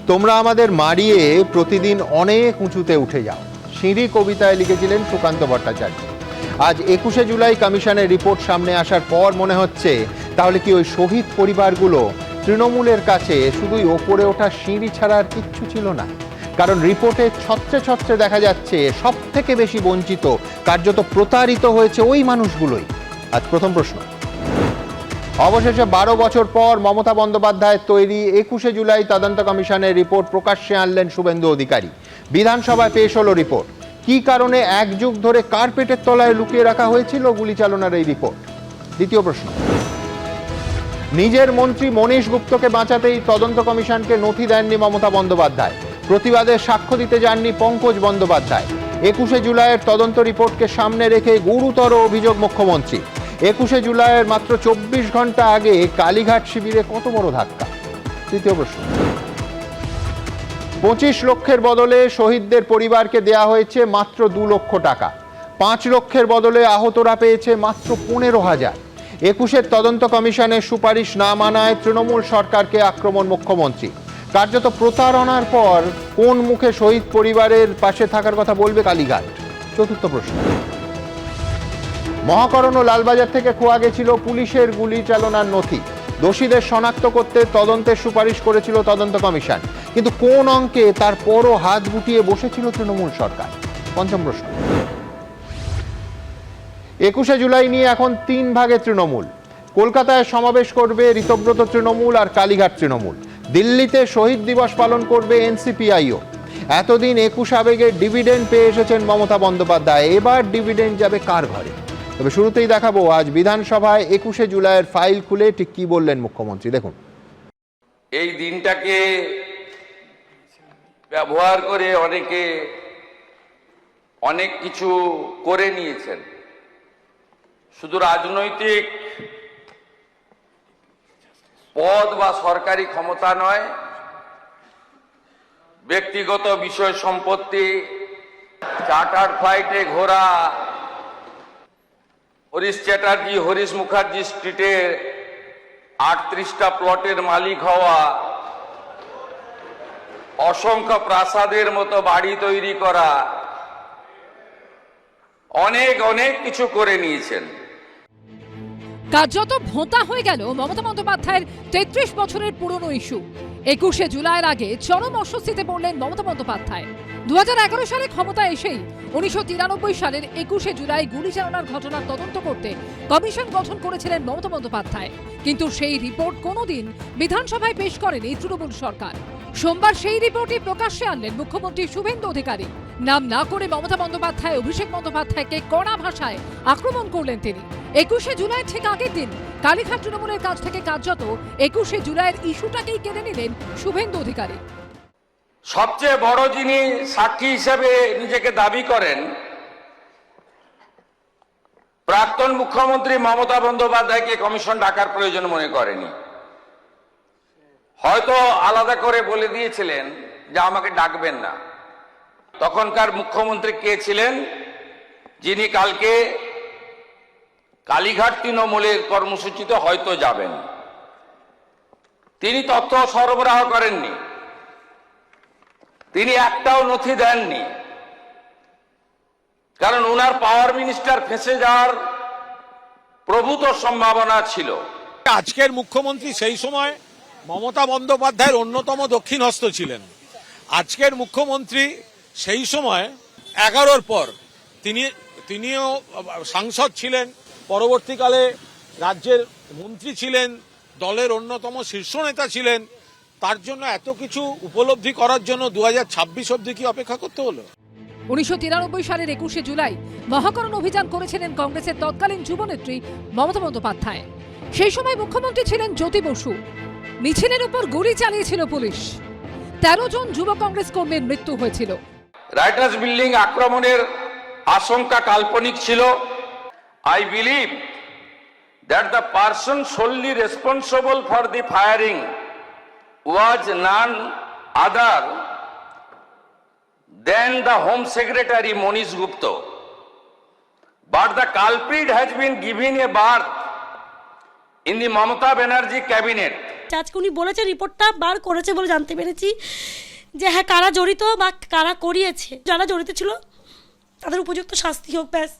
তোমরা আমাদের মারিয়ে প্রতিদিন অনেক উঁচুতে উঠে যাও, সিঁড়ি কবিতায় লিখেছিলেন সুকান্ত ভট্টাচার্য। আজ 21শে জুলাই কমিশনের রিপোর্ট সামনে আসার পর মনে হচ্ছে তাহলে কি ওই শহীদ পরিবারগুলো তৃণমূলের কাছে শুধুই ওপরে ওঠা সিঁড়ি ছাড়া আর কিচ্ছু ছিল না? কারণ রিপোর্টে ছত্রে ছত্রে দেখা যাচ্ছে সব থেকে বেশি বঞ্চিত, কার্যত প্রতারিত হয়েছে ওই মানুষগুলোই। আজ প্রথম প্রশ্ন, অবশেষে 12 বছর পর মমতা বন্দ্যোপাধ্যায়ের তৈরি 21শে জুলাই তদন্ত কমিশনের রিপোর্ট প্রকাশ্যে আনলেন শুভেন্দু অধিকারী। বিধানসভায় পেশ হলো রিপোর্ট। কি কারণে এক যুগ ধরে কার্পেটের তলায় লুকিয়ে রাখা হয়েছিল গুলি চালনার এই রিপোর্ট? দ্বিতীয় প্রশ্ন, নিজের মন্ত্রী মনীশ গুপ্তকে বাঁচাতেই তদন্ত কমিশনকে নথি দেননি মমতা বন্দ্যোপাধ্যায়। প্রতিবাদে সাক্ষ্য দিতে যাননি পঙ্কজ বন্দ্যোপাধ্যায়। 21শে জুলাইয়ের তদন্ত রিপোর্টকে সামনে রেখে গুরুতর অভিযোগ মুখ্যমন্ত্রী। 21শে জুলাইয়ের মাত্র 24 ঘন্টা আগে কালীঘাট শিবিরে কত বড় ধাক্কা? তৃতীয় প্রশ্ন, 25 লক্ষের বদলে শহীদদের পরিবারকে দেয়া হয়েছে মাত্র 2 লক্ষ টাকা। 5 লক্ষের বদলে আহতরা পেয়েছে মাত্র 15,000। 21শে তদন্ত কমিশনের সুপারিশ না মানায় তৃণমূল সরকারকে আক্রমণ মুখ্যমন্ত্রী। কার্যত প্রতারণার পর কোন মুখে শহীদ পরিবারের পাশে থাকার কথা বলবে কালীঘাট? চতুর্থ প্রশ্ন, মহাকরণ ও লালবাজার থেকে খোয়া গেছিল পুলিশের গুলি চালনার নথি। দোষীদের শনাক্ত করতে তদন্তের সুপারিশ করেছিল তদন্ত কমিশন, কিন্তু কোন অঙ্কে তারপরও হাত গুটিয়ে বসেছিল তৃণমূল সরকার? পঞ্চম প্রশ্ন, 21শে জুলাই নিয়ে এখন 3 ভাগে তৃণমূল। কলকাতায় সমাবেশ করবে ঋতব্রত তৃণমূল আর কালীঘাট তৃণমূল। দিল্লিতে শহীদ দিবস পালন করবে এনসিপিআইও। এতদিন 21 আবেগের ডিভিডেন্ড পেয়ে এসেছেন মমতা বন্দ্যোপাধ্যায়, এবার ডিভিডেন্ড যাবে কার ঘরে? তবে শুরুতেই দেখাবো আজ বিধানসভায় 21শে জুলাইয়ের ফাইল খুলে ঠিক কি বললেন মুখ্যমন্ত্রী, দেখুন। এই দিনটাকে ব্যবহার করে অনেকে অনেক কিছু করে নিয়েছেন। শুধু রাজনৈতিক পদ বা সরকারি ক্ষমতা নয়, ব্যক্তিগত বিষয় সম্পত্তি, চার্টার ফ্লাইটে ঘোরা, হরিশ চ্যাটার্জি হরিশ মুখার্জি স্ট্রিটের 38টা প্লটের মালিক হওয়া, অসংখ্য প্রাসাদের মতো বাড়ি তৈরি করা, অনেক অনেক কিছু করে নিয়েছেন। কার্যত ভোঁতা হয়ে গেল মমতা বন্দ্যোপাধ্যায়ের 33 বছরের পুরনো ইস্যু। 21শে জুলাইয়ের আগে চরম অস্বস্তিতে পড়লেন মমতা বন্দ্যোপাধ্যায়। 2011 সালে ক্ষমতায় এসেই 1993 সালের 21শে জুলাই গুলি চালনার ঘটনার তদন্ত করতে কমিশন গঠন করেছিলেন মমতা বন্দ্যোপাধ্যায়, কিন্তু সেই রিপোর্ট কোনোদিন বিধানসভায় পেশ করেনি তৃণমূল সরকার। সোমবার সেই রিপোর্টই প্রকাশ্যে আনলেন মুখ্যমন্ত্রী শুভেন্দু অধিকারী। নাম না করে মমতা বন্দ্যোপাধ্যায় অভিষেক বন্দ্যোপাধ্যায়কে কড়া ভাষায় আক্রমণ করলেন তিনি। 21শে জুলাই ঠিক আগের দিন কালীঘাট তৃণমূলের কাছ থেকে কার্যত 21শে জুলাইয়ের ইস্যুটাকেই কেড়ে নিলেন শুভেন্দু অধিকারী। সবচেয়ে বড় যিনি সাক্ষী হিসেবে নিজেকে দাবি করেন, প্রাক্তন মুখ্যমন্ত্রী মমতা বন্দ্যোপাধ্যায়কে কমিশন ডাকার প্রয়োজন মনে করেনি। হয়তো আলাদা করে বলে দিয়েছিলেন যে আমাকে ডাকবেন না। তখনকার মুখ্যমন্ত্রী কে ছিলেন? যিনি কালকে কালীঘাট তৃণমূলের কর্মসূচিতে হয়তো যাবেন। তিনি তথ্য সরবরাহ করেননি, তিনি একটাও নথি দেননি, কারণ ওনার পাওয়ার মিনিস্টার ফেঁসে যাওয়ার প্রভূত সম্ভাবনা ছিল। আজকের মুখ্যমন্ত্রী সেই সময় মমতা বন্দ্যোপাধ্যায়ের অন্যতম দক্ষিণ হস্ত ছিলেন। আজকের মুখ্যমন্ত্রী সেই সময় 11-র পর তিনিও সাংসদ ছিলেন, পরবর্তীকালে রাজ্যের মন্ত্রী ছিলেন, দলের অন্যতম শীর্ষ নেতা ছিলেন। তার জন্য এত কিছু উপলব্ধি করার জন্য 2026 অবধি কি অপেক্ষা করতে হলো? 1993 সালের 21শে জুলাই মহাকরণ অভিযান করেছিলেন কংগ্রেসের তৎকালীন যুবনেত্রী মমতা বন্দ্যোপাধ্যায়। সেই সময় মুখ্যমন্ত্রী ছিলেন জ্যোতি বসু। মিছিলের উপর গুলি চালিয়েছিল পুলিশ। 13 জন যুব কংগ্রেস কর্মীর মৃত্যু হয়েছিল। রাইটার্স বিল্ডিং আক্রমণের আশঙ্কা কাল্পনিক ছিল। I believe that the person solely responsible for the firing was none other than the Home Secretary Monish Gupta. But the culprit has been given a berth in the Mamata Banerjee cabinet আজকে উনি বলেছে, রিপোর্টটা বার করেছে বলে জানতে পেরেছি যে হ্যাঁ কারা জড়িত বা কারা করিয়েছে, যারা জড়িত ছিল তাদের উপযুক্ত শাস্তি হোক, ব্যাস।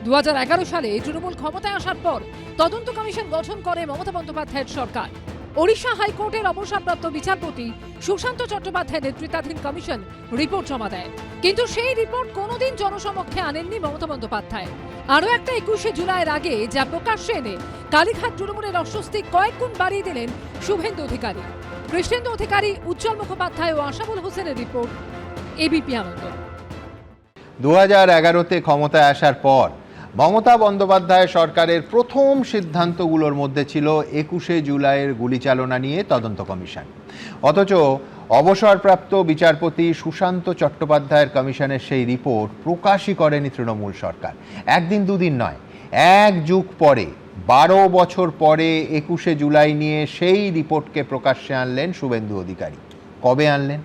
2011 সালে তৃণমূল ক্ষমতায় আসার পর তদন্ত কমিশন গঠন করে মমতা বন্দ্যোপাধ্যায়ের সরকার। ওড়িশা হাইকোর্টের অবসরপ্রাপ্ত বিচারপতি সুশান্ত চট্টোপাধ্যায় নেতৃত্বাধীন কমিশন রিপোর্ট জমা দেয়, কিন্তু সেই রিপোর্ট কোনোদিন জনসমক্ষে আনেননি মমতা বন্দ্যোপাধ্যায়। আরও একটা 21শে জুলাইয়ের আগে যা প্রকাশ্যে এনে কালীঘাট তৃণমূলের অস্বস্তি কয়েক গুণ বাড়িয়ে দিলেন শুভেন্দু অধিকারী। কৃষ্ণেন্দু অধিকারী, উজ্জ্বল মুখোপাধ্যায় ও আশাবুল হোসেনের রিপোর্ট, এবিপি আনন্দ। 2011-তে ক্ষমতায় আসার পর মমতা বন্দ্যোপাধ্যায় সরকারের প্রথম সিদ্ধান্তগুলোর মধ্যে ছিল 21শে জুলাইয়ের গুলিচালনা নিয়ে তদন্ত কমিশন। অথচ অবসরপ্রাপ্ত বিচারপতি সুশান্ত চট্টোপাধ্যায়ের কমিশনের সেই রিপোর্ট প্রকাশই করেনি তৃণমূল সরকার। একদিন দুদিন নয়, এক যুগ পরে, 12 বছর পরে 21শে জুলাই নিয়ে সেই রিপোর্টকে প্রকাশ্যে আনলেন শুভেন্দু অধিকারী। কবে আনলেন?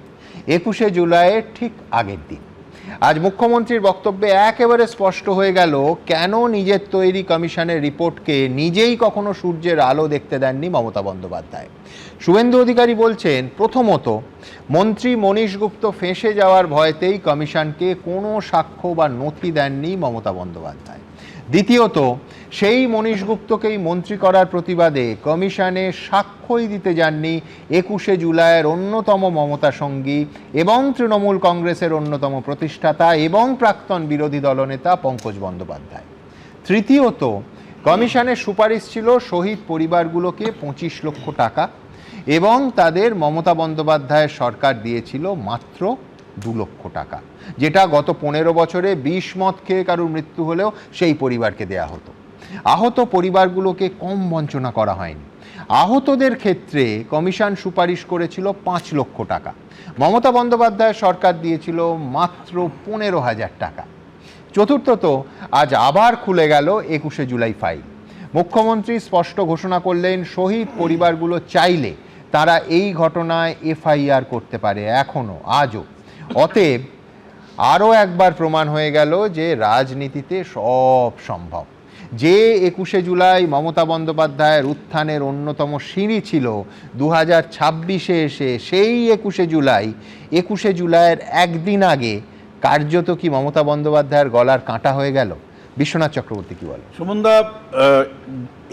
21শে জুলাইয়ের ঠিক আগের দিন। আজ মুখ্যমন্ত্রীর বক্তব্যে একেবারে স্পষ্ট হয়ে গেল কেন নিজের তৈরি কমিশনের রিপোর্টকে নিজেই কখনো সূর্যের আলো দেখতে দেননি মমতা বন্দ্যোপাধ্যায়। শুভেন্দু অধিকারী বলছেন, প্রথমত মন্ত্রী মনীশ গুপ্ত ফেঁসে যাওয়ার ভয়তেই কমিশনকে কোনো সাক্ষ্য বা নথি দেননি মমতা বন্দ্যোপাধ্যায়। দ্বিতীয়ত, সেই মনীশ গুপ্তকেই মন্ত্রী করার প্রতিবাদে কমিশনে সাক্ষ্যই দিতে যাননি 21শে জুলাইয়ের অন্যতম মমতা সঙ্গী এবং তৃণমূল কংগ্রেসের অন্যতম প্রতিষ্ঠাতা এবং প্রাক্তন বিরোধী দলনেতা পঙ্কজ বন্দ্যোপাধ্যায়। তৃতীয়ত, কমিশনের সুপারিশ ছিল শহীদ পরিবারগুলোকে 25 লক্ষ টাকা এবং তাদের মমতা বন্দ্যোপাধ্যায়ের সরকার দিয়েছিল মাত্র 2 লক্ষ টাকা, যেটা গত 15 বছরে বিষ মদ খেয়ে কারোর মৃত্যু হলেও সেই পরিবারকে দেয়া হতো। আহত পরিবারগুলোকে কম বঞ্চনা করা হয়নি। আহতদের ক্ষেত্রে কমিশন সুপারিশ করেছিল 5 লক্ষ টাকা, মমতা বন্দ্যোপাধ্যায় সরকার দিয়েছিল মাত্র 15,000 টাকা। চতুর্থত, আজ আবার খুলে গেল 21শে জুলাই ফাইল। মুখ্যমন্ত্রী স্পষ্ট ঘোষণা করলেন, শহীদ পরিবারগুলো চাইলে তারা এই ঘটনায় এফআইআর করতে পারে, এখনো আজও। অতএব আরও একবার প্রমাণ হয়ে গেল যে রাজনীতিতে সব সম্ভব। যে 21শে জুলাই মমতা বন্দ্যোপাধ্যায়ের উত্থানের অন্যতম সিঁড়ি ছিল, 2026-এ এসে সেই 21শে জুলাইয়ের একদিন আগে কার্যত কি মমতা বন্দ্যোপাধ্যায়ের গলার কাঁটা হয়ে গেল? বিশ্বনাথ চক্রবর্তী কি বলে? সুমনদা,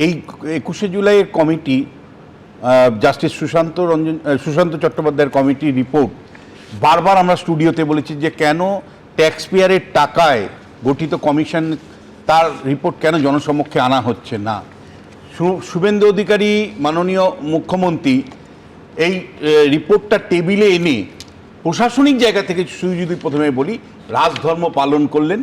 এই 21শে জুলাইয়ের কমিটি, জাস্টিস সুশান্ত চট্টোপাধ্যায়ের কমিটি রিপোর্ট, বারবার আমরা স্টুডিওতে বলেছি যে কেন ট্যাক্স পেয়ারের টাকায় গঠিত কমিশন, তার রিপোর্ট কেন জনসমক্ষে আনা হচ্ছে না। শুভেন্দু অধিকারী মাননীয় মুখ্যমন্ত্রী এই রিপোর্টটা টেবিলে এনে প্রশাসনিক জায়গা থেকে শুধু যদি প্রথমে বলি, রাজধর্ম পালন করলেন।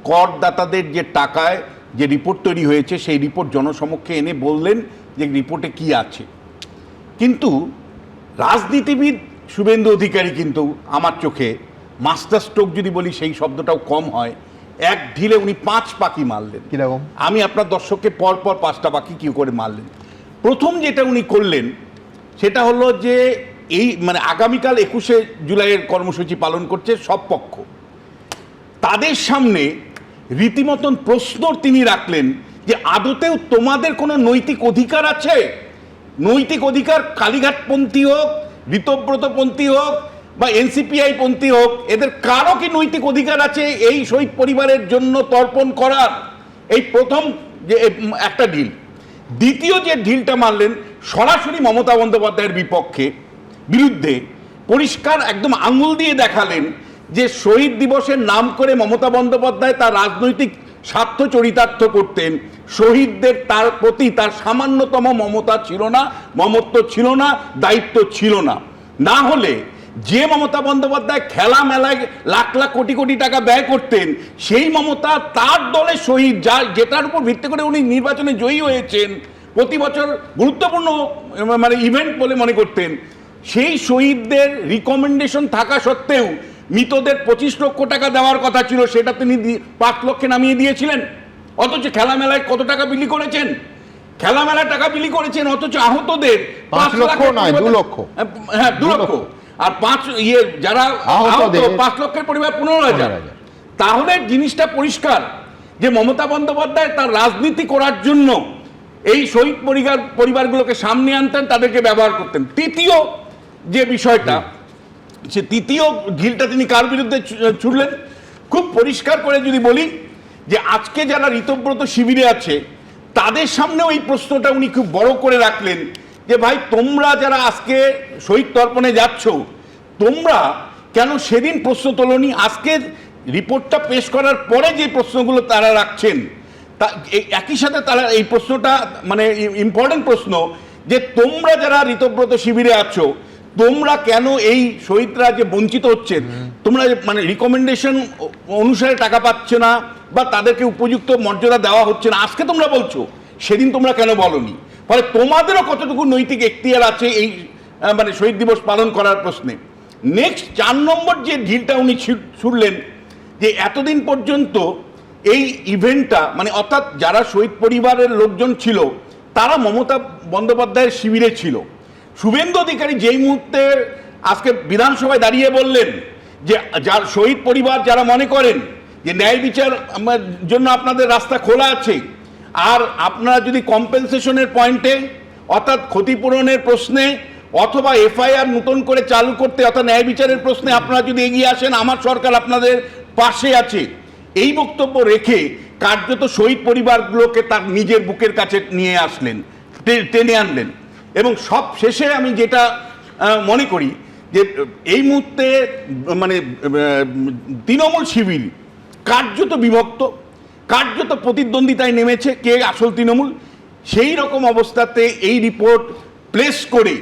করদাতাদের যে টাকায় যে রিপোর্ট তৈরি হয়েছে সেই রিপোর্ট জনসমক্ষে এনে বললেন যে রিপোর্টে কি আছে। কিন্তু রাজনীতিবিদ শুভেন্দু অধিকারী কিন্তু আমার চোখে মাস্টার স্ট্রোক যদি বলি সেই শব্দটাও কম হয়, এক ঢিলে উনি 5 পাখি মারলেন। কিরকম? আমি আপনার দর্শককে পরপর 5টা পাখি কি করে মারলেন। প্রথম যেটা উনি করলেন সেটা হলো যে এই আগামীকাল 21শে জুলাইয়ের কর্মসূচি পালন করছে সব পক্ষ, তাদের সামনে রীতিমতন প্রশ্ন তিনি রাখলেন যে আদতেও তোমাদের কোনো নৈতিক অধিকার আছে? নৈতিক অধিকার কালীঘাটপন্থী হোক, ঋতব্রতপন্থী হোক বা এনসিপিআই পন্থী হোক, এদের কারো কি নৈতিক অধিকার আছে এই শহীদ পরিবারের জন্য তর্পণ করার? এই প্রথম যে একটা ঢিল। দ্বিতীয় যে ঢিলটা মারলেন, সরাসরি মমতা বন্দ্যোপাধ্যায়ের বিরুদ্ধে পরিষ্কার একদম আঙুল দিয়ে দেখালেন যে শহীদ দিবসের নাম করে মমতা বন্দ্যোপাধ্যায় তার রাজনৈতিক স্বার্থ চরিতার্থ করতেন। শহীদদের তার প্রতি তার সামান্যতম মমতা ছিল না, মমত্ব ছিল না, দায়িত্ব ছিল না। না হলে যে মমতা বন্দ্যোপাধ্যায় খেলা মেলায় লাখ লাখ কোটি কোটি টাকা ব্যয় করতেন, সেই মমতা তার দলের শহীদ, যেটার উপর ভিত্তি করে উনি নির্বাচনে জয়ী হয়েছেন, প্রতি বছর গুরুত্বপূর্ণ ইভেন্ট বলে মনে করতেন, সেই শহীদদের রিকমেন্ডেশন থাকা সত্ত্বেও মৃতদের 25 লক্ষ টাকা দেওয়ার কথা ছিল, সেটা তিনি 5 লক্ষে নামিয়ে দিয়েছিলেন। অথচ খেলা মেলায় কত টাকা বিলি করেছেন? খেলা মেলায় টাকা বিলি করেছেন, অথচ আহতদের 5 লক্ষ নয়, 2 লক্ষ। হ্যাঁ, 2 লক্ষ। আর যারা আহত 5 লক্ষের পরিবার 15,000। তাহলে জিনিসটা পরিষ্কার যে মমতা বন্দ্যোপাধ্যায় তার রাজনীতি করার জন্য এই শহীদ পরিবারগুলোকে সামনে আনতেন, তাদেরকে ব্যবহার করতেন। তৃতীয় যে বিষয়টা, সে তৃতীয় ঢিলটা তিনি কার বিরুদ্ধে ছুড়লেন? খুব পরিষ্কার করে যদি বলি যে আজকে যারা ঋতব্রত শিবিরে আছে তাদের সামনেও এই প্রশ্নটা উনি খুব বড় করে রাখলেন যে ভাই, তোমরা যারা আজকে শহীদ তর্পণে যাচ্ছ, তোমরা কেন সেদিন প্রশ্ন তোলনি? আজকের রিপোর্টটা পেশ করার পরে যে প্রশ্নগুলো তারা রাখছেন, তা একই সাথে তারা এই প্রশ্নটা মানে ইম্পর্টেন্ট প্রশ্ন যে তোমরা যারা ঋতব্রত শিবিরে আছো, তোমরা কেন এই শহীদরা যে বঞ্চিত হচ্ছে, তোমরা মানে রিকমেন্ডেশন অনুসারে টাকা পাচ্ছ না বা তাদেরকে উপযুক্ত মর্যাদা দেওয়া হচ্ছে না, আজকে তোমরা বলছো, সেদিন তোমরা কেন বলনি? ফলে তোমাদেরও কতটুকু নৈতিক এখতিয়ার আছে এই মানে শহীদ দিবস পালন করার প্রশ্নে। নেক্সট 4 নম্বর যে ঢিলটা উনি ছুড়লেন যে এতদিন পর্যন্ত এই ইভেন্টটা মানে অর্থাৎ যারা শহীদ পরিবারের লোকজন ছিল তারা মমতা বন্দ্যোপাধ্যায়ের শিবিরে ছিল। শুভেন্দু অধিকারী যেই মুহূর্তে আজকে বিধানসভায় দাঁড়িয়ে বললেন যে যার শহীদ পরিবার যারা মনে করেন যে ন্যায় বিচার জন্য আপনাদের রাস্তা খোলা আছে, আর আপনারা যদি কম্পেনসেশনের পয়েন্টে অর্থাৎ ক্ষতিপূরণের প্রশ্নে অথবা এফআইআর নতুন করে চালু করতে অর্থাৎ ন্যায় বিচারের প্রশ্নে আপনারা যদি এগিয়ে আসেন, আমার সরকার আপনাদের পাশে আছে, এই বক্তব্য রেখে কার্যত শহীদ পরিবারগুলোকে তার নিজের বুকের কাছে নিয়ে আসলেন, টেনে আনলেন। এবং সব শেষে আমি যেটা মনে করি যে এই মুহূর্তে মানে তৃণমূল শিবির কার্যত বিভক্ত, কার্যত প্রতিদ্বন্দ্বিতায় নেমেছে কে আসল তৃণমূল। সেই রকম অবস্থাতে এই রিপোর্ট প্লেস করে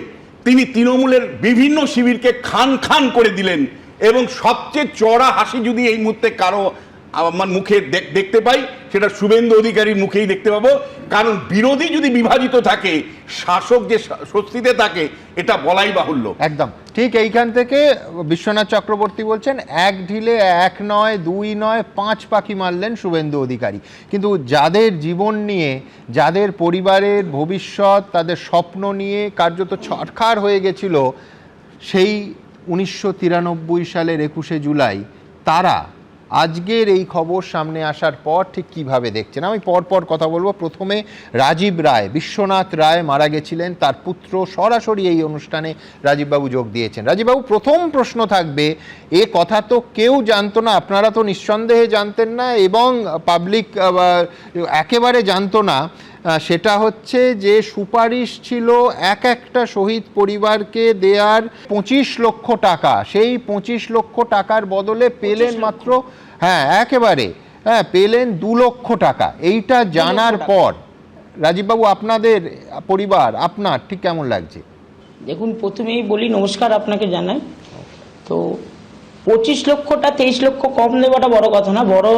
তিনি তৃণমূলের বিভিন্ন শিবিরকে খান খান করে দিলেন। এবং সবচেয়ে চড়া হাসি যদি এই মুহূর্তে কারো আমার মুখে দেখতে পাই, সেটা শুভেন্দু অধিকারীর মুখেই দেখতে পাবো। কারণ বিরোধী যদি বিভাজিত থাকে, শাসক যে স্বস্তিতে থাকে, এটা বলাই বাহুল্য। একদম ঠিক। এইখান থেকে বিশ্বনাথ চক্রবর্তী বলছেন, এক ঢিলে 1 নয় 2 নয় 5 পাখি মারলেন শুভেন্দু অধিকারী। কিন্তু যাদের জীবন নিয়ে, যাদের পরিবারের ভবিষ্যৎ, তাদের স্বপ্ন নিয়ে কার্যত ছটখার হয়ে গেছিল সেই 1993 সালের 21শে জুলাই, তারা আজকের এই খবর সামনে আসার পর ঠিক কিভাবে দেখছেন আমি পরপর কথা বলবো। প্রথমে রাজীব রায়, বিশ্বনাথ রায় মারা গেছিলেন, তার পুত্র সরাসরি এই অনুষ্ঠানে রাজীববাবু যোগ দিয়েছেন। রাজীববাবু, প্রথম প্রশ্ন থাকবে, এ কথা তো কেউ জানতো না, আপনারা তো নিঃসন্দেহে জানতেন না এবং পাবলিক একেবারে জানতো না। সেটা হচ্ছে যে সুপারিশ ছিল একটা শহীদ পরিবারকে দেয়ার 25 লক্ষ টাকা, সেই 25 লক্ষ টাকার বদলে পেলেন মাত্র একেবারে পেলেন 2 লক্ষ টাকা। এইটা জানার পর রাজীববাবু, আপনাদের পরিবার, আপনার ঠিক কেমন লাগছে? দেখুন, প্রথমেই বলি নমস্কার আপনাকে জানাই। তো 25 লক্ষটা 23 লক্ষ কম দেওয়াটা বড় কথা না, বড়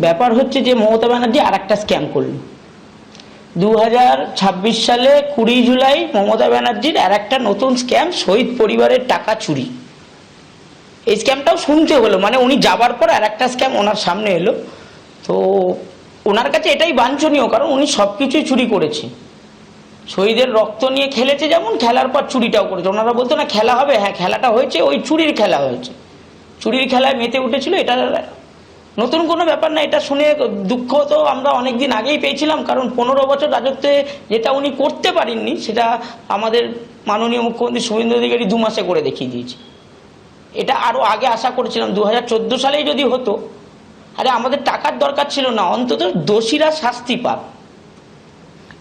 ব্যাপার হচ্ছে যে মমতা ব্যানার্জি আর একটা স্ক্যাম করল। 2026 সালে 20 জুলাই মমতা ব্যানার্জির আর একটা নতুন স্ক্যাম, শহীদ পরিবারের টাকা চুরি। এই স্ক্যামটাও শুনতে হলো, মানে উনি যাবার পর আর একটা স্ক্যাম ওনার সামনে এলো। তো ওনার কাছে এটাই বাঞ্ছনীয়, কারণ উনি সব কিছুই চুরি করেছে। শহীদের রক্ত নিয়ে খেলেছে, যেমন খেলার পর চুরিটাও করেছে। ওনারা বলতো না খেলা হবে, হ্যাঁ খেলাটা হয়েছে, ওই চুরির খেলা হয়েছে, চুরির খেলায় মেতে উঠেছিল। এটা নতুন কোনো ব্যাপার না। এটা শুনে দুঃখ তো আমরা অনেক দিন আগেই পেয়েছিলাম, কারণ 15 বছর রাজত্বে যেটা উনি করতে পারেননি, সেটা আমাদের মাননীয় মুখ্যমন্ত্রী শুভেন্দু অধিকারী 2 মাসে করে দেখিয়ে দিয়েছে। এটা আরও আগে আশা করেছিলাম 2014 সালেই যদি হতো। আরে আমাদের টাকার দরকার ছিল না, অন্তত দোষীরা শাস্তি পাক।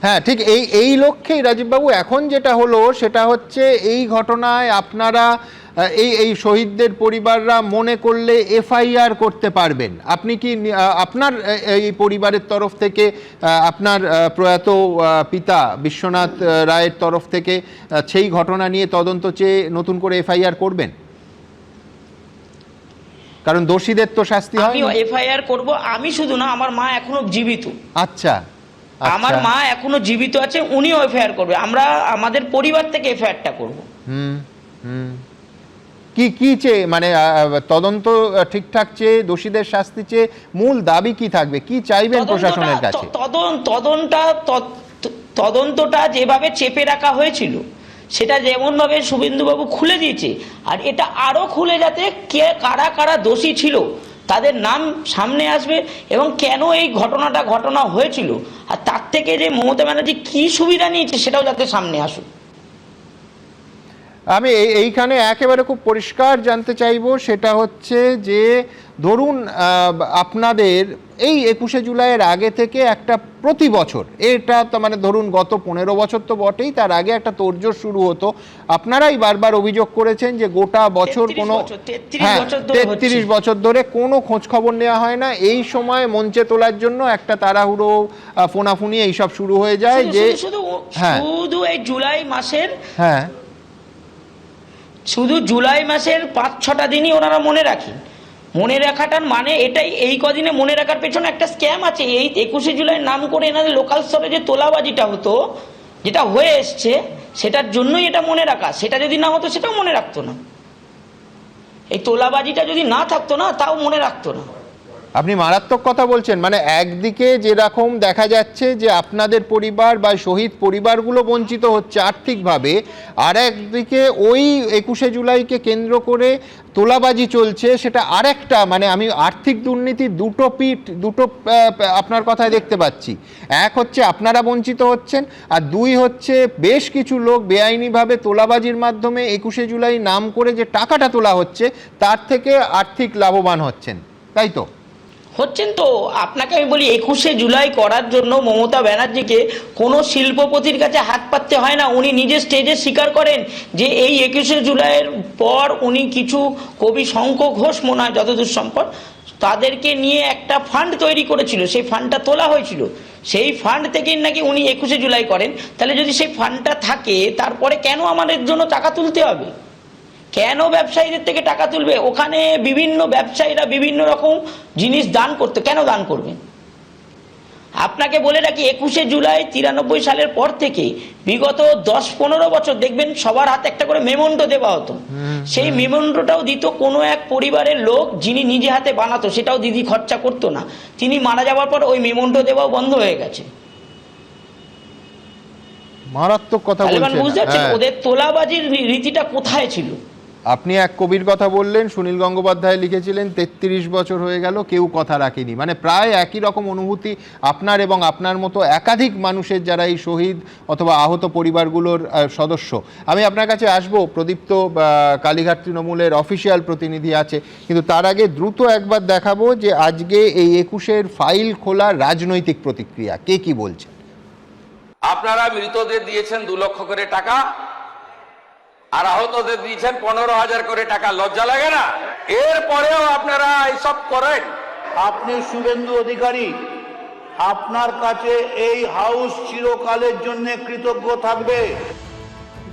হ্যাঁ ঠিক, এই লক্ষ্যেই রাজীববাবু এখন যেটা হলো সেটা হচ্ছে এই ঘটনায় আপনারা এই শহীদদের পরিবাররা মনে করলে এফআইআর করতে পারবেন। আপনি কি আপনার এই পরিবারের তরফ থেকে, আপনার প্রয়াত পিতা বিশ্বনাথ রায়ের তরফ থেকে সেই ঘটনা নিয়ে তদন্ত চেয়ে নতুন করে এফআইআর করবেন? কারণ দোষীদের তো শাস্তি হয়। আমি এফআইআর করব, আমি শুধু না, আমার মা এখনো জীবিত। আচ্ছা, আমার মা এখনো জীবিত আছে, উনিও এফআইআর করবে। আমরা আমাদের পরিবার থেকে এফআইআরটা করব। কি চেয়ে, মানে তদন্ত ঠিকঠাক চেয়ে, দোষীদের শাস্তি চেয়ে মূল দাবি কি থাকবে, কি চাইবেন প্রশাসনের কাছে? তদন্তটা যেভাবে চেপে রাখা হয়েছিল সেটা যেমনভাবে শুভেন্দুবাবু খুলে দিয়েছে, আর এটা আরো খুলে যাতে কে কারা কারা দোষী ছিল তাদের নাম সামনে আসবে এবং কেন এই ঘটনা হয়েছিল আর তার থেকে যে মমতা ব্যানার্জি কী সুবিধা নিয়েছে সেটাও যাতে সামনে আসুক। আমি এইখানে একেবারে খুব পরিষ্কার জানতে চাইবো, সেটা হচ্ছে যে ধরুন আপনাদের এই 21শে জুলাইয়ের আগে থেকে একটা প্রতি বছর, এটা তো মানে ধরুন গত 15 বছর তো বটেই, তার আগে একটা তোড়জোড় শুরু হতো। আপনারাই বারবার অভিযোগ করেছেন যে গোটা বছর কোনো 33 বছর ধরে কোনো খোঁজ খবর নেওয়া হয় না। এই সময় মঞ্চে তোলার জন্য একটা তাড়াহুড়ো ফোনাফুনি এইসব শুরু হয়ে যায় যে শুধু এই জুলাই মাসের হ্যাঁ শুধু জুলাই মাসের 5-6টা দিনই ওনারা মনে রাখেন। মনে রাখাটার মানে এটাই, এই কদিনে মনে রাখার পেছনে একটা স্ক্যাম আছে। এই 21শে জুলাই নাম করে এনাদের লোকাল স্তরে যে তোলাবাজিটা হতো, যেটা হয়ে এসছে, সেটার জন্যই এটা মনে রাখা। সেটা যদি না হতো সেটাও মনে রাখতো না। এই তোলাবাজিটা যদি না থাকতো না তাও মনে রাখতো না। আপনি মারাত্মক কথা বলছেন। মানে একদিকে যেরকম দেখা যাচ্ছে যে আপনাদের পরিবার বা শহীদ পরিবারগুলো বঞ্চিত হচ্ছে আর্থিকভাবে, আর একদিকে ওই 21শে জুলাইকে কেন্দ্র করে তোলাবাজি চলছে, সেটা আরেকটা মানে আমি আর্থিক দুর্নীতি দুটো আপনার কথায় দেখতে পাচ্ছি। এক হচ্ছে আপনারা বঞ্চিত হচ্ছেন, আর দুই হচ্ছে বেশ কিছু লোক বেআইনিভাবে তোলাবাজির মাধ্যমে 21শে জুলাই নাম করে যে টাকাটা তোলা হচ্ছে তার থেকে আর্থিক লাভবান হচ্ছেন, তাই তো? হচ্ছেন তো। আপনাকে আমি বলি, 21শে জুলাই করার জন্য মমতা ব্যানার্জিকে কোনো শিল্পপতির কাছে হাত পাততে হয় না। উনি নিজে স্টেজে স্বীকার করেন যে এই 21শে জুলাইয়ের পর উনি কিছু কবি শঙ্খ ঘোষ মনে হয় যতদূর সম্ভব তাদেরকে নিয়ে একটা ফান্ড তৈরি করেছিল, সেই ফান্ডটা তোলা হয়েছিল। সেই ফান্ড থেকেই নাকি উনি 21শে জুলাই করেন। তাহলে যদি সেই ফান্ডটা থাকে, তারপরে কেন আমাদের জন্য টাকা তুলতে হবে? কেন ব্যবসায়ীদের থেকে টাকা তুলবে? ওখানে বিভিন্ন ব্যবসায়ীরা বিভিন্ন রকম জিনিস দান করতে, কেন দান করবে? আপনাকে বলে রাখি, 21শে জুলাই 93 সালের পর থেকে বিগত 10-15 বছর দেখবেন সবার হাতে একটা করে মেমন্টো দেওয়া হতো। সেই মেমন্টোটাও দিত কোনো এক পরিবারের লোক যিনি নিজে হাতে বানাতো, সেটাও দিদি খরচা করতো না। তিনি মারা যাওয়ার পর ওই মেমন্টো দেওয়াও বন্ধ হয়ে গেছে। মারাত্মক কথা বলছেন। বুঝতে পারছেন ওদের তোলাবাজির রীতিটা কোথায় ছিল? আপনি এক কবির কথা বললেন, সুনীল গঙ্গোপাধ্যায় লিখেছিলেন 33 বছর হয়ে গেল কেউ কথা রাখেনি। মানে প্রায় একই রকম অনুভূতি আপনার এবং আপনার মতো একাধিক মানুষের যারা এই শহীদ অথবা আহত পরিবারগুলোর সদস্য। আমি আপনার কাছে আসবো, প্রদীপ্ত কালীঘাট তৃণমূলের অফিসিয়াল প্রতিনিধি আছে, কিন্তু তার আগে দ্রুত একবার দেখাবো যে আজকে এই 21-এর ফাইল খোলার রাজনৈতিক প্রতিক্রিয়া কে কি বলছেন। আপনারা মৃতদের দিয়েছেন 2 লক্ষ করে টাকা, আর আহতদের দিয়েছেন 15,000 করে টাকা। লজ্জা লাগে না? এরপরেও আপনারা এইসব করেন। আপনি শুভেন্দু অধিকারী, আপনার কাছে এই হাউস চিরকালের জন্য কৃতজ্ঞ থাকবে।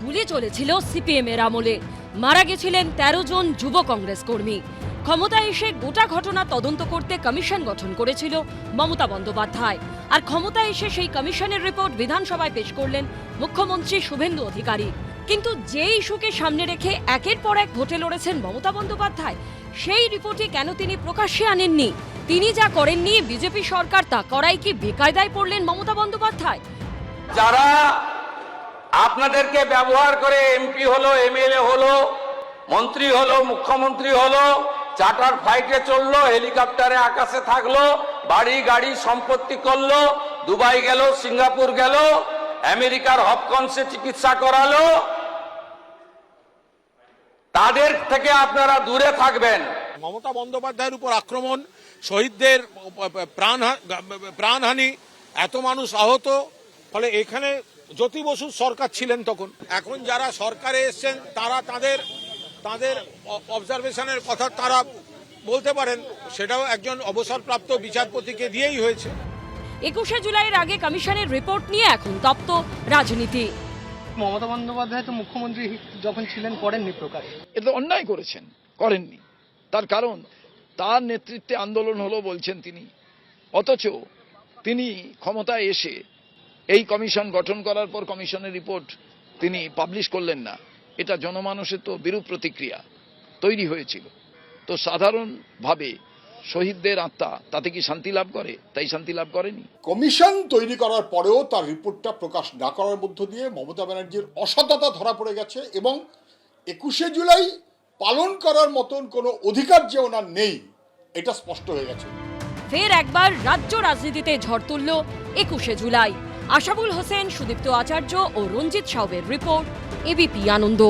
গুলি চলেছিল সিপিএম এর আমলে, মারা গেছিলেন 13 জন যুব কংগ্রেস কর্মী। ক্ষমতায় এসে গোটা ঘটনা তদন্ত করতে কমিশন গঠন করেছিল মমতা বন্দ্যোপাধ্যায়, আর ক্ষমতায় এসে সেই কমিশনের রিপোর্ট বিধানসভায় পেশ করলেন মুখ্যমন্ত্রী শুভেন্দু অধিকারী। কিন্তু যে ইস্যুকে সামনে রেখে একের পর এক ভোটে লড়েছেন মমতা বন্দ্যোপাধ্যায়, সেই রিপোর্টে কেন তিনি প্রকাশ্যে আনেননি? তিনি যা করেননি বিজেপি সরকার তা করাই কি বেকায়দায় পড়লেন মমতা বন্দ্যোপাধ্যায়? যারা আপনাদেরকে ব্যবহার করে এমপি হলো, এমএলএ হলো, মন্ত্রী হলো, মুখ্যমন্ত্রী হলো, চার্টার ফ্লাইটে চললো, হেলিকপ্টারে আকাশে থাকলো, বাড়ি গাড়ি সম্পত্তি করলো, দুবাই গেল, সিঙ্গাপুর গেল, আমেরিকার হপকনসে চিকিৎসা করালো, তাদের থেকে আপনারা দূরে থাকবেন। মমতা বন্দ্যোপাধ্যায়ের উপর আক্রমণ, শহীদদের প্রাণহানি, এত মানুষ আহত, ফলে এখানে জ্যোতি বসুর সরকার ছিলেন তখন। এখন যারা সরকারে এসছেন তারা তাদের অবজারভেশনের কথা তারা বলতে পারেন, সেটাও একজন অবসরপ্রাপ্ত বিচারপতিকে দিয়েই হয়েছে। 21শে জুলাইয়ের আগে কমিশনের রিপোর্ট নিয়ে এখন তপ্ত রাজনীতি। মমতা বন্দ্যোপাধ্যায় তো মুখ্যমন্ত্রী যখন ছিলেন করেননি প্রকাশ। এটা অন্যায় করেছেন, করেননি। তার কারণ তার নেতৃত্বে আন্দোলন হলো বলছেন তিনি, অথচ তিনি ক্ষমতায় এসে এই কমিশন গঠন করার পর কমিশনের রিপোর্ট তিনি পাবলিশ করলেন না। এটা জনমানসে তো বিরূপ প্রতিক্রিয়া তৈরি হয়েছিল। তো সাধারণভাবে শহীদদের আত্মা তাতে কি শান্তি লাভ করে? তাই শান্তি লাভ করেনি। কমিশন তৈরি করার পরেও তার রিপোর্টটা প্রকাশ না করার মধ্য দিয়ে মমতা ব্যানার্জির অসততা ধরা পড়ে গেছে, এবং 21শে জুলাই পালন করার মতন কোনো অধিকার যে ওনার নেই এটা স্পষ্ট হয়ে গেছে। ফের একবার রাজ্য রাজনীতিতে ঝড় তুলল 21শে জুলাই। আশাবুল হোসেন, সুদীপ্ত আচার্য ও রঞ্জিত সাউবের রিপোর্ট, এবিপি আনন্দ।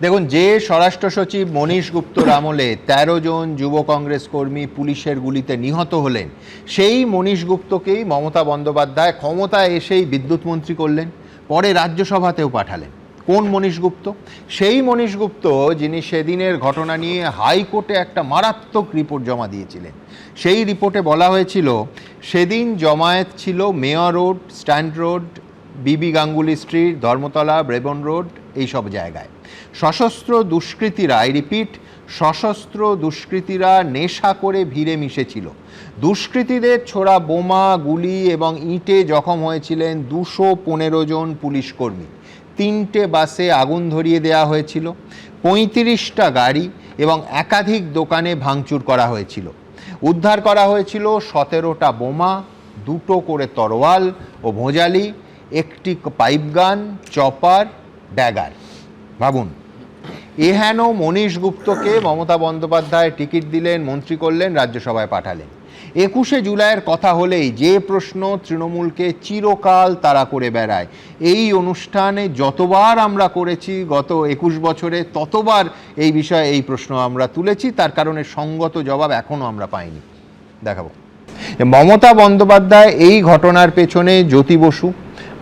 দেখুন, যে স্বরাষ্ট্র সচিব মনীশ গুপ্তর আমলে 13 জন যুব কংগ্রেস কর্মী পুলিশের গুলিতে নিহত হলেন, সেই মনীশ গুপ্তকেই মমতা বন্দ্যোপাধ্যায় ক্ষমতায় এসেই বিদ্যুৎ মন্ত্রী করলেন, পরে রাজ্যসভাতেও পাঠালেন। কোন মনীশ গুপ্ত? সেই মনীশ গুপ্ত যিনি সেদিনের ঘটনা নিয়ে হাইকোর্টে একটা মারাত্মক রিপোর্ট জমা দিয়েছিলেন। সেই রিপোর্টে বলা হয়েছিল সেদিন জমায়েত ছিল মেয়র রোড, স্ট্যান্ড রোড, বিবি গাঙ্গুলি স্ট্রিট, ধর্মতলা, ব্রেবন রোড, এইসব জায়গায় সশস্ত্র দুষ্কৃতীরা, আই রিপিট, সশস্ত্র দুষ্কৃতীরা নেশা করে ভিড়ে মিশেছিল। দুষ্কৃতীদের ছোড়া বোমা, গুলি এবং ইঁটে জখম হয়েছিলেন 215 জন পুলিশ কর্মী। 3টে বাসে আগুন ধরিয়ে দেওয়া হয়েছিল, 35টা গাড়ি এবং একাধিক দোকানে ভাঙচুর করা হয়েছিল। উদ্ধার করা হয়েছিল 17টা বোমা, 2টো করে তরোয়াল ও ভোঁজালি, 1টি পাইপ গান, চপার, ড্যাগার। ভাবুন, এহেন মনীশ গুপ্তকে মমতা বন্দ্যোপাধ্যায় টিকিট দিলেন, মন্ত্রী করলেন, রাজ্যসভায় পাঠালেন। 21শে জুলাইয়ের কথা হলেই যে প্রশ্ন তৃণমূলকে চিরকাল তাড়া করে বেড়ায়, এই অনুষ্ঠানে যতবার আমরা করেছি গত 21 বছরে ততবার এই বিষয়ে এই প্রশ্ন আমরা তুলেছি, তার কারণে সঙ্গত জবাব এখনো আমরা পাইনি। দেখাবো। মমতা বন্দ্যোপাধ্যায় এই ঘটনার পেছনে জ্যোতি বসু,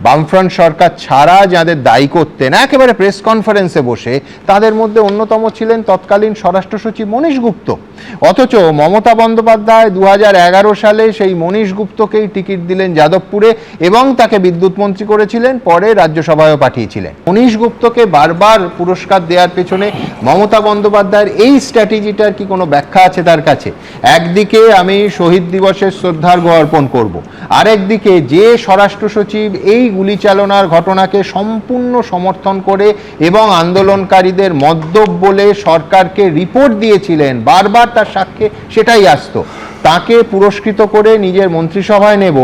বামফ্রন্ট সরকার ছাড়া যাদের দায়ী করতেন একেবারে প্রেস কনফারেন্সে বসে, তাদের মধ্যে অন্যতম ছিলেন তৎকালীন স্বরাষ্ট্র সচিব মনীশ গুপ্ত। অথচ মমতা বন্দ্যোপাধ্যায় 2011 সালে সেই মনীশ গুপ্তকেই টিকিট দিলেন যাদবপুরে এবং তাকে বিদ্যুৎ মন্ত্রী করেছিলেন, পরে রাজ্যসভায়ও পাঠিয়েছিলেন। মনীশ গুপ্তকে বারবার পুরস্কার দেওয়ার পেছনে মমতা বন্দ্যোপাধ্যায়ের এই স্ট্র্যাটেজিটার কি কোনো ব্যাখ্যা আছে তার কাছে? একদিকে আমি শহীদ দিবসের শ্রদ্ধার্ঘ অর্পণ করব, আরেকদিকে যে স্বরাষ্ট্র সচিব এই গুলি চালনার ঘটনাকে সম্পূর্ণ সমর্থন করে এবং আন্দোলনকারীদের মদ্যপ বলে সরকারকে রিপোর্ট দিয়েছিলেন, বারবার তার সাক্ষ্যে সেটাই আসতো, তাকে পুরস্কৃত করে নিজের মন্ত্রিসভায় নেব,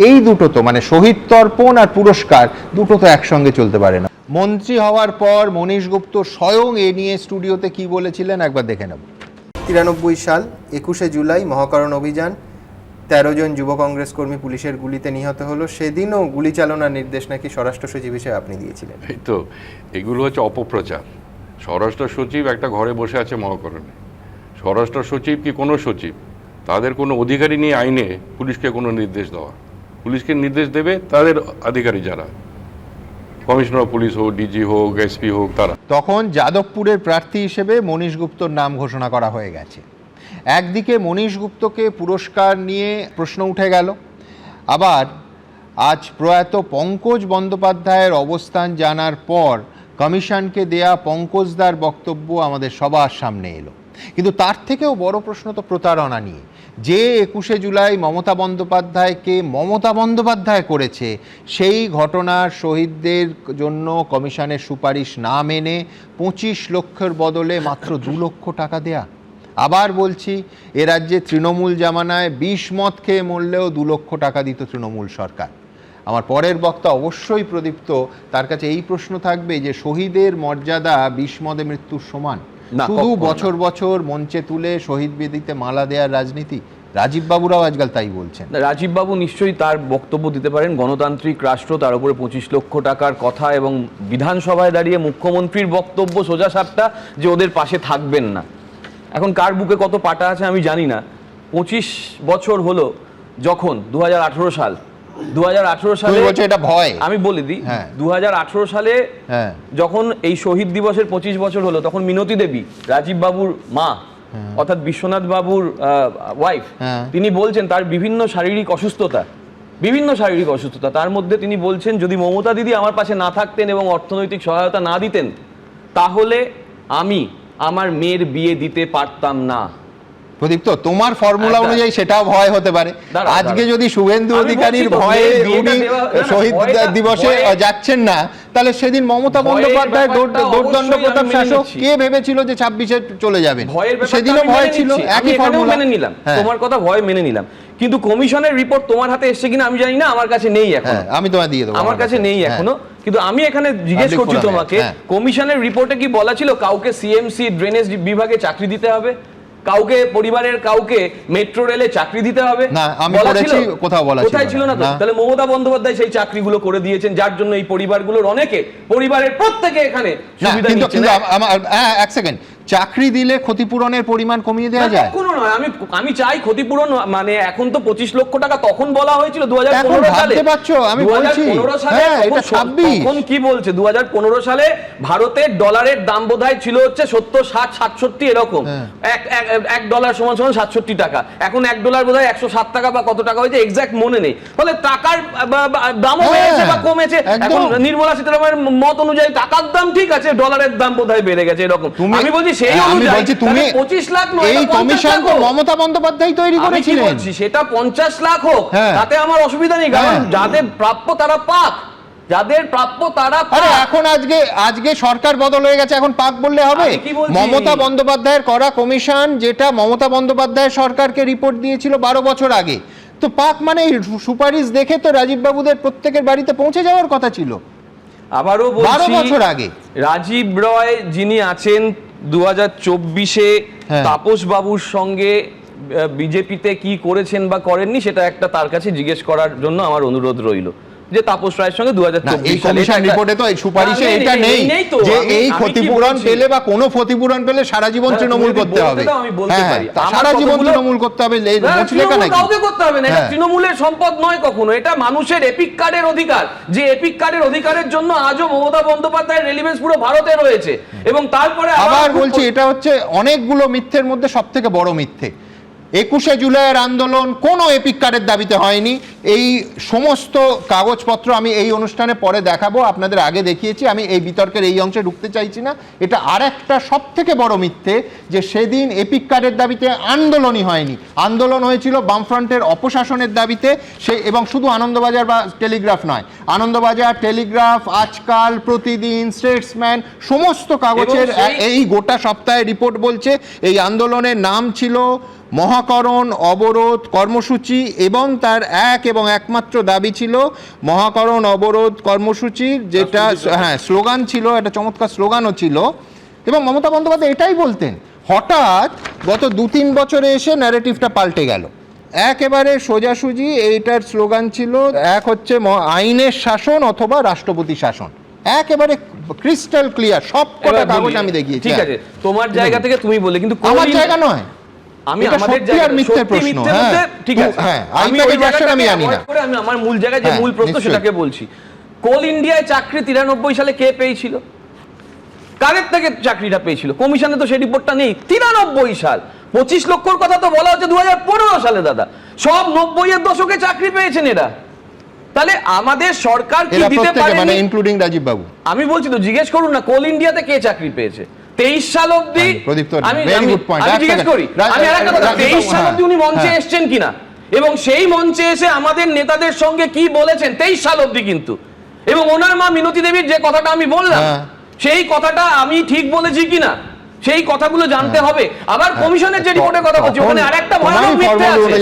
এই দুটো তো মানে শহীদ তর্পণ আর পুরস্কার দুটো তো একসঙ্গে চলতে পারে না। মন্ত্রী হওয়ার পর মনীশ গুপ্ত স্বয়ং এ নিয়ে স্টুডিওতে কি বলেছিলেন একবার দেখে নেব। 93 সাল 21শে জুলাই মহাকরণ অভিযান, 13 জন যুব কংগ্রেস কর্মী পুলিশের গুলিতে নিহত হলো। সেদিনও গুলি চালনার নির্দেশ নাকি স্বরাষ্ট্র সচিব হিসেবে আপনি দিয়েছিলেন। এই তো, এগুলো হচ্ছে অপপ্রচার। স্বরাষ্ট্র সচিব একটা ঘরে বসে আছে মহাকরণে। স্বরাষ্ট্র সচিব কি কোনো সচিব? তাদের কোনো অধিকারী নিয়ে আইনে পুলিশকে কোনো নির্দেশ দেওয়া। পুলিশকে নির্দেশ দেবে তাদের আধিকারী যারা, কমিশনার পুলিশ হোক, ডিজি হোক, এসপি হোক, তারা। তখন যাদবপুরের প্রার্থী হিসেবে মনীশ গুপ্তর নাম ঘোষণা করা হয়ে গেছে। একদিকে মনীশ গুপ্তকে পুরস্কার নিয়ে প্রশ্ন উঠে গেল, আবার আজ প্রয়াত পঙ্কজ বন্দ্যোপাধ্যায়ের অবস্থান জানার পর কমিশনকে দেয়া পঙ্কজদার বক্তব্য আমাদের সবার সামনে এলো। কিন্তু তার থেকেও বড় প্রশ্ন তো প্রতারণা নিয়ে। যে 21শে জুলাই মমতা বন্দ্যোপাধ্যায়কে মমতা বন্দ্যোপাধ্যায় করেছে, সেই ঘটনার শহীদদের জন্য কমিশনের সুপারিশ না মেনে 25 লক্ষের বদলে মাত্র 2 লক্ষ টাকা দেয়া। আবার বলছি, এ রাজ্যে তৃণমূল জামানায় 20 মদ খেয়ে মরলেও 2 লক্ষ টাকা দিত তৃণমূল সরকার। আমার পরের বক্তা অবশ্যই প্রদীপ্ত, তার কাছে এই প্রশ্ন থাকবে যে শহীদের মর্যাদা 20 মদে মৃত্যুর সমান? শুধু বছর বছর মঞ্চে তুলে শহীদ বেদিতে মালা দেওয়ার রাজনীতি? রাজীব বাবুরাও আজকাল তাই বলছেন। রাজীব বাবু নিশ্চয়ই তার বক্তব্য দিতে পারেন, গণতান্ত্রিক রাষ্ট্র, তার উপরে 25 লক্ষ টাকার কথা, এবং বিধানসভায় দাঁড়িয়ে মুখ্যমন্ত্রীর বক্তব্য সোজা সাপটা যে ওদের পাশে থাকবেন না। এখন কার বুকে কত পাটা আছে আমি জানি না। 25 বছর হলো যখন 2018 সাল, 2018 সালে এটা ভয় আমি বলে দিই, 2018 সালে যখন এই শহীদ দিবসের 25 বছর হলো, তখন মিনতি দেবী, রাজীব বাবুর মা অর্থাৎ বিশ্বনাথ বাবুর ওয়াইফ, তিনি বলছেন তার বিভিন্ন শারীরিক অসুস্থতা, তার মধ্যে তিনি বলছেন যদি মমতা দিদি আমার পাশে না থাকতেন এবং অর্থনৈতিক সহায়তা না দিতেন, তাহলে আমি আমার মেয়ের বিয়ে দিতে পারতাম না। প্রদীপ্ত, তোমার ফর্মুলা অনুযায়ী সেটাও ভয় হতে পারে। আজকে যদি শুভেন্দু অধিকারীর ভয়ে উনি শহীদ দিবসে যাচ্ছেন না, তাহলে সেদিন মমতা বন্দ্যোপাধ্যায় দোর্দণ্ড প্রতাপ শাসক কে ভেবেছিল যে 26-এ চলে যাবেন? সেদিনও ভয় ছিল, একই ফর্মুলা মেনে নিলাম, তোমার কথা ভয় মেনে নিলাম, কিন্তু কমিশনের রিপোর্ট তোমার হাতে এসেছে কিনা আমি জানি না, আমার কাছে নেই এখন। আমি তোমায় দিয়ে দেবো, আমার কাছে নেই এখনো। কিন্তু আমি এখানে জিজ্ঞেস করছি তোমাকে, কমিশনের রিপোর্টে কি বলা ছিল কাউকে সিএমসি ড্রেনেজ বিভাগে চাকরি দিতে হবে? কাউকে পরিবারের কাউকে মেট্রো রেলে চাকরি দিতে হবে? না, আমি বলা করেছি, ছিল? কোথাও বলা ছিল কোথায় ছিল না তো? না। তাহলে মমতা বন্দ্যোপাধ্যায় সেই চাকরিগুলো করে দিয়েছেন, যার জন্য এই পরিবারগুলোর অনেকে, পরিবারের প্রত্যেকে এখানে না, সুবিধা কিন্তু নিচ্ছেন। আমার এক সেকেন্ড, চাকরি দিলে ক্ষতিপূরণের পরিমাণ কমিয়ে দেওয়া যায়? কখনো নয়। আমি চাই ক্ষতিপূরণ, মানে এখন তো 25 লক্ষ টাকা তখন বলা হয়েছিল 2015 সালে। ভাবতে পারছো, আমি বলছি 2015 সালে হ্যাঁ, এটা 26। তখন কি বলছে 2015 সালে ভারতের ডলারের দাম বোধহয় ছিল হচ্ছে 70, 60, 67 এরকম। এক ডলার সমান সমান 67 টাকা। এখন এক ডলার বোধহয় 107 টাকা বা কত টাকা হয়েছে এক্সাক্ট মনে নেই। ফলে টাকার দামও বেড়েছে বা কমেছে। এখন নির্মলা সীতারামনের মত অনুযায়ী টাকার দাম ঠিক আছে, ডলারের দাম বোধহয় বেড়ে গেছে এরকম। আমি বলছি সেই অনুযায়ী তুমি 25 লাখ নয়, এই কমিশন তো মমতা বন্দ্যোপাধ্যায় তৈরি করেছিলেন। বলছি সেটা 50 লাখ হোক, তাতে আমার অসুবিধা নেই, কারণ যাদের প্রাপ্য তারা পাক, যাদের প্রাপ্য তারা পাক। আরে এখন আজকে সরকার বদল হয়ে গেছে, এখন পাক বললে হবে? মমতা বন্দ্যোপাধ্যায়ের করা কমিশন, যেটা মমতা বন্দ্যোপাধ্যায় সরকারকে রিপোর্ট দিয়েছিল 12 বছর আগে, তো পাক মানে সুপারিশ দেখে তো রাজীব বাবুদের প্রত্যেকের বাড়িতে পৌঁছে যাওয়ার কথা ছিল আবারও 12 বছর আগে। রাজীব রয় যিনি আছেন 2024-এ তাপস বাবুর সঙ্গে বিজেপিতে কি করেছেন বা করেননি, সেটা একটা তার কাছে জিজ্ঞেস করার জন্য আমার অনুরোধ রইল, যে তাপস রায়ের সঙ্গে 2024 সালে কমিশন রিপোর্টে তো এই সুপারিশে এটা নেই যে এই ক্ষতিপূরণ পেলে বা কোনো ক্ষতিপূরণ পেলে সারা জীবন তৃণমূল করতে হবে। সারা জীবন তৃণমূল করতে হবে, মুচলেখা নাকি? কাউকে করতে হবে না, এটা তৃণমূলের সম্পদ নয় কখনো, এটা মানুষের এপিক কার্ডের অধিকার। যে এপিক কার্ডের অধিকারের জন্য আজও মমতা বন্দ্যোপাধ্যায়ের রেলিভেন্স পুরো ভারতে রয়েছে। এবং তারপরে আবার বলছি, এটা হচ্ছে অনেকগুলো মিথ্যের মধ্যে সবথেকে বড় মিথ্যে। 21শে জুলাইয়ের আন্দোলন কোনো এপিক কার্ডের দাবিতে হয়নি। এই সমস্ত কাগজপত্র আমি এই অনুষ্ঠানে পরে দেখাবো, আপনাদের আগে দেখিয়েছি, আমি এই বিতর্কের এই অংশে ঢুকতে চাইছি না। এটা আরেকটা সবথেকে বড় মিথ্যে যে সেদিন এপিক কার্ডের দাবিতে আন্দোলনই হয়নি। আন্দোলন হয়েছিল বামফ্রন্টের অপশাসনের দাবিতে, এবং শুধু আনন্দবাজার বা টেলিগ্রাফ নয়, আনন্দবাজার, টেলিগ্রাফ, আজকাল, প্রতিদিন, স্টেটসম্যান, সমস্ত কাগজের এই গোটা সপ্তাহে রিপোর্ট বলছে এই আন্দোলনের নাম ছিল মহাকরণ অবরোধ কর্মসূচি, এবং তার এবং একমাত্র দাবি ছিল মহাকরণ অবরোধ কর্মসূচির, যেটা স্লোগান ছিল, একটা চমৎকার স্লোগানও ছিল। এবং মমতা বন্দ্যোপাধ্যায় এটাই বলতেন। হঠাৎ গত 2-3 বছরে এসে ন্যারেটিভটা পাল্টে গেল, একেবারে সোজাসুজি এইটার স্লোগান ছিল, এক হচ্ছে আইনের শাসন অথবা রাষ্ট্রপতি শাসন, একেবারে ক্রিস্টাল ক্লিয়ার, সব কটা কাগজ আমি দেখিয়েছি। ঠিক আছে, তোমার জায়গা থেকে তুমি বলে, কিন্তু আমার জায়গা নয়, আমি আমাদের মিথ্যের প্রশ্ন, ঠিক আছে, আমি ওই জায়গাটা আমি জানি না, আমি আমার মূল জায়গায় যে মূল প্রশ্ন সেটাকে বলছি। কোল ইন্ডিয়ায় চাকরি 93 সালে কে পেয়েছিল? কাদের থেকে চাকরিটা পেয়েছিল? কমিশনে তো সেই রিপোর্টটা নেই। 93 সাল, 25 লক্ষর কথা তো বলা হচ্ছে 2015 সালে। দাদা, সব 90-এর দশকে চাকরি পেয়েছেন এরা। তাহলে আমাদের সরকার কি দিতে পারে? মানে ইনক্লুডিং রাজীব বাবু। আমি বলছি তো, জিজ্ঞেস করুন না কোল ইন্ডিয়াতে কে চাকরি পেয়েছে 23 সাল অবধি। আমি জিজ্ঞেস করি, আমি আরেকটা কথা, 23 সাল অবধি উনি মঞ্চে এসেছেন কিনা, এবং সেই মঞ্চে এসে আমাদের নেতাদের সঙ্গে কি বলেছেন 23 সাল অবধি কিন্তু। এবং ওনার মা মিনতি দেবীর যে কথাটা আমি বললাম, সেই কথাটা আমি ঠিক বলেছি কিনা, সেই কথাগুলো জানতে হবে। আবার কমিশনের যে রিপোর্টের কথা বলছি, ওখানে আরেকটা ভয়ানক মিথ্যে আছে,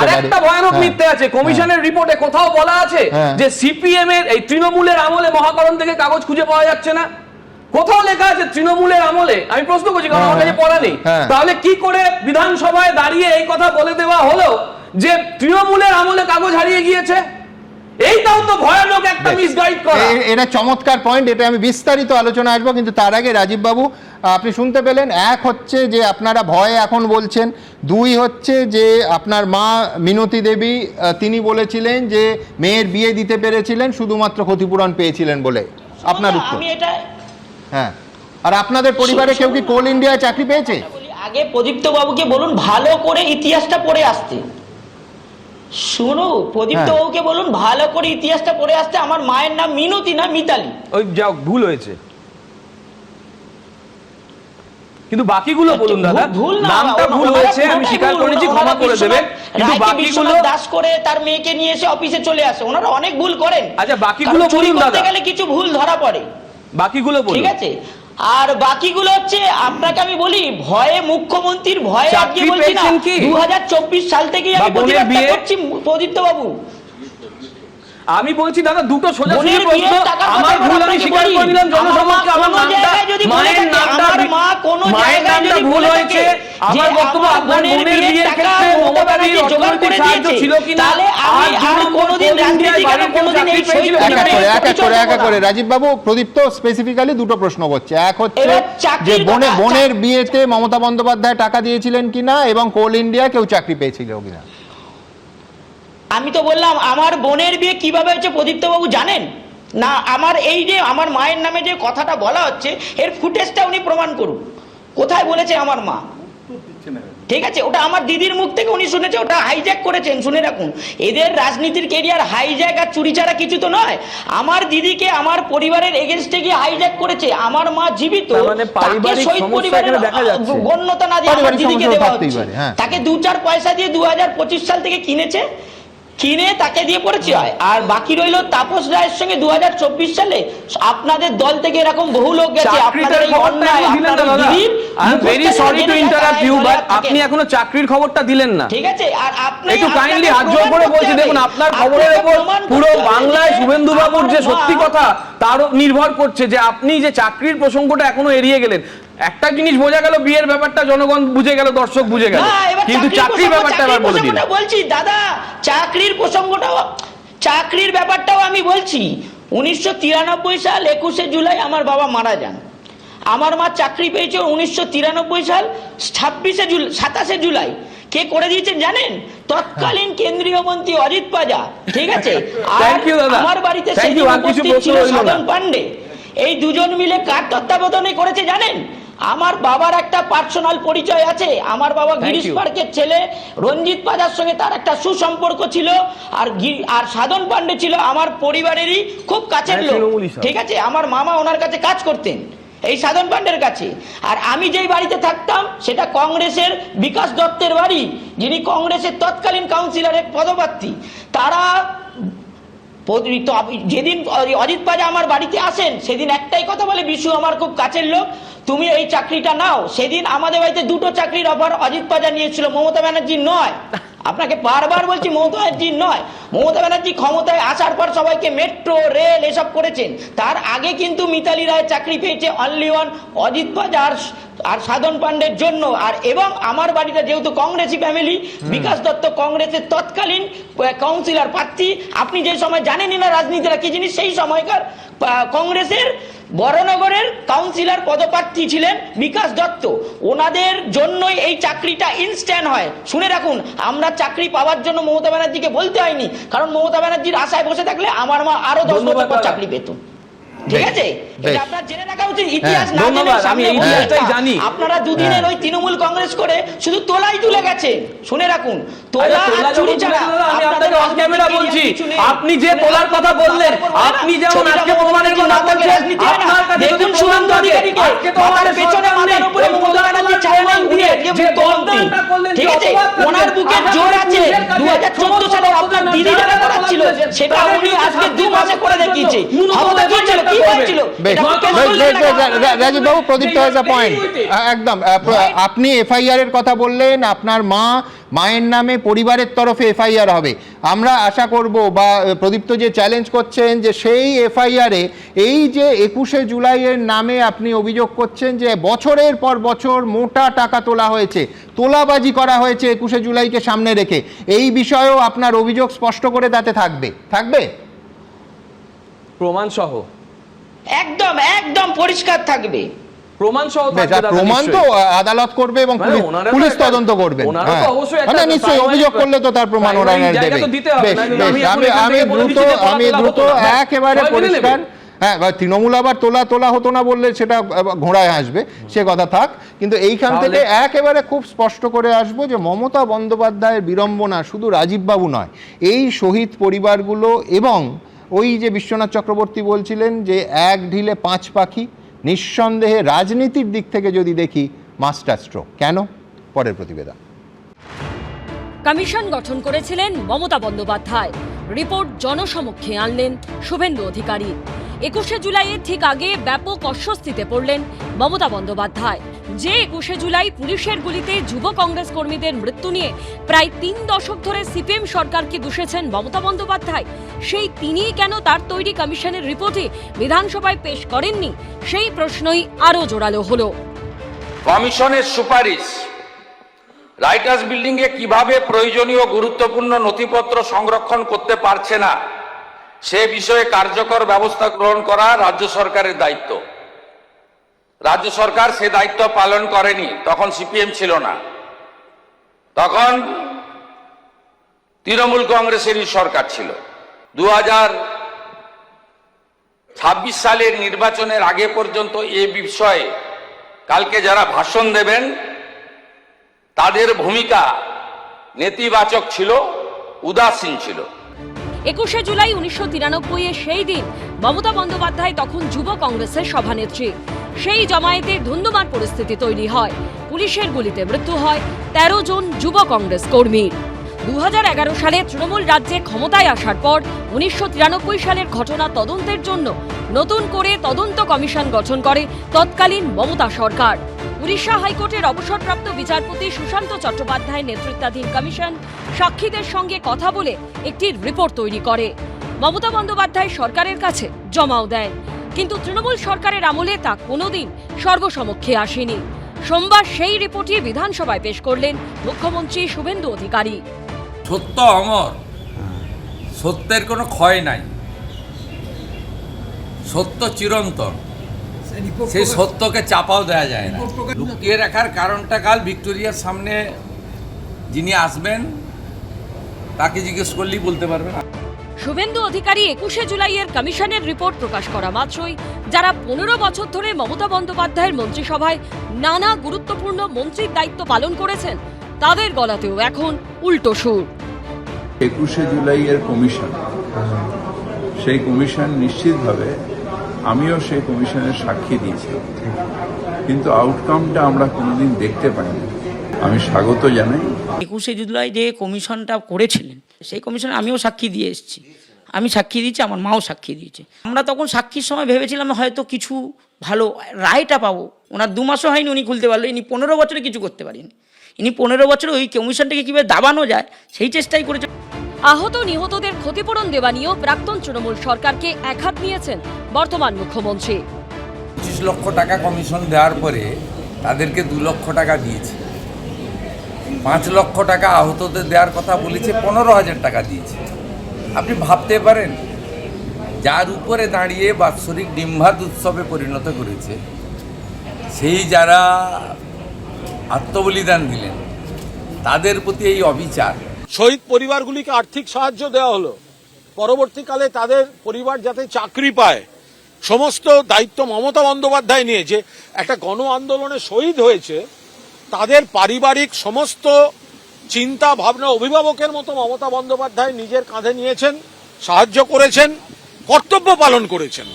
আরেকটা ভয়ানক মিথ্যে আছে। কমিশনের রিপোর্টে কোথাও বলা আছে যে সিপিএম এর এই তৃণমূলের আমলে মহাকরণ থেকে কাগজ খুঁজে পাওয়া যাচ্ছে না। কোথাও লেখা আছে তৃণমূলের আমলে? আমি প্রশ্ন করছি, কারণ আমার কাছে পড়া নেই। তাহলে কি করে বিধানসভায় দাঁড়িয়ে এই কথা বলে দেওয়া হলো যে তৃণমূলের আমলে কাগজ হারিয়ে গিয়েছে? এইটাও তো ভয়ানক একটা মিসগাইড করা। এটা চমৎকার পয়েন্ট, এটা আমি বিস্তারিত আলোচনা আসবো, কিন্তু তার আগে রাজীব বাবু আপনি শুনতে পেলেন, এক হচ্ছে যে আপনারা ভয়ে এখন বলছেন, দুই হচ্ছে যে আপনার মা মিনতি দেবী তিনি বলেছিলেন যে মেয়ের বিয়ে দিতে পেরেছিলেন শুধুমাত্র ক্ষতিপূরণ পেয়েছিলেন বলে। আপনার উত্তর? হ্যাঁ, আর আপনাদের পরিবারে কেউ কি কোল ইন্ডিয়ায় চাকরি পেয়েছে? আগে প্রদীপ্ত বাবুকে বলুন ভালো করে ইতিহাসটা পড়ে আসতে। শুনো, প্রদীপ্ত বাবুকে বলুন ভালো করে ইতিহাসটা পড়ে আসতে। আমার মায়ের নাম মিনতি না মিতালি। ওই যাও, ভুল হয়েছে, কিন্তু বাকিগুলো বলুন দাদা। নামটা ভুল হয়েছে, আমি স্বীকার করেছি, ক্ষমা করে দেবেন, কিন্তু বাকিগুলো দাস করে তার মেয়েকে নিয়ে এসে অফিসে চলে আসে, ওনারা অনেক ভুল করেন। আচ্ছা, বাকিগুলো বলুন দাদা। গেলে কিছু ভুল ধরা পড়ে, বাকিগুলো বলুন। ঠিক আছে, আর বাকিগুলো হচ্ছে আপনাকে আমি বলি, ভয়ে মুখ্যমন্ত্রীর ভয়ে আজকে বলছি না, 2024 সাল থেকেই আমি প্রতিবাদ করছি প্রদীপ্ত বাবু। আমি বলছি দাদা দুটো সোজা বোনের প্রশ্ন, বিয়ের টাকার কথা আমার ভুল আমি আপনাকে স্বীকার বলি। করে নিলাম, আমার মা জনসমক্ষে আমার কোনো নামটা জায়গায় যদি বলে মায়ের থাকে, নামটা আমার মা কোনো মায়ের জায়গায় নামটা যদি ভুল বলে হয়েছে, থাকে যে আমার বক্তব্য আমার আপনার বোনের বোনের বিয়ের বিয়ের টাকা ক্ষেত্রে মমতা মমতা ব্যানার্জি ব্যানার্জির জোগাড় অর্থনৈতিক করে সাহায্য দিয়েছে। ছিল কিনা, তাহলে আর আমি দু আর নম্বর কোনোদিন কোন রাজনীতি ইন্ডিয়ায় কেন বাড়ির কেউ কোনোদিন এই চাকরি পেয়েছিল শহীদ কিনা? এক এক করে রাজীব বাবু, প্রদীপ্ত স্পেসিফিক্যালি দুটো প্রশ্ন করছে। এক হচ্ছে এবার যে চাকরির কথা, বোনের বিয়েতে মমতা বন্দ্যোপাধ্যায় টাকা দিয়েছিলেন কিনা এবং কোল ইন্ডিয়া কেউ চাকরি পেয়েছিল কিনা। আমি তো বললাম আমার বোনের বিয়ে কিভাবে হচ্ছে প্রদীপ্ত বাবু জানেন না? আমার এই যে আমার মায়ের নামে যে কথাটা বলা হচ্ছে এর ফুটেজটা উনি প্রমাণ করুন, কোথায় বলেছে আমার মা। ঠিক আছে, ওটা আমার দিদির মুখ থেকে উনি শুনেছে, ওটা হাইজ্যাক করেছেন। শুনে রাখুন, এদের রাজনীতির কেরিয়ার হাইজ্যাক আর চুরি ছাড়া কিছু তো নয়। আমার দিদিকে আমার পরিবারের এগেনস্টে গিয়ে হাইজ্যাক করেছে। আমার মা জীবিত, মানে তাকে পারিবারিক শহীদ সমস্যা পরিবারের এখানে দেখা যাচ্ছে। গণ্যতা না দিয়ে আমার পারিবারিক দিদিকে সমস্যা দেওয়া থাকতেই হচ্ছে। পারে, হ্যাঁ। তাকে 2-4 পয়সা দিয়ে 2025 সাল থেকে কিনে তাকে দিয়ে পরিচয়। আর বাকি রইল তাপস রায়ের সঙ্গে 2024 সালে আপনাদের দল থেকে এরকম বহু লোক গেছে। আপনাদের এই অন্যায়, আপনাদের দিদির very sorry to interrupt you, but আপনি এখনো চাকরির খবরটা দিলেন না। ঠিক আছে, আর আপনি একটু কাইন্ডলি হাত জোড় করে বলছি, দেখুন আপনার খবরের উপর পুরো বাংলায় শুভেন্দু বাবুর যে সত্যি কথা তারও নির্ভর করছে যে আপনি যে চাকরির প্রসঙ্গটা এখনো এড়িয়ে গেলেন। একটা জিনিস বোঝা গেল, বিয়ের ব্যাপারটা জনগণ বুঝে গেল, দর্শক বুঝে গেল, কিন্তু চাকরির ব্যাপারটা এবার বলে দিন। বলছি দাদা, চাকরির ব্যাপারটাও আমি বলছি। 1993 সাল 21শে জুলাই আমার বাবা মারা যান। আমার মা চাকরি পেয়েছে 1993 সাল 27শে জুলাই। কে করে দিয়েছেন জানেন? তৎকালীন কেন্দ্রীয় মন্ত্রী অজিত পাজা। ঠিক আছে, আর আমার বাড়িতে সেদিন উপস্থিত ছিল সাধন পান্ডে। এই দুজন মিলে কার তত্ত্বাবধানে করেছে জানেন? আমার বাবার একটা পার্সোনাল পরিচয় আছে। আমার বাবা গিরিশ পার্কের ছেলে, রঞ্জিত পাজার সঙ্গে তার একটা সুসম্পর্ক ছিল। আর সাধন পান্ডে ছিল আমার পরিবারেরই খুব কাছের লোক। ঠিক আছে, আমার মামা ওনার কাছে কাজ করতেন, এই সাধন পান্ডের কাছে। আর আমি যেই বাড়িতে থাকতাম সেটা কংগ্রেসের বিকাশ দত্তের বাড়ি, যিনি কংগ্রেসের তৎকালীন কাউন্সিলরের পদপ্রার্থী। তারা যেদিন অজিত পাজা আমার বাড়িতে আসেন সেদিন একটাই কথা বলে, বিশু আমার খুব কাছের লোক, তুমি এই চাকরিটা নাও। সেদিন আমাদের বাড়িতে 2টো চাকরির অফার অজিত পাজা নিয়েছিল, মমতা ব্যানার্জি নয়। আপনাকে বারবার বলছি, মমতা ব্যানার্জি নয়। মমতা ব্যানার্জি ক্ষমতায় আসার পর সবাইকে মেট্রো, রেল এসব করেছেন। তার আগে কিন্তু মিতালি রায় চাকরি পেয়েছে অনলি ওয়ান অজিত পাজা আর সাধন পান্ডের জন্য। আর এবং আমার বাড়িটা যেহেতু কংগ্রেসি ফ্যামিলি, বিকাশ দত্ত কংগ্রেসের তৎকালীন কাউন্সিলর প্রার্থী। আপনি যে সময় জানেনই না রাজনীতিরা কি জিনিস, সেই সময়কার কংগ্রেসের বড়নগরের কাউন্সিলর পদপ্রার্থী ছিলেন বিকাশ দত্ত। ওনাদের জন্যই এই চাকরিটা ইনস্ট্যান্ট হয়। শুনে রাখুন, আমরা চাকরি পাওয়ার জন্য মমতা ব্যানার্জিকে বলতে হয়নি, কারণ মমতা ব্যানার্জির আশায় বসে থাকলে আমার মা আরো 10 বছর পর চাকরি পেত। ঠিক আছে, এটা আপনার জেনে রাখা উচিত। ইতিহাস না জেনে সামনে জানি আপনারা দুদিনের ওই তৃণমূল কংগ্রেস করে শুধু তোলাই তুলে গেছে। শুনে রাখুন, তোলা আর চুরি ছাড়া আমি আপনাকে অন ক্যামেরা বলছি, আপনি যে তোলার কথা বললেন, আপনি যেমন আজকে প্রমাণের কথা বলছেন, আপনার কাছে দেখুন শুভেন্দু অধিকারীকে মাথার পেছনে মাথার উপরে মমতা ব্যানার্জি চেয়ারম্যান দিয়ে মুখ্যমন্ত্রী। ঠিক আছে, ওনার বুকে জোর আছে। 2014 সালে আপনার দিদি যারা করাচ্ছিল সেটা উনি আজকে 2 মাসে করে দেখিয়েছে। ক্ষমতা কি ছিল, কি হয়েছিল? রাজীব বাবু, প্রদীপ্ত হ্যাজ আ পয়েন্ট। একদম, আপনি এফআইআর এর কথা বললেন, আপনার মায়ের নামে পরিবারের তরফে এফআইআর হবে। আমরা আশা করব, বা প্রদীপ্ত যে চ্যালেঞ্জ করছেন যে সেই এফআইআরে এই যে 21শে জুলাইয়ের নামে আপনি অভিযোগ করছেন যে বছরের পর বছর মোটা টাকা তোলা হয়েছে, তোলাবাজি করা হয়েছে 21শে জুলাইকে সামনে রেখে, এই বিষয়েও আপনার অভিযোগ স্পষ্ট করে তাতে থাকবে প্রমাণ সহ? একদম পরিষ্কার থাকবে। প্রমাণ সহ প্রমাণ তো আদালত করবে এবং পুলিশ তদন্ত করবে। নিশ্চয়ই অভিযোগ করলে তো তার প্রমাণ ওরা দেবে। আমি দ্রুত একেবারে পরিষ্কার, হ্যাঁ, তৃণমূল আবার তোলা হতো না বললে সেটা ঘোড়ায় আসবে, সে কথা থাক। কিন্তু এইখান থেকে একেবারে খুব স্পষ্ট করে আসবো যে মমতা বন্দ্যোপাধ্যায়ের বিড়ম্বনা শুধু রাজীববাবু নয়, এই শহীদ পরিবারগুলো। এবং ওই যে বিশ্বনাথ চক্রবর্তী বলছিলেন যে 1 ঢিলে 5 পাখি, নিঃসন্দেহে রাজনীতির দিক থেকে যদি দেখি মাস্টার স্ট্রোক। কেন? পরের প্রতিবেদন। কমিশন গঠন করেছিলেন মমতা বন্দ্যোপাধ্যায়, রিপোর্ট জনসমক্ষে আনলেন শুভেন্দু অধিকারী। 21শে জুলাইয়ের ঠিক আগে ব্যাপক অস্বস্তিতে পড়লেন মমতা বন্দ্যোপাধ্যায়। যে 21শে জুলাই পুলিশের গুলিতে যুব কংগ্রেস কর্মীদের মৃত্যু নিয়ে প্রায় 3 দশক ধরে সিপিএম সরকারকে দোষেছেন মমতা বন্দ্যোপাধ্যায়, সেই তিনিই কেন তার তৈরি কমিশনের রিপোর্টে বিধানসভায় পেশ করেননি, সেই প্রশ্নই আরও জোরালো হলো। কমিশনের সুপারিশ রাইটার্স বিল্ডিং এ কিভাবে প্রয়োজনীয় গুরুত্বপূর্ণ নথিপত্র সংরক্ষণ করতে পারছে না সে বিষয়ে কার্যকর ব্যবস্থা গ্রহণ করা রাজ্য সরকারের দায়িত্ব। রাজ্য সরকার সে দায়িত্ব পালন করেনি, তখন সিপিএম ছিল না, তখন তৃণমূল কংগ্রেসেরই সরকার ছিল। 2026 সালের নির্বাচনের আগে পর্যন্ত এ বিষয়ে কালকে যারা ভাষণ দেবেন তাদের ভূমিকা নেতিবাচক ছিল, উদাসীন ছিল। 21শে জুলাই 1993 সেই দিন মমতা বন্দ্যোপাধ্যায় তখন যুব কংগ্রেসের সভানেত্রী। সেই জমায়েতের ধুন্ধুমার পরিস্থিতি তৈরি হয়, পুলিশের গুলিতে মৃত্যু হয় 13 জন যুব কংগ্রেস কর্মীর। 2011 সালে তৃণমূল রাজ্যে ক্ষমতায় আসার পর 1993 সালের ঘটনা তদন্তের জন্য নতুন করে তদন্ত কমিশন গঠন করে তৎকালীন মমতা সরকার। উড়িষ্যা হাইকোর্টের অবসরপ্রাপ্ত বিচারপতি সুশান্ত চট্টোপাধ্যায়ের নেতৃত্বাধীন কমিশন সাক্ষীদের সঙ্গে কথা বলে একটি রিপোর্ট তৈরি করে, মমতা বন্দ্যোপাধ্যায় সরকারের কাছে জমাও দেন। কিন্তু তৃণমূল সরকারের আমলে তা কোনোদিন সর্বসমক্ষে আসেনি। সোমবার সেই রিপোর্টই বিধানসভায় পেশ করলেন মুখ্যমন্ত্রী শুভেন্দু অধিকারী। সত্য অমর, সত্যের কোনো ক্ষয় নাই, সত্য চিরন্তন, সেই সত্যকে চাপাও দেওয়া যায় না। লুকিয়ে রাখার কারণটা কাল ভিক্টোরিয়ার সামনে যিনি আসবেন তাকে জিজ্ঞেস করলেই বলতে পারবেন। শুভেন্দু অধিকারী 21শে জুলাইয়ের কমিশনের রিপোর্ট প্রকাশ করা মাত্রই যারা 15 বছর ধরে মমতা বন্দ্যোপাধ্যায়ের মন্ত্রিসভায় নানা গুরুত্বপূর্ণ মন্ত্রীর দায়িত্ব পালন করেছেন তাদের গলাতেও এখন উল্টো সুর। 21শে জুলাইয়ের কমিশন, সেই কমিশন নিশ্চিতভাবে আমিও সেই কমিশনের সাক্ষী দিয়েছি, কিন্তু আউটকামটা আমরা কোনোদিন দেখতে পাইনি। আমি স্বাগত জানাই। 21শে জুলাই যে কমিশনটা করেছিলেন সেই কমিশনে আমিও সাক্ষী দিয়ে এসেছি, আমি সাক্ষী দিয়েছি, আমার মাও সাক্ষী দিয়েছে। আমরা তখন সাক্ষীর সময় ভেবেছিলাম হয়তো কিছু ভালো রায়টা পাবো। ওনার 2 মাসও হয়নি উনি খুলতে পারলো, ইনি 15 বছরে কিছু করতে পারেনি। ইনি 15 বছরে ওই কমিশনটাকে কীভাবে দাবানো যায় সেই চেষ্টাই করেছে। আহত নিহতদের ক্ষতিপূরণ দেওয়া নিয়েও প্রাক্তন তৃণমূল সরকারকে একহাত নিয়েছেন বর্তমান মুখ্যমন্ত্রী। 25 লক্ষ টাকা কমিশন দেওয়ার পরে তাদেরকে 2 লক্ষ টাকা দিয়েছে, 5 লক্ষ টাকা আহতদের দেওয়ার কথা বলেছে, 15,000 টাকা দিয়েছে। আপনি ভাবতে পারেন যার উপরে দাঁড়িয়ে বাৎসরিক ডিম্বাদ উৎসবে পরিণত করেছে, সেই যারা আত্মবলিদান দিলেন তাদের প্রতি এই অবিচার। শহীদ পরিবারগুলিকে আর্থিক সাহায্য দেওয়া হলো, পরবর্তীকালে তাদের পরিবার যাতে চাকরি পায় সমস্ত দায়িত্ব মমতা বন্দ্যোপাধ্যায় নিয়ে যে একটা গণ আন্দোলনে শহীদ হয়েছে তাদের পারিবারিক সমস্ত চিন্তা ভাবনা অভিভাবকের মতো মমতা বন্দ্যোপাধ্যায় নিজের কাঁধে নিয়েছেন, সাহায্য করেছেন, কর্তব্য পালন করেছেন।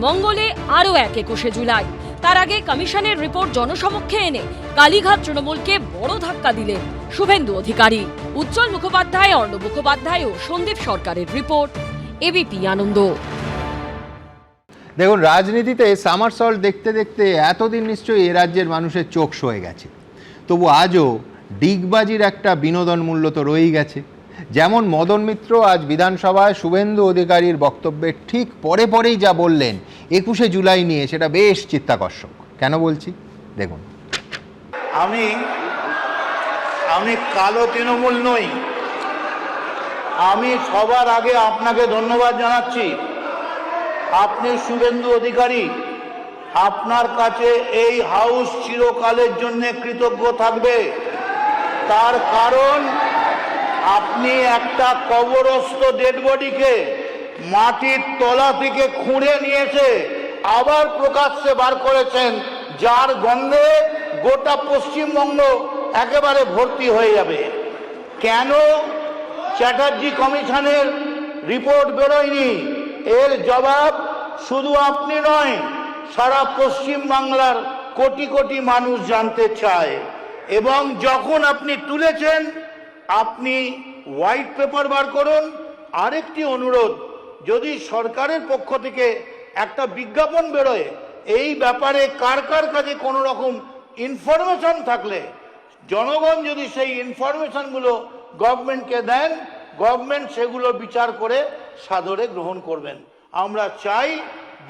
মঙ্গলে আরও এক 21শে জুলাই, তার আগে কমিশনের রিপোর্ট জনসমক্ষে এনে কালীঘাট তৃণমূলকে বড় ধাক্কা দিলেন শুভেন্দু অধিকারী। উজ্জ্বল মুখোপাধ্যায়, অর্ণব মুখোপাধ্যায় ও সন্দীপ সরকারের রিপোর্ট, এবিপি আনন্দ। দেখুন, রাজনীতিতে সামারসল্ট দেখতে দেখতে এতদিন নিশ্চয়ই এ রাজ্যের মানুষের চোখ সয়ে গেছে, তবু আজও ডিগবাজির একটা বিনোদন মূল্য তো রয়েই গেছে। যেমন মদন মিত্র আজ বিধানসভায় শুভেন্দু অধিকারীর বক্তব্যের ঠিক পরেই যা বললেন 21শে জুলাই নিয়ে, সেটা বেশ চিত্তাকর্ষক। কেন বলছি দেখুন। আমি কালো তৃণমূল নই। আমি সবার আগে আপনাকে ধন্যবাদ জানাচ্ছি। আপনি শুভেন্দু অধিকারী, আপনার কাছে এই হাউস চিরকালের জন্য কৃতজ্ঞ থাকবে। তার কারণ আপনি একটা কবরস্থ ডেড বডিকে মাটির তলা থেকে খুঁড়ে নিয়েছে আবার প্রকাশ্যে বার করেছেন, যার গন্ধে গোটা পশ্চিমবঙ্গ একেবারে ভর্তি হয়ে যাবে। কেন চ্যাটার্জি কমিশনের রিপোর্ট বেরোয়নি, এর জবাব শুধু আপনি নয়, সারা পশ্চিম বাংলার কোটি কোটি মানুষ জানতে চায়। এবং যখন আপনি তুলেছেন, আপনি হোয়াইট পেপার বার করুন। আরেকটি অনুরোধ, যদি সরকারের পক্ষ থেকে একটা বিজ্ঞাপন বেরোয় এই ব্যাপারে কার কার কাছে কোনো রকম ইনফরমেশন থাকলে, জনগণ যদি সেই ইনফরমেশনগুলো গভর্নমেন্টকে দেন, গভর্নমেন্ট সেগুলো বিচার করে সাদরে গ্রহণ করবেন। আমরা চাই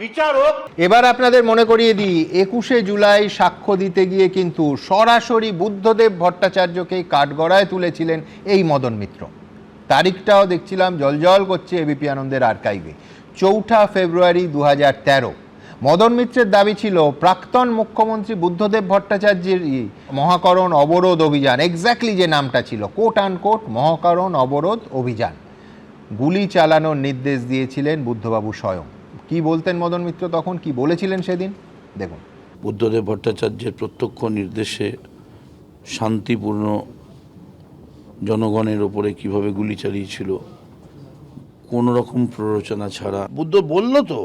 বিচারক। এবার আপনাদের মনে করিয়ে দিই, 21শে জুলাই সাক্ষ্য দিতে গিয়ে কিন্তু সরাসরি বুদ্ধদেব ভট্টাচার্যকেই কাঠগড়ায় তুলেছিলেন এই মদন মিত্র। তারিখটাও দেখছিলাম জলজল করছে এবিপি আনন্দের আর্কাইভে, 4 ফেব্রুয়ারি 2013। মদন মিত্রের দাবি ছিল প্রাক্তন মুখ্যমন্ত্রী বুদ্ধদেব ভট্টাচার্যের মহাকরণ অবরোধ অভিযান, এক্স্যাক্টলি যে নামটা ছিল, কোট আনকোট মহাকরণ অবরোধ অভিযান, গুলি চালানোর নির্দেশ দিয়েছিলেন বুদ্ধবাবু স্বয়ং। কি বলতেন মদন মিত্র তখন, কি বলেছিলেন সেদিন দেখুন। বুদ্ধদেব ভট্টাচার্যের প্রত্যক্ষ নির্দেশে শান্তিপূর্ণ জনগণের ওপরে কিভাবে গুলি চালিয়েছিল কোনো রকম প্ররোচনা ছাড়া। বুদ্ধ বললো তো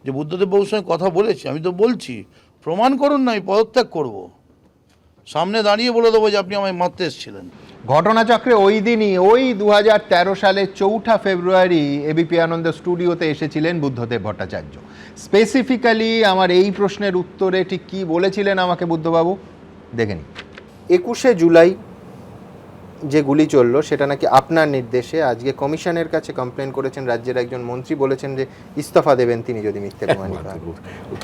যে বুদ্ধদেব বাবুর সঙ্গে কথা বলেছি, আমি তো বলছি প্রমাণ করুন না, আমি পদত্যাগ করব, সামনে দাঁড়িয়ে বলে দেবো যে আপনি আমায় মারতে এসেছিলেন। ঘটনাচক্রে ওই দিনই, ওই 2013 সালের 4 ফেব্রুয়ারি এবিপি আনন্দ স্টুডিওতে এসেছিলেন বুদ্ধদেব ভট্টাচার্য। স্পেসিফিক্যালি আমার এই প্রশ্নের উত্তরে ঠিক কী বলেছিলেন আমাকে বুদ্ধবাবু দেখে নিন। 21শে জুলাই যে গুলি চললো সেটা নাকি আপনার নির্দেশে। আজকে কমিশনের কাছে কমপ্লেন করেছেন রাজ্যের একজন মন্ত্রী, বলেছেন যে ইস্তফা দেবেন তিনি যদি মিথ্যে প্রমাণিত হয়।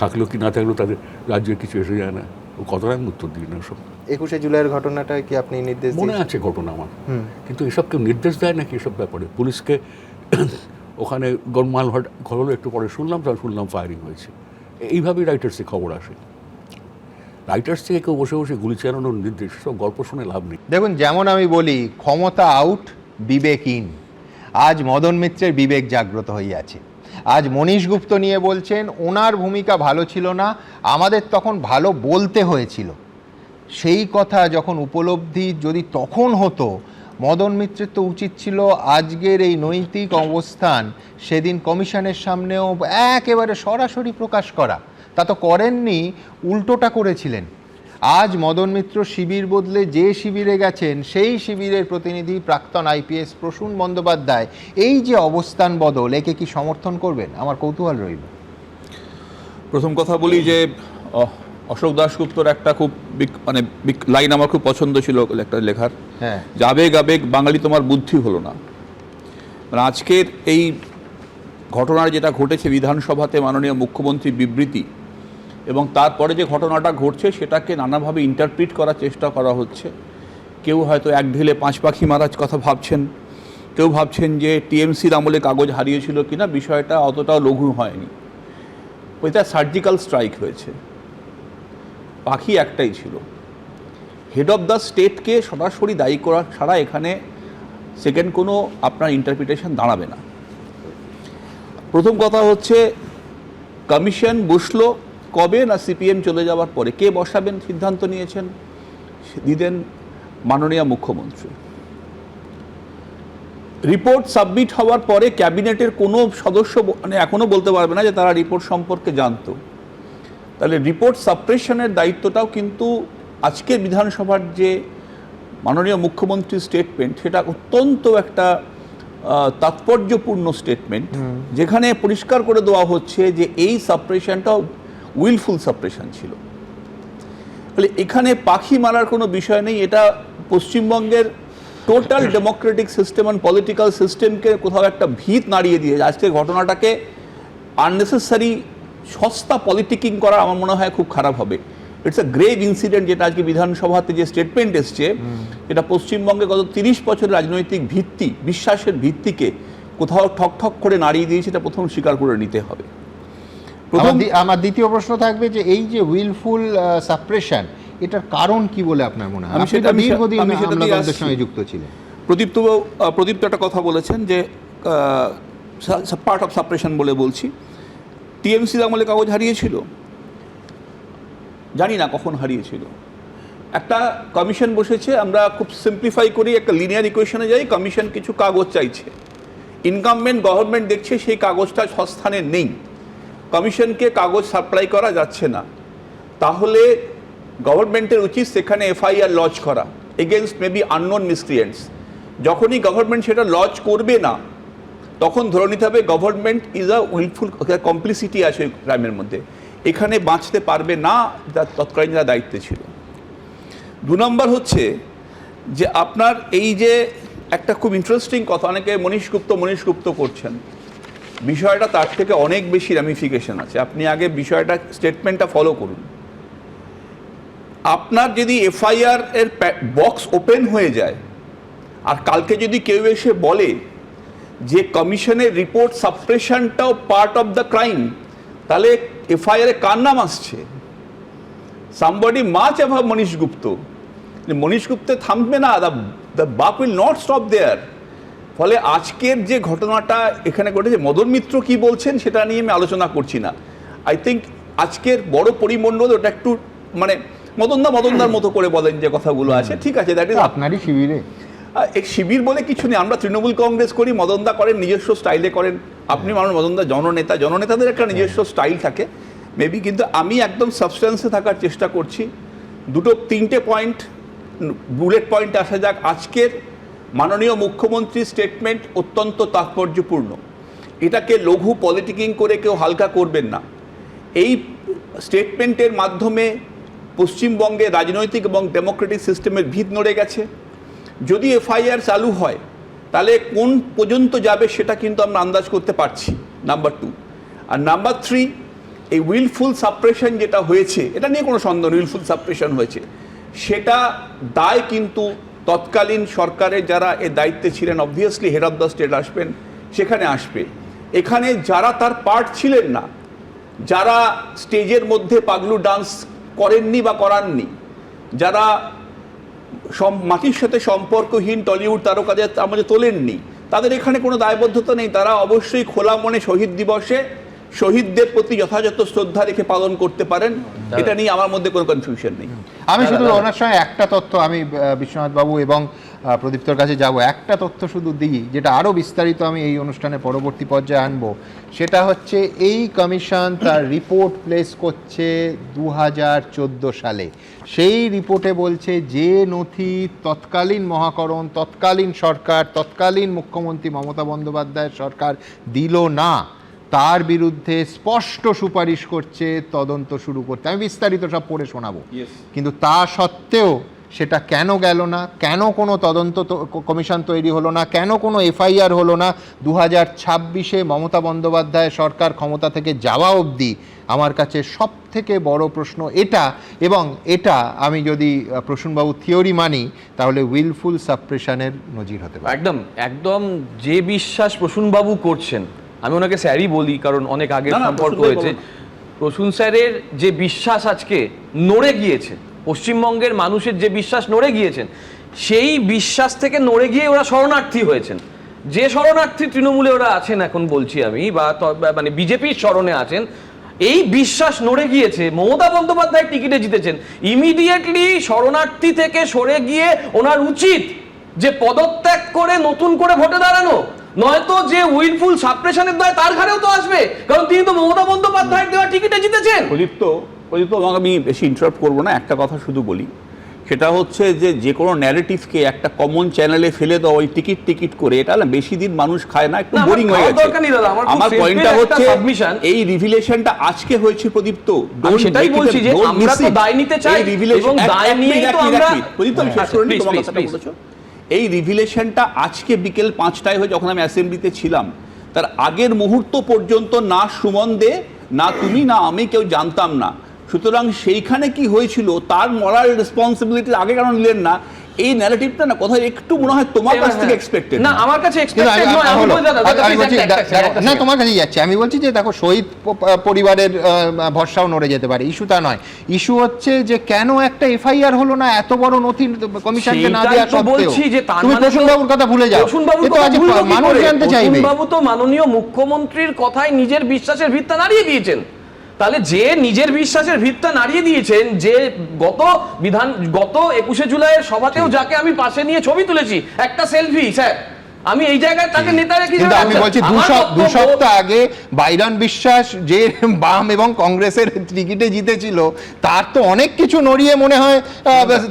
থাকলেও কি না থাকলেও তাদের রাজ্যের কিছু এসে যায় না, ও কতটা আমি উত্তর দিই না সব। 21শে জুলাইয়ের ঘটনাটা কি আপনি নির্দেশ মনে আছে ঘটনা আমার, কিন্তু এসব কেউ নির্দেশ দেয় নাকি এসব ব্যাপারে? পুলিশকে ওখানে গোলমাল হলো, একটু পরে শুনলাম ফায়ারিং হয়েছে। এইভাবেই রাইটার্সে খবর আসে। রাইটার্স থেকে কেউ বসে বসে গুলি চালানোর নির্দেশ, সব গল্প শুনে লাভ নেই। দেখুন, যেমন আমি বলি ক্ষমতা আউট, বিবেক ইন। আজ মদন মিত্রের বিবেক জাগ্রত হইয়াছে। আজ মনীশ গুপ্ত নিয়ে বলছেন ওনার ভূমিকা ভালো ছিল না, আমাদের তখন ভালো বলতে হয়েছিল। সেই কথা যখন উপলব্ধি যদি তখন হতো, মদন মিত্রের তো উচিত ছিল আজকের এই নৈতিক অবস্থান সেদিন কমিশনের সামনেও একেবারে সরাসরি প্রকাশ করা। তা তো করেননি, উল্টোটা করেছিলেন। আজ মদন মিত্র শিবির বদলে যে শিবিরে গেছেন, সেই শিবিরের প্রতিনিধি প্রাক্তন আইপিএস প্রসূন বন্দ্যোপাধ্যায় এই যে অবস্থান বদল, একে কি সমর্থন করবেন? আমার কৌতূহল রইল। প্রথম কথা বলি যে অশোক দাশগুপ্তর একটা খুব লাইন আমার খুব পছন্দ ছিল একটা লেখার, যে আবেগ আবেগ বাঙালি তোমার বুদ্ধি হলো না। মানে আজকের এই ঘটনার যেটা ঘটেছে বিধানসভাতে মাননীয় মুখ্যমন্ত্রীর বিবৃতি, এবং তারপরে যে ঘটনাটা ঘটছে সেটাকে নানাভাবে ইন্টারপ্রিট করার চেষ্টা করা হচ্ছে। কেউ হয়তো এক ঢিলে 5 পাখি মারার কথা ভাবছেন, কেউ ভাবছেন যে টিএমসির আমলে কাগজ হারিয়েছিল কিনা, বিষয়টা অতটাও লঘু হয়নি। ওইটা সার্জিক্যাল স্ট্রাইক হয়েছে, পাখি একটাই ছিল। হেড অফ দ্য স্টেটকে সরাসরি দায়ী করা ছাড়া এখানে সেকেন্ড কোনো আপনার ইন্টারপ্রিটেশন দাঁড়াবে না। প্রথম কথা হচ্ছে কমিশন বসলো কবে না সিপিএম চলে যাওয়ার পরে। কে বসাবেন সিদ্ধান্ত নিয়েছেন, দিলেন মাননীয় মুখ্যমন্ত্রী। রিপোর্ট সাবমিট হওয়ার পরে ক্যাবিনেটের কোনো সদস্য এখনও বলতে পারবে না যে তারা রিপোর্ট সম্পর্কে জানতো। তাহলে রিপোর্ট সাপ্রেশনের দায়িত্বটাও কিন্তু আজকের বিধানসভার যে মাননীয় মুখ্যমন্ত্রীর স্টেটমেন্ট, সেটা অত্যন্ত একটা তাৎপর্যপূর্ণ স্টেটমেন্ট, যেখানে পরিষ্কার করে দেওয়া হচ্ছে যে এই সাপ্রেশনটাও উইলফুল সাপ্রেশন ছিল। ফলে এখানে পাখি মারার কোনো বিষয় নেই। এটা পশ্চিমবঙ্গের total Democratic system and political সিস্টেমকে কোথাও একটা ভিত নাড়িয়ে দিয়ে আজকের ঘটনাটাকে আননেসেসারি সস্তা পলিটিকিং করা আমার মনে হয় খুব খারাপ হবে। ইটস আ গ্রেভ ইনসিডেন্ট যেটা আজকে বিধানসভাতে যে স্টেটমেন্ট এসছে, এটা পশ্চিমবঙ্গে গত 30 বছরের রাজনৈতিক ভিত্তি, বিশ্বাসের ভিত্তিকে কোথাও ঠক ঠক করে নাড়িয়ে দিয়েছে, এটা প্রথম স্বীকার করে নিতে হবে। আমার দ্বিতীয় প্রশ্ন থাকবে যে এই যে উইলফুল সাপ্রেশন, এটার কারণ কি বলে আপনার মনে হয়? আপনি তো দীর্ঘদিন আমলাতন্ত্রের সঙ্গে যুক্ত ছিলেন। প্রদীপ একটা কথা বলেছেন যে পার্ট অফ সাপ্রেশন বলে বলছি। টিএমসির আমলে কাগজ হারিয়েছিল, জানি না কখন হারিয়েছিল। একটা কমিশন বসেছে, আমরা খুব সিম্পলিফাই করি, একটা লিনিয়ার ইকুয়েশনে যাই, কমিশন কিছু কাগজ চাইছে, ইনকামবেন্ট গভর্নমেন্ট দেখছে সেই কাগজটা সস্থানে নেই, কমিশনকে কাগজ সাপ্লাই করা যাচ্ছে না, তাহলে গভর্নমেন্টের উচিত সেখানে এফআইআর লজ করা এগেনস্ট মেবি আননোন মিসক্রিয়েন্টস। যখনই গভর্নমেন্ট সেটা লজ করবে না, তখন ধরে নিতে হবে government is a wilful complicity আছে ক্রাইমের মধ্যে, এখানে বাঁচতে পারবে না তৎকালীন যারা দায়িত্বে ছিল। 2 নম্বর হচ্ছে যে আপনার এই যে একটা খুব ইন্টারেস্টিং কথা, অনেকে মনীষ গুপ্ত করছেন, বিষয়টা তার থেকে অনেক বেশি র্যামিফিকেশন আছে। আপনি আগে বিষয়টা স্টেটমেন্টটা ফলো করুন। আপনার যদি এফআইআর এর বক্স ওপেন হয়ে যায় আর কালকে যদি কেউ এসে বলে যে কমিশনের রিপোর্ট সাপ্রেশনটাও পার্ট অফ দ্য ক্রাইম, তাহলে এফআইআর এ কার নাম আসছে? সামবডি মাচ অ্যাভাব মনীষ গুপ্ত। মনীষ গুপ্তে থামবে না, দ্য বাক উইল নট স্টপ দেয়ার। ফলে আজকের যে ঘটনাটা এখানে ঘটেছে, মদন মিত্র কি বলছেন সেটা নিয়ে আমি আলোচনা করছি না। আই থিঙ্ক আজকের বড় পরিমণ্ডল ওটা একটু মানে মদনদার মতো করে বলেন যে কথাগুলো আছে, ঠিক আছে, দ্যাট ইজ আপনারই শিবিরে শিবির বলে কিছু নেই। আমরা তৃণমূল কংগ্রেস করি, মদনদা করেন নিজস্ব স্টাইলে করেন, আপনি মানুষ মদনদা জননেতাদের একটা নিজস্ব স্টাইল থাকে মেবি, কিন্তু আমি একদম সাবস্টেন্সে থাকার চেষ্টা করছি। 3টে পয়েন্ট, বুলেট পয়েন্টে আসা যাক। আজকের মাননীয় মুখ্যমন্ত্রীর স্টেটমেন্ট অত্যন্ত তাৎপর্যপূর্ণ, এটাকে লঘু পলিটিকিং করে কেউ হালকা করবেন না। এই স্টেটমেন্টের মাধ্যমে পশ্চিমবঙ্গে রাজনৈতিক এবং ডেমোক্রেটিক সিস্টেমের ভিত নড়ে গেছে। যদি এফআইআর চালু হয় তাহলে কোন পর্যন্ত যাবে সেটা কিন্তু আমরা আন্দাজ করতে পারছি, নাম্বার 2। আর নাম্বার 3, এই উইলফুল সাপ্রেশন যেটা হয়েছে, এটা নিয়ে কোনো সন্দেহ নেই, উইলফুল সাপ্রেশন হয়েছে, সেটা দায় কিন্তু তৎকালীন সরকারের যারা এর দায়িত্বে ছিলেন, obviously head of the state আসবেন, সেখানে আসবে। এখানে যারা তার পার্ট ছিলেন না, যারা স্টেজের মধ্যে পাগলু ডান্স করেননি বা করাননি, যারা মাটির সাথে সম্পর্কহীন টলিউড তারকাদের আমাদের তোলেননি, তাদের এখানে কোনো দায়বদ্ধতা নেই। তারা অবশ্যই খোলা মনে শহীদ দিবসে শহীদদের প্রতি যথাযথ শ্রদ্ধা রেখে পালন করতে পারেন, এটা নিয়ে আমার মধ্যে কোনো কনফিউশন নেই। আমি শুধু ওনার সঙ্গে একটা তথ্য, আমি বিশ্বনাথ বাবু এবং প্রদীপ্তর কাছে যাব, একটা তথ্য শুধু দিই যেটা আরও বিস্তারিত আমি এই অনুষ্ঠানের পরবর্তী পর্যায়ে আনবো। সেটা হচ্ছে এই কমিশন তার রিপোর্ট প্লেস করছে 2014 সালে। সেই রিপোর্টে বলছে যে নথি তৎকালীন মহাকরণ, তৎকালীন সরকার, তৎকালীন মুখ্যমন্ত্রী মমতা বন্দ্যোপাধ্যায়ের সরকার দিল না, তার বিরুদ্ধে স্পষ্ট সুপারিশ করছে তদন্ত শুরু করতে। আমি বিস্তারিত সব পড়ে শোনাবো, কিন্তু তা সত্ত্বেও সেটা কেন গেল না, কেন কোনো তদন্ত কমিশন তৈরি হলো না, কেন কোনো এফআইআর হলো না 2026-এ মমতা বন্দ্যোপাধ্যায় সরকার ক্ষমতা থেকে যাওয়া অবধি, আমার কাছে সব থেকে বড় প্রশ্ন এটা। এবং এটা আমি যদি প্রসূনবাবু থিওরি মানি তাহলে উইলফুল সাপ্রেশনের নজির হতে পারে। একদম একদম যে বিশ্বাস প্রসূনবাবু করছেন, আমি ওনাকে স্যারই বলি কারণ অনেক আগে সম্পর্ক হয়েছে, প্রসূন স্যারের যে বিশ্বাস আজকে নড়ে গিয়েছে, পশ্চিমবঙ্গের মানুষের যে বিশ্বাস নড়ে গিয়েছেন, সেই বিশ্বাস থেকে নড়ে গিয়ে ওরা শরণার্থী হয়েছেন। যে শরণার্থী তৃণমূলে ওরা আছেন এখন বলছি আমি, বা মানে বিজেপির শরণে আছেন, এই বিশ্বাস নড়ে গিয়েছে। মমতা বন্দ্যোপাধ্যায় টিকিটে জিতেছেন, ইমিডিয়েটলি শরণার্থী থেকে সরে গিয়ে ওনার উচিত যে পদত্যাগ করে নতুন করে ভোটে দাঁড়ানো, নয়তো যে উইলফুল সাপ্রেশনের দায় তার ঘাড়েও তো আসবে, কারণ তিনি তো মমতা বন্দ্যোপাধ্যায়ের দেওয়া টিকিটে জিতেছেন। প্রদীপ্ত আমি বেশি ইন্টারাপ্ট করবো না, একটা কথা শুধু বলি, সেটা হচ্ছে যে কোনো ন্যারেটিভকে একটা কমন চ্যানেলে ফেলে দেওয়া ওই টিকিট করে, এটা না বেশি দিন মানুষ খায় না, একটু বোরিং হয়ে গেছে। আমার পয়েন্টটা হচ্ছে এই রিভিলেশনটা আজকে হয়েছে প্রদীপ্ত, সেটাই বলছি যে আমরা তো দায় নিতে চাই এবং দায় নিয়ে তো আমরা প্রদীপ্ত আমি শেষ করে নিই তোমার কথাটা বলেছো। এই রিভিলেশনটা আজকে বিকেল 5টায় হয়ে, যখন আমি অ্যাসেম্বলিতে ছিলাম, তার আগের মুহূর্ত পর্যন্ত না সুমন দে, না তুমি, না আমি কেউ জানতাম না। সুতরাং সেইখানে কি হয়েছিল তার মরাল রেসপন্সিবিলিটি আগে কেন নিলেন না, এই ন্যারেটিভটা না কোথায় একটু মনে হয় তোমার কাছ থেকে এক্সপেক্টেড না, আমার কাছে এক্সপেক্টেড নয়। না, তোমার কাছেই যাচ্ছে। আমি বলছি যে দেখো, শহীদ পরিবারের ভরসাও নড়ে যেতে পারে, ইস্যু তা নয়। ইস্যু হচ্ছে যে কেন একটা এফআইআর হলো না এত বড় নথি কমিশনকে না দেওয়া সত্ত্বেও। তুমি প্রসূনবাবুর কথা ভুলে যাও, মানুষ জানতে চাইবে। প্রসূনবাবু তো মাননীয় মুখ্যমন্ত্রীর কথায় নিজের বিশ্বাসের ভিতটা নাড়িয়ে দিয়েছেন। তাহলে যে নিজের বিশ্বাসের ভিতটা নাড়িয়ে দিয়েছেন, যে গত 21শে জুলাইয়ের সভাতেও যাকে আমি পাশে নিয়ে ছবি তুলেছি, একটা সেলফি স্যার, আমি এই জায়গায় তাকে নেতা রেখে কিন্তু আমি বলছি দু সপ্তাহ আগে বাইরন বিশ্বাস যে বাম এবং কংগ্রেসের টিকিটে জিতেছিল, তার তো অনেক কিছু নড়িয়ে মনে হয়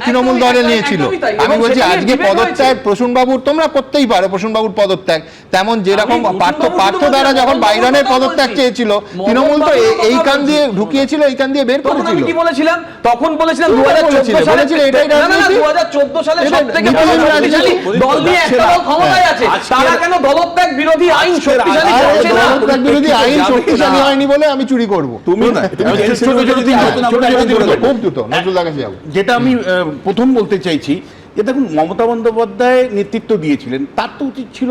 তৃণমূল দলে নিয়েছিল। আমি বলছি আজকে পদত্যাগ প্রসূনবাবুর, তোমরা করতেই পারো প্রসূনবাবুর পদত্যাগ, তেমন যেরকম পার্থ দ্বারা যখন বাইরনের পদত্যাগ চেয়েছিল, তৃণমূল তো এই কান দিয়ে ঢুকিয়েছিল, এই কান দিয়ে বের করেছিল। কি বলেছিলাম তখন? বলেছিলাম 2014 সালে, 2014 সালে সবথেকে দল নিয়ে একটা দল ক্ষমতায় আছে, তারা কেন দলত্যাগ বিরোধী আইন শক্তিশালী করছে না? দলত্যাগ বিরোধী আইন শক্তিশালী হয়নি বলে আমি চুরি করব। তুমি যেটা আমি প্রথম বলতে চাইছি যে দেখুন, মমতা বন্দ্যোপাধ্যায় নেতৃত্ব দিয়েছিলেন, তার তো উচিত ছিল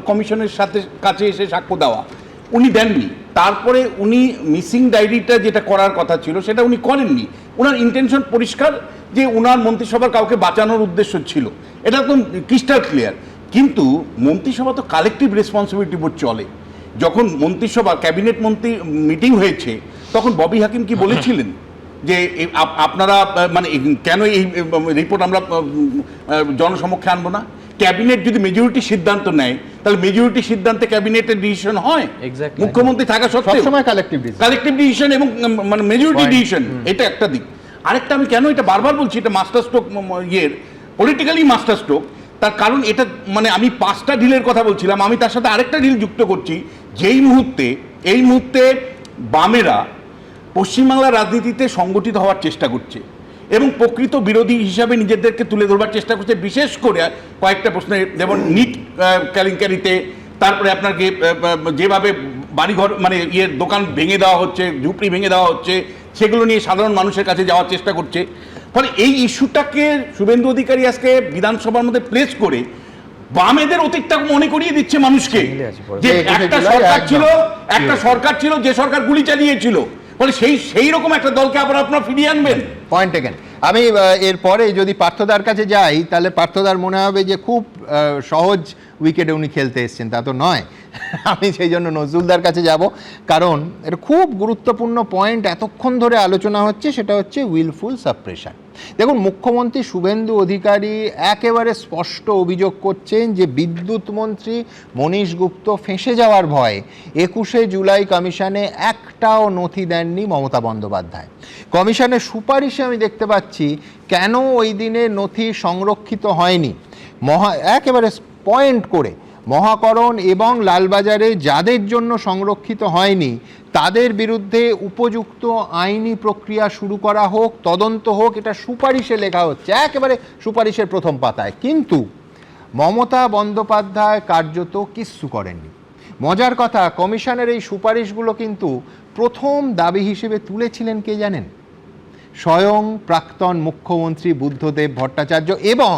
কমিশনের কাছে এসে সাক্ষ্য দেওয়া, উনি দেননি। তারপরে উনি মিসিং ডায়েরিটা যেটা করার কথা ছিল সেটা উনি করেননি। ওনার ইন্টেনশন পরিষ্কার যে ওনার মন্ত্রিসভার কাউকে বাঁচানোর উদ্দেশ্য ছিল, এটা একদম ক্রিস্টাল ক্লিয়ার। কিন্তু মন্ত্রিসভা তো কালেকটিভ রেসপন্সিবিলিটি বোর্ড চলে। যখন মন্ত্রিসভা ক্যাবিনেট মন্ত্রী মিটিং হয়েছে, তখন ববি হাকিম কি বলেছিলেন যে আপনারা মানে কেন এই রিপোর্ট আমরা জনসমক্ষে আনবো না? ক্যাবিনেট যদি মেজরিটি সিদ্ধান্ত নেয়, তাহলে মেজরিটি সিদ্ধান্তে ক্যাবিনেটের ডিসিশন হয়। মুখ্যমন্ত্রী থাকা সত্ত্বেও সবসময় কালেকটিভ ডিসিশন এবং মানে মেজরিটি ডিসিশন, এটা একটা দিক। আরেকটা আমি কেন এটা বারবার বলছি, এটা master stroke politically master stroke. তার কারণ এটা মানে আমি 5টা ডিলের কথা বলছিলাম, আমি তার সাথে আরেকটা ডিল যুক্ত করছি। এই মুহূর্তে বামেরা পশ্চিমবাংলার রাজনীতিতে সংগঠিত হওয়ার চেষ্টা করছে এবং প্রকৃত বিরোধী হিসাবে নিজেদেরকে তুলে ধরবার চেষ্টা করছে, বিশেষ করে কয়েকটা প্রশ্নে, যেমন নিট কেলেঙ্কারিতে, তারপরে আপনাকে যেভাবে বাড়িঘর মানে দোকান ভেঙে দেওয়া হচ্ছে, ঝুপড়ি ভেঙে দেওয়া হচ্ছে, সেগুলো নিয়ে সাধারণ মানুষের কাছে যাওয়ার চেষ্টা করছে। ফলে এই ইস্যুটাকে শুভেন্দু অধিকারী আজকে বিধানসভার মধ্যে প্লেস করে বামেদের অতীতটা মনে করিয়ে দিচ্ছে মানুষকে, যে একটা সরকার ছিল যে সরকার গুলি চালিয়েছিল। ফলে সেই রকম একটা দলকে আবার আপনারা ফিরিয়ে আনবেন। Point taken. আমি এরপরে যদি পার্থদার কাছে যাই, তাহলে পার্থদার মনে হবে যে খুব সহজ উইকেটে উনি খেলতে এসছেন, তা তো নয়। আমি সেই জন্য নজরুলদার কাছে যাব, কারণ এটা খুব গুরুত্বপূর্ণ পয়েন্ট এতক্ষণ ধরে আলোচনা হচ্ছে, সেটা হচ্ছে উইলফুল সাপ্রেশন। দেখুন, মুখ্যমন্ত্রী শুভেন্দু অধিকারী একেবারে স্পষ্ট অভিযোগ করছেন যে বিদ্যুৎ মন্ত্রী মনীশ গুপ্ত ফেঁসে যাওয়ার ভয়ে 21শে জুলাই কমিশনে একটাও নথি দেননি মমতা বন্দ্যোপাধ্যায়। কমিশনের সুপারিশে আমি দেখতে পাচ্ছি কেন ওই দিনে নথি সংরক্ষিত হয়নি, একেবারে পয়েন্ট করে মহাকরণ এবং লালবাজারে যাদের জন্য সংরক্ষিত হয়নি তাদের বিরুদ্ধে উপযুক্ত আইনি প্রক্রিয়া শুরু করা হোক, তদন্ত হোক, এটা সুপারিশে লেখা হচ্ছে, একেবারে সুপারিশের প্রথম পাতায়। কিন্তু মমতা বন্দ্যোপাধ্যায় কার্যত কিচ্ছু করেননি। মজার কথা, কমিশনের এই সুপারিশগুলো কিন্তু প্রথম দাবি হিসেবে তুলেছিলেন কে জানেন? স্বয়ং প্রাক্তন মুখ্যমন্ত্রী বুদ্ধদেব ভট্টাচার্য। এবং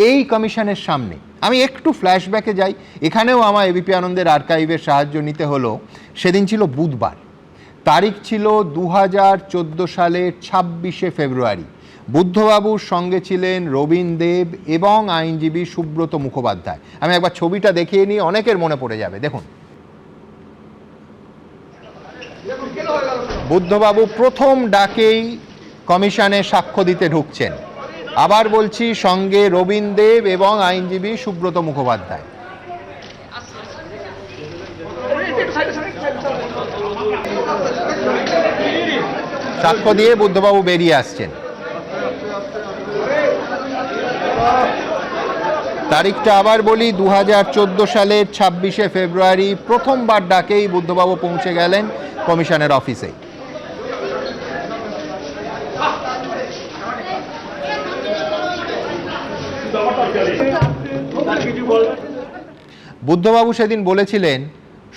এই কমিশনের সামনে আমি একটু ফ্ল্যাশব্যাকে যাই, এখানেও আমার এবিপি আনন্দের আর্কাইভের সাহায্য নিতে হলো। সেদিন ছিল বুধবার, তারিখ ছিল 2014 সালের 26শে ফেব্রুয়ারি। বুদ্ধবাবুর সঙ্গে ছিলেন রবীন দেব এবং আইনজীবী সুব্রত মুখোপাধ্যায়। আমি একবার ছবিটা দেখিয়ে নিই, অনেকের মনে পড়ে যাবে। দেখুন, বুদ্ধবাবু প্রথম ডাকেই কমিশনে সাক্ষ্য দিতে ঢুকছেন। আবার বলছি, সঙ্গে রবীন দেব এবং আইনজীবী সুব্রত মুখোপাধ্যায়। সাক্ষ্য দিয়ে বুদ্ধবাবু বেরিয়ে আসছেন। তারিখটা আবার বলি, 2014 সালের 26শে ফেব্রুয়ারি প্রথমবার ডাকেই বুদ্ধবাবু পৌঁছে গেলেন কমিশনের অফিসে। বুদ্ধবাবু সেদিন বলেছিলেন,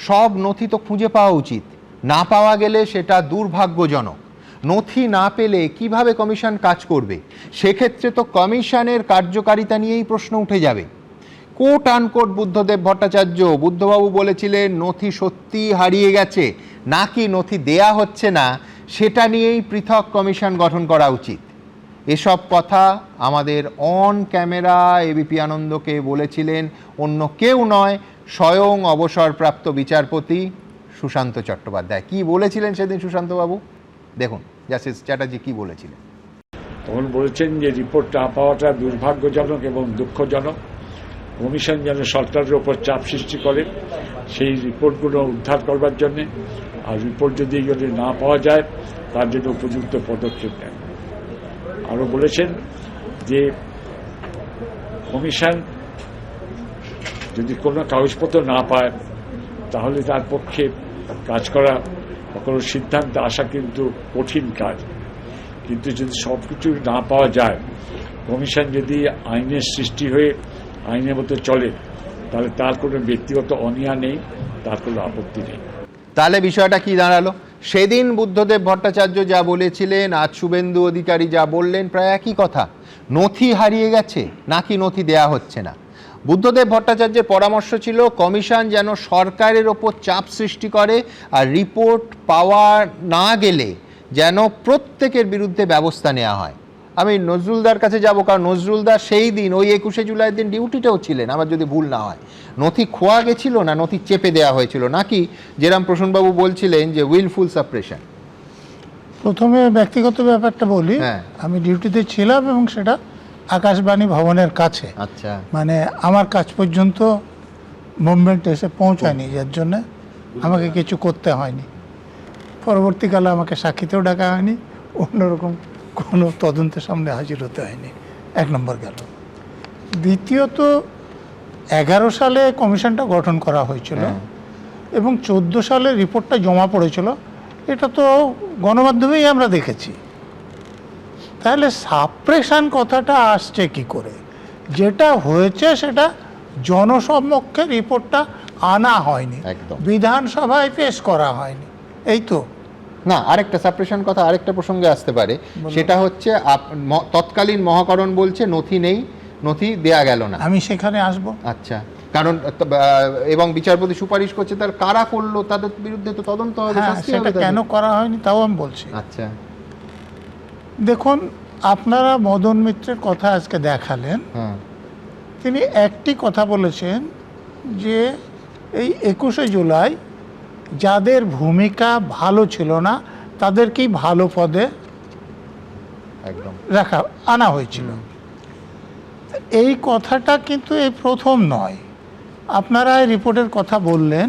সব নথি তো খুঁজে পাওয়া উচিত, না পাওয়া গেলে সেটা দুর্ভাগ্যজনক। নথি না পেলে কিভাবে কমিশন কাজ করবে? সেক্ষেত্রে তো কমিশনের কার্যকারিতা নিয়েই প্রশ্ন উঠে যাবে। কোট আনকোট বুদ্ধদেব ভট্টাচার্য, বুদ্ধবাবু বলেছিলেন নথি সত্যি হারিয়ে গেছে নাকি নথি দেয়া হচ্ছে না সেটা নিয়েই পৃথক কমিশন গঠন করা উচিত। এসব কথা আমাদের অন ক্যামেরা এবিপি আনন্দকে বলেছিলেন অন্য কেউ নয়, স্বয়ং অবসরপ্রাপ্ত বিচারপতি সুশান্ত চট্টোপাধ্যায়। কি বলেছিলেন সেদিন সুশান্তবাবু? দেখুন জাস্টিস চ্যাটার্জি কি বলেছিলেন। তখন বলেছেন যে রিপোর্ট না পাওয়াটা দুর্ভাগ্যজনক এবং দুঃখজনক, কমিশন যেন সরকারের ওপর চাপ সৃষ্টি করে সেই রিপোর্টগুলো উদ্ধার করবার জন্যে, আর রিপোর্ট যদি না পাওয়া যায় তার জন্য উপযুক্ত পদক্ষেপ নেন। আরও বলেছেন যে কমিশন যদি কোনো কাগজপত্র না পায় তাহলে তার পক্ষে কাজ করা বা কোনো সিদ্ধান্তে আসা কিন্তু কঠিন কাজ, কিন্তু যদি সব কিছু না পাওয়া যায়, কমিশন যদি আইনের সৃষ্টি হয়ে আইনের মতো চলে, তাহলে তার কোনো ব্যক্তিগত অনীহা নেই, তার কোনো আপত্তি নেই। তাহলে বিষয়টা কি দাঁড়ালো? সেদিন বুদ্ধদেব ভট্টাচার্য যা বলেছিলেন, আজ শুভেন্দু অধিকারী যা বললেন, প্রায় একই কথা। নথি হারিয়ে গেছে নাকি নথি দেয়া হচ্ছে না? বুদ্ধদেব ভট্টাচার্যের পরামর্শ ছিল কমিশন যেন সরকারের ওপর চাপ সৃষ্টি করে, আর রিপোর্ট পাওয়া না গেলে যেন প্রত্যেকের বিরুদ্ধে ব্যবস্থা নেওয়া হয়। আমি নজরুলদার কাছে যাব, কারণ নজরুলদার সেই দিন ওই 21শে জুলাইয়ের দিন ডিউটিতেও ছিলেন, আমার যদি ভুল না হয়। নথি খোয়া গেছিল না নথি চেপে দেওয়া হয়েছিল, নাকি যেরাম প্রসূনবাবু বলছিলেন যে উইলফুল সাপ্রেশন? প্রথমে ব্যক্তিগত ব্যাপারটা বলি। আমি ডিউটিতে ছিলাম এবং সেটা আকাশবাণী ভবনের কাছে। আচ্ছা, মানে আমার কাছ পর্যন্ত মুভমেন্ট এসে পৌঁছায়নি, যার জন্য আমাকে কিছু করতে হয়নি। পরবর্তীকালে আমাকে সাক্ষীতেও ডাকা হয়নি, অন্যরকম কোনো তদন্তের সামনে হাজির হতে হয়নি। এক নম্বর গেল। দ্বিতীয়ত 11 সালে কমিশনটা গঠন করা হয়েছিল এবং 14 সালে রিপোর্টটা জমা পড়েছিল, এটা তো গণমাধ্যমেই আমরা দেখেছি। তাহলে সাপ্রেশন কথাটা আসছে কি করে? যেটা হয়েছে সেটা জনসমক্ষে রিপোর্টটা আনা হয়নি, বিধানসভায় পেশ করা হয়নি, এই তো না। আরেকটা সাপ্রেশন কথা আরেকটা প্রসঙ্গে আসতে পারে, সেটা হচ্ছে তৎকালীন মহাকরণ বলছে নথি নেই, নথি দেয়া গেল না। আমি সেখানে আসব। আচ্ছা, কারণ এবং বিচারপতি সুপারিশ করছে, তার কারা করলো তাদের বিরুদ্ধে তো তদন্ত হবে, সেটা কেন করা হয়নি তাও আমি বলছি। আচ্ছা, দেখুন, আপনারা মদন মিত্রের কথা আজকে দেখালেন, তিনি একটি কথা বলেছেন যে এই 21শে জুলাই যাদের ভূমিকা ভালো ছিল না তাদেরকেই ভালো পদে একদম আনা হয়েছিল। এই কথাটা কিন্তু এই প্রথম নয়। আপনারা এই রিপোর্টের কথা বললেন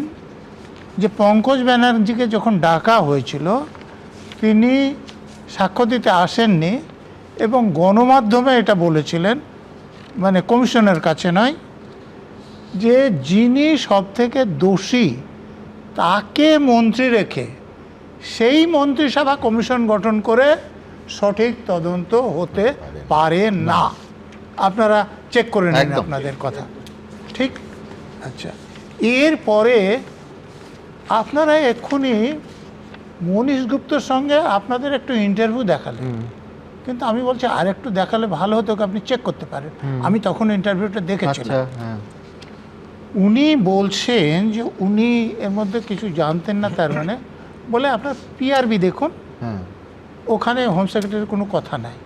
যে পঙ্কজ ব্যানার্জিকে যখন ডাকা হয়েছিল তিনি সাক্ষ্য দিতে আসেননি এবং গণমাধ্যমে এটা বলেছিলেন, মানে কমিশনের কাছে নয়, যে যিনি সবথেকে দোষী তাকে মন্ত্রী রেখে সেই মন্ত্রিসভা কমিশন গঠন করে সঠিক তদন্ত হতে পারে না। আপনারা চেক করে নেন আপনাদের কথা, ঠিক? আচ্ছা, এরপরে আপনারা এক্ষুনি মনীশ গুপ্তর সঙ্গে আপনাদের একটু ইন্টারভিউ দেখালেন, কিন্তু আমি বলছি আর একটু দেখালে ভালো হতো, আপনি চেক করতে পারেন। আমি তখন ইন্টারভিউটা দেখেছিলাম। উনি বলছেন যে উনি এর মধ্যে কিছু জানতেন না, তার মানে বলে আপনার পিআরবি দেখুন, ওখানে হোম সেক্রেটারির কোনো কথা নাই।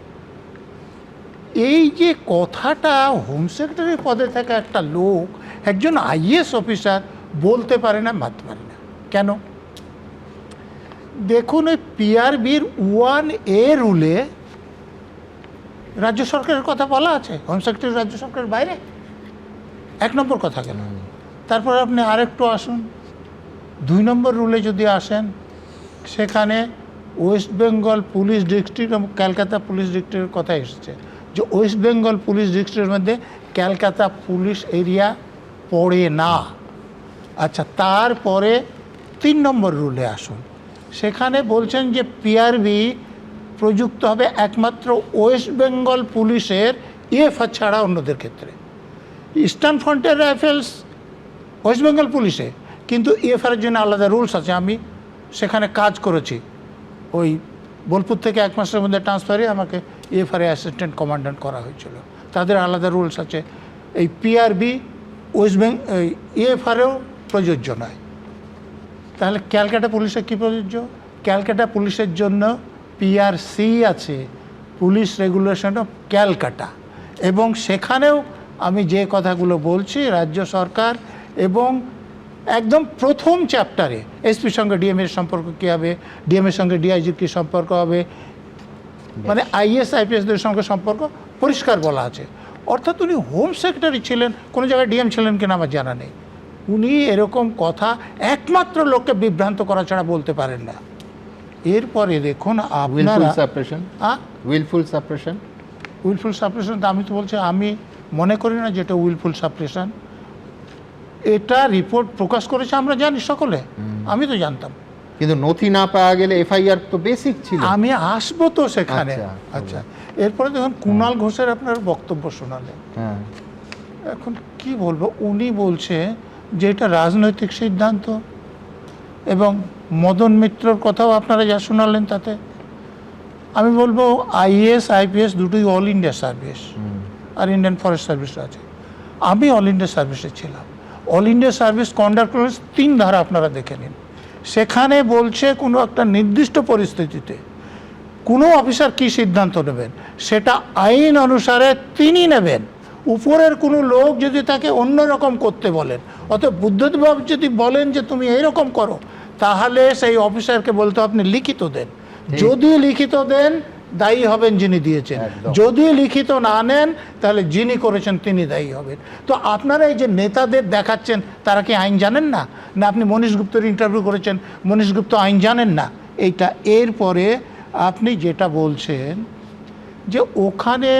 এই যে কথাটা হোম সেক্রেটারির পদে থাকা একটা লোক একজন আইএএস অফিসার বলতে পারে না, মানতে পারে না, কেন? দেখুন, ওই পিআরবির 1A রুলে রাজ্য সরকারের কথা বলা আছে, হোম সেক্রেটারি রাজ্য সরকারের বাইরে। এক নম্বর কথা গেল। তারপর আপনি আরেকটু আসুন, 2 নম্বর রুলে যদি আসেন, সেখানে ওয়েস্ট বেঙ্গল পুলিশ ডিস্ট্রিক্ট এবং ক্যালকাটা পুলিশ ডিস্ট্রিক্টের কথা এসেছে, যে ওয়েস্ট বেঙ্গল পুলিশ ডিস্ট্রিক্টের মধ্যে ক্যালকাটা পুলিশ এরিয়া পড়ে না। আচ্ছা, তারপরে 3 নম্বর রুলে আসুন, সেখানে বলছেন যে পিআরবি প্রযুক্ত হবে একমাত্র ওয়েস্ট বেঙ্গল পুলিশের ইএফআর ছাড়া অন্যদের ক্ষেত্রে। Eastern frontier rifles West Bengal পুলিশে, কিন্তু ইএফআর জন্য আলাদা রুলস আছে। আমি সেখানে কাজ করেছি, ওই বোলপুর থেকে 1 মাসের মধ্যে ট্রান্সফারে আমাকে ইএফআর অ্যাসিস্ট্যান্ট কমান্ড্যান্ট করা হয়েছিল, তাদের আলাদা রুলস আছে। এই পিআরবি ওয়েস্ট বেঙ্গল ইএফআরেও প্রযোজ্য নয়। তাহলে ক্যালকাটা পুলিশে কী প্রযোজ্য? ক্যালকাটা পুলিশের জন্য পিআরসি আছে, পুলিশ রেগুলেশন অফ ক্যালকাটা, এবং সেখানেও আমি যে কথাগুলো বলছি রাজ্য সরকার এবং একদম প্রথম চ্যাপ্টারে এসপির সঙ্গে ডিএমের সম্পর্ক কী হবে, ডিএমের সঙ্গে ডিআইজির কী সম্পর্ক হবে, মানে আইএস আইপিএসদের সঙ্গে সম্পর্ক পরিষ্কার বলা আছে। অর্থাৎ উনি হোম সেক্রেটারি ছিলেন, কোনো জায়গায় ডিএম ছিলেন কিনা আমার জানা নেই। উনি এরকম কথা একমাত্র লোককে বিভ্রান্ত করা ছাড়া বলতে পারেন না। এরপরে দেখুন আপনারা উইলফুল সাপ্রেশন আমি তো বলছি, আমি মনে করি না যেটা উইলফুল সাপ্রেশন। এটা রিপোর্ট প্রকাশ করেছে আমরা জানি সকলে, আমি তো জানতাম, কিন্তু নথি না পাওয়া গেলে এফআইআর তো বেসিক ছিল। আমি আসবো তো সেখানে। আচ্ছা, এরপরে দেখুন কুণাল ঘোষের আপনার বক্তব্য শোনালেন। এখন কি বলবো, উনি বলছে যে এটা রাজনৈতিক সিদ্ধান্ত, এবং মদন মিত্রর কথাও আপনারা যা শোনালেন তাতে আমি বলবো আইএএস আইপিএস দুটোই অল ইন্ডিয়া সার্ভিস, আর ইন্ডিয়ান ফরেস্ট সার্ভিস আছে। আমি অল ইন্ডিয়া সার্ভিসে ছিলাম। অল ইন্ডিয়া সার্ভিস কন্ডাক্ট করে 3 ধারা আপনারা দেখে নিন। সেখানে বলছে কোনো একটা নির্দিষ্ট পরিস্থিতিতে কোনো অফিসার কী সিদ্ধান্ত নেবেন সেটা আইন অনুসারে তিনি নেবেন। উপরের কোনো লোক যদি তাকে অন্যরকম করতে বলেন, অতএব বুদ্ধদেব বাবু যদি বলেন যে তুমি এইরকম করো, তাহলে সেই অফিসারকে বলতে আপনি লিখিত দেন। যদি লিখিত দেন দায়ী হবেন যিনি দিয়েছেন, যদি লিখিত না নেন তাহলে যিনি করেছেন তিনি দায়ী হবেন। তো আপনারা এই যে নেতাদের দেখাচ্ছেন তারা কি আইন জানেন না? না আপনি মনীশ গুপ্তের ইন্টারভিউ করেছেন, মনীশ গুপ্ত আইন জানেন না এইটা। এরপরে আপনি যেটা বলছেন যে ওখানে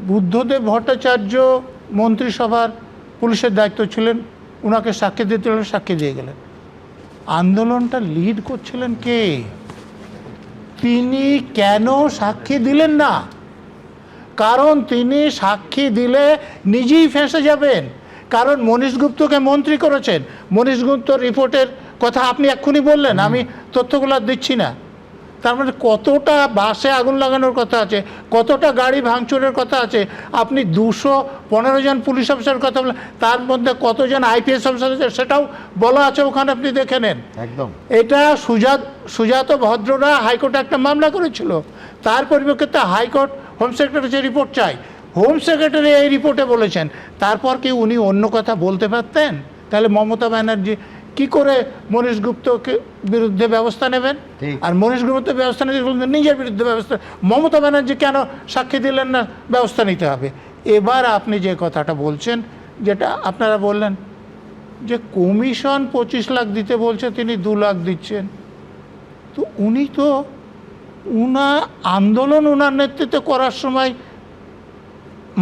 বুদ্ধদেব ভট্টাচার্য মন্ত্রিসভার পুলিশের দায়িত্ব ছিলেন, ওনাকে সাক্ষী দিতে হলে সাক্ষী দিয়ে গেলেন। আন্দোলনটা লিড করছিলেন কে? তিনি কেন সাক্ষী দিলেন না? কারণ তিনি সাক্ষী দিলে নিজেই ফেঁসে যাবেন। কারণ মনীশ গুপ্তকে মন্ত্রী করেছেন। মনীশ গুপ্তর রিপোর্টের কথা আপনি এক্ষুনি বললেন, আমি তথ্যগুলো দিচ্ছি না। তার মানে কতটা বাসে আগুন লাগানোর কথা আছে, কতটা গাড়ি ভাঙচুরের কথা আছে। আপনি 215 জন পুলিশ অফিসারের কথা বলেন, তার মধ্যে কতজন আইপিএস অফিসার আছে সেটাও বলা আছে ওখানে, আপনি দেখে নেন। একদম এটা সুজাত ভদ্ররা হাইকোর্টে একটা মামলা করেছিল, তার পরিপ্রেক্ষিতে হাইকোর্ট হোম সেক্রেটারি রিপোর্ট চাই। হোম সেক্রেটারি এই রিপোর্টে বলেছেন। তারপর কি উনি অন্য কথা বলতে পারতেন? তাহলে মমতা ব্যানার্জি কি করে মনীশ গুপ্তকে বিরুদ্ধে ব্যবস্থা নেবেন? আর মনীশ গুপ্তের ব্যবস্থা নিতে নিজের বিরুদ্ধে ব্যবস্থা, মমতা ব্যানার্জি কেন সাক্ষী দিলেন না? ব্যবস্থা নিতে হবে। এবার আপনি যে কথাটা বলছেন, যেটা আপনারা বললেন যে কমিশন 25 লাখ দিতে বলছে, তিনি 2 লাখ দিচ্ছেন। তো উনি তো আন্দোলন ওনার নেতৃত্বে করার সময়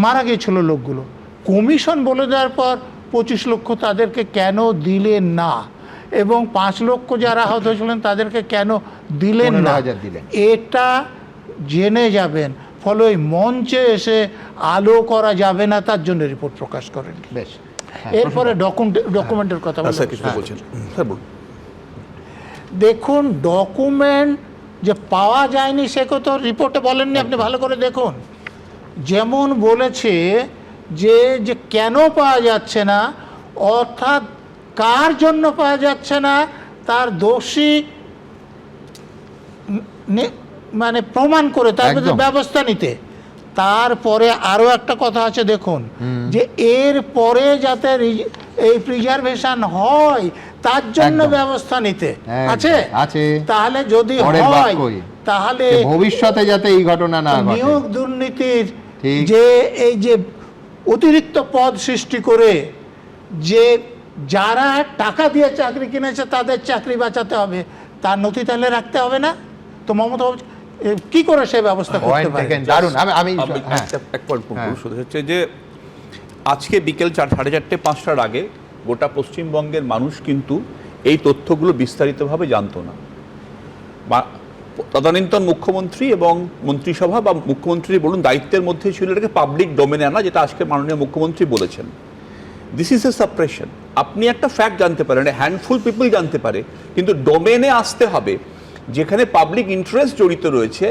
মারা গিয়েছিল লোকগুলো। কমিশন বলে দেওয়ার পর 25 লক্ষ তাদেরকে কেন দিলেন না? এবং 5 লক্ষ যারা আহত হয়েছিলেন তাদেরকে কেন দিলেন না? এটা জেনে যাবেন। ফলে ওই মঞ্চে এসে আলো করা যাবে না, তার জন্য রিপোর্ট প্রকাশ করেন। বেশ, এরপরে ডকুমেন্টের কথা বলছেন। দেখুন, ডকুমেন্ট যে পাওয়া যায়নি সে কথা রিপোর্টে বলেননি, আপনি ভালো করে দেখুন। যেমন বলেছে যে কেন পাওয়া যাচ্ছে না, অর্থাৎ কার জন্য পাওয়া যাচ্ছে না, তার দোষী মানে প্রমাণ করে তার বিরুদ্ধে ব্যবস্থা নিতে। তারপরে আরও একটা কথা আছে দেখুন, যে এর পরে যাতে এই প্রিজার্ভেশন হয় তার জন্য ব্যবস্থা নিতে আছে। তাহলে যদি হয় তাহলে ভবিষ্যতে যাতে এই ঘটনা না ঘটে, নিয়োগ দুর্নীতির যে এই যে অতিরিক্ত পদ সৃষ্টি করে যে যারা টাকা দিয়ে চাকরি কিনেছে তাদের চাকরি বাঁচাতে হবে, তার নথি তাহলে রাখতে হবে না? তো মমতা কি করে সে ব্যবস্থা করতে পারে? দারুণ। আমি এক পয়েন্ট শুধু হচ্ছে যে আজকে বিকেল 4:30 5টার আগে গোটা পশ্চিমবঙ্গের মানুষ কিন্তু এই তথ্যগুলো বিস্তারিতভাবে জানতো না। তদানীন্তন মুখ্যমন্ত্রী এবং মন্ত্রিসভা বা মুখ্যমন্ত্রীর বলুন দায়িত্বের মধ্যে ছিল এটাকে পাবলিক ডোমেনে আনা, যেটা আজকে মাননীয় মুখ্যমন্ত্রী বলেছেন। This is a suppression. আপনি একটা ফ্যাক্ট জানতে পারেন, হ্যান্ডফুল পিপল জানতে পারে, কিন্তু ডোমেনে আসতে হবে যেখানে পাবলিক ইন্টারেস্ট জড়িত রয়েছে।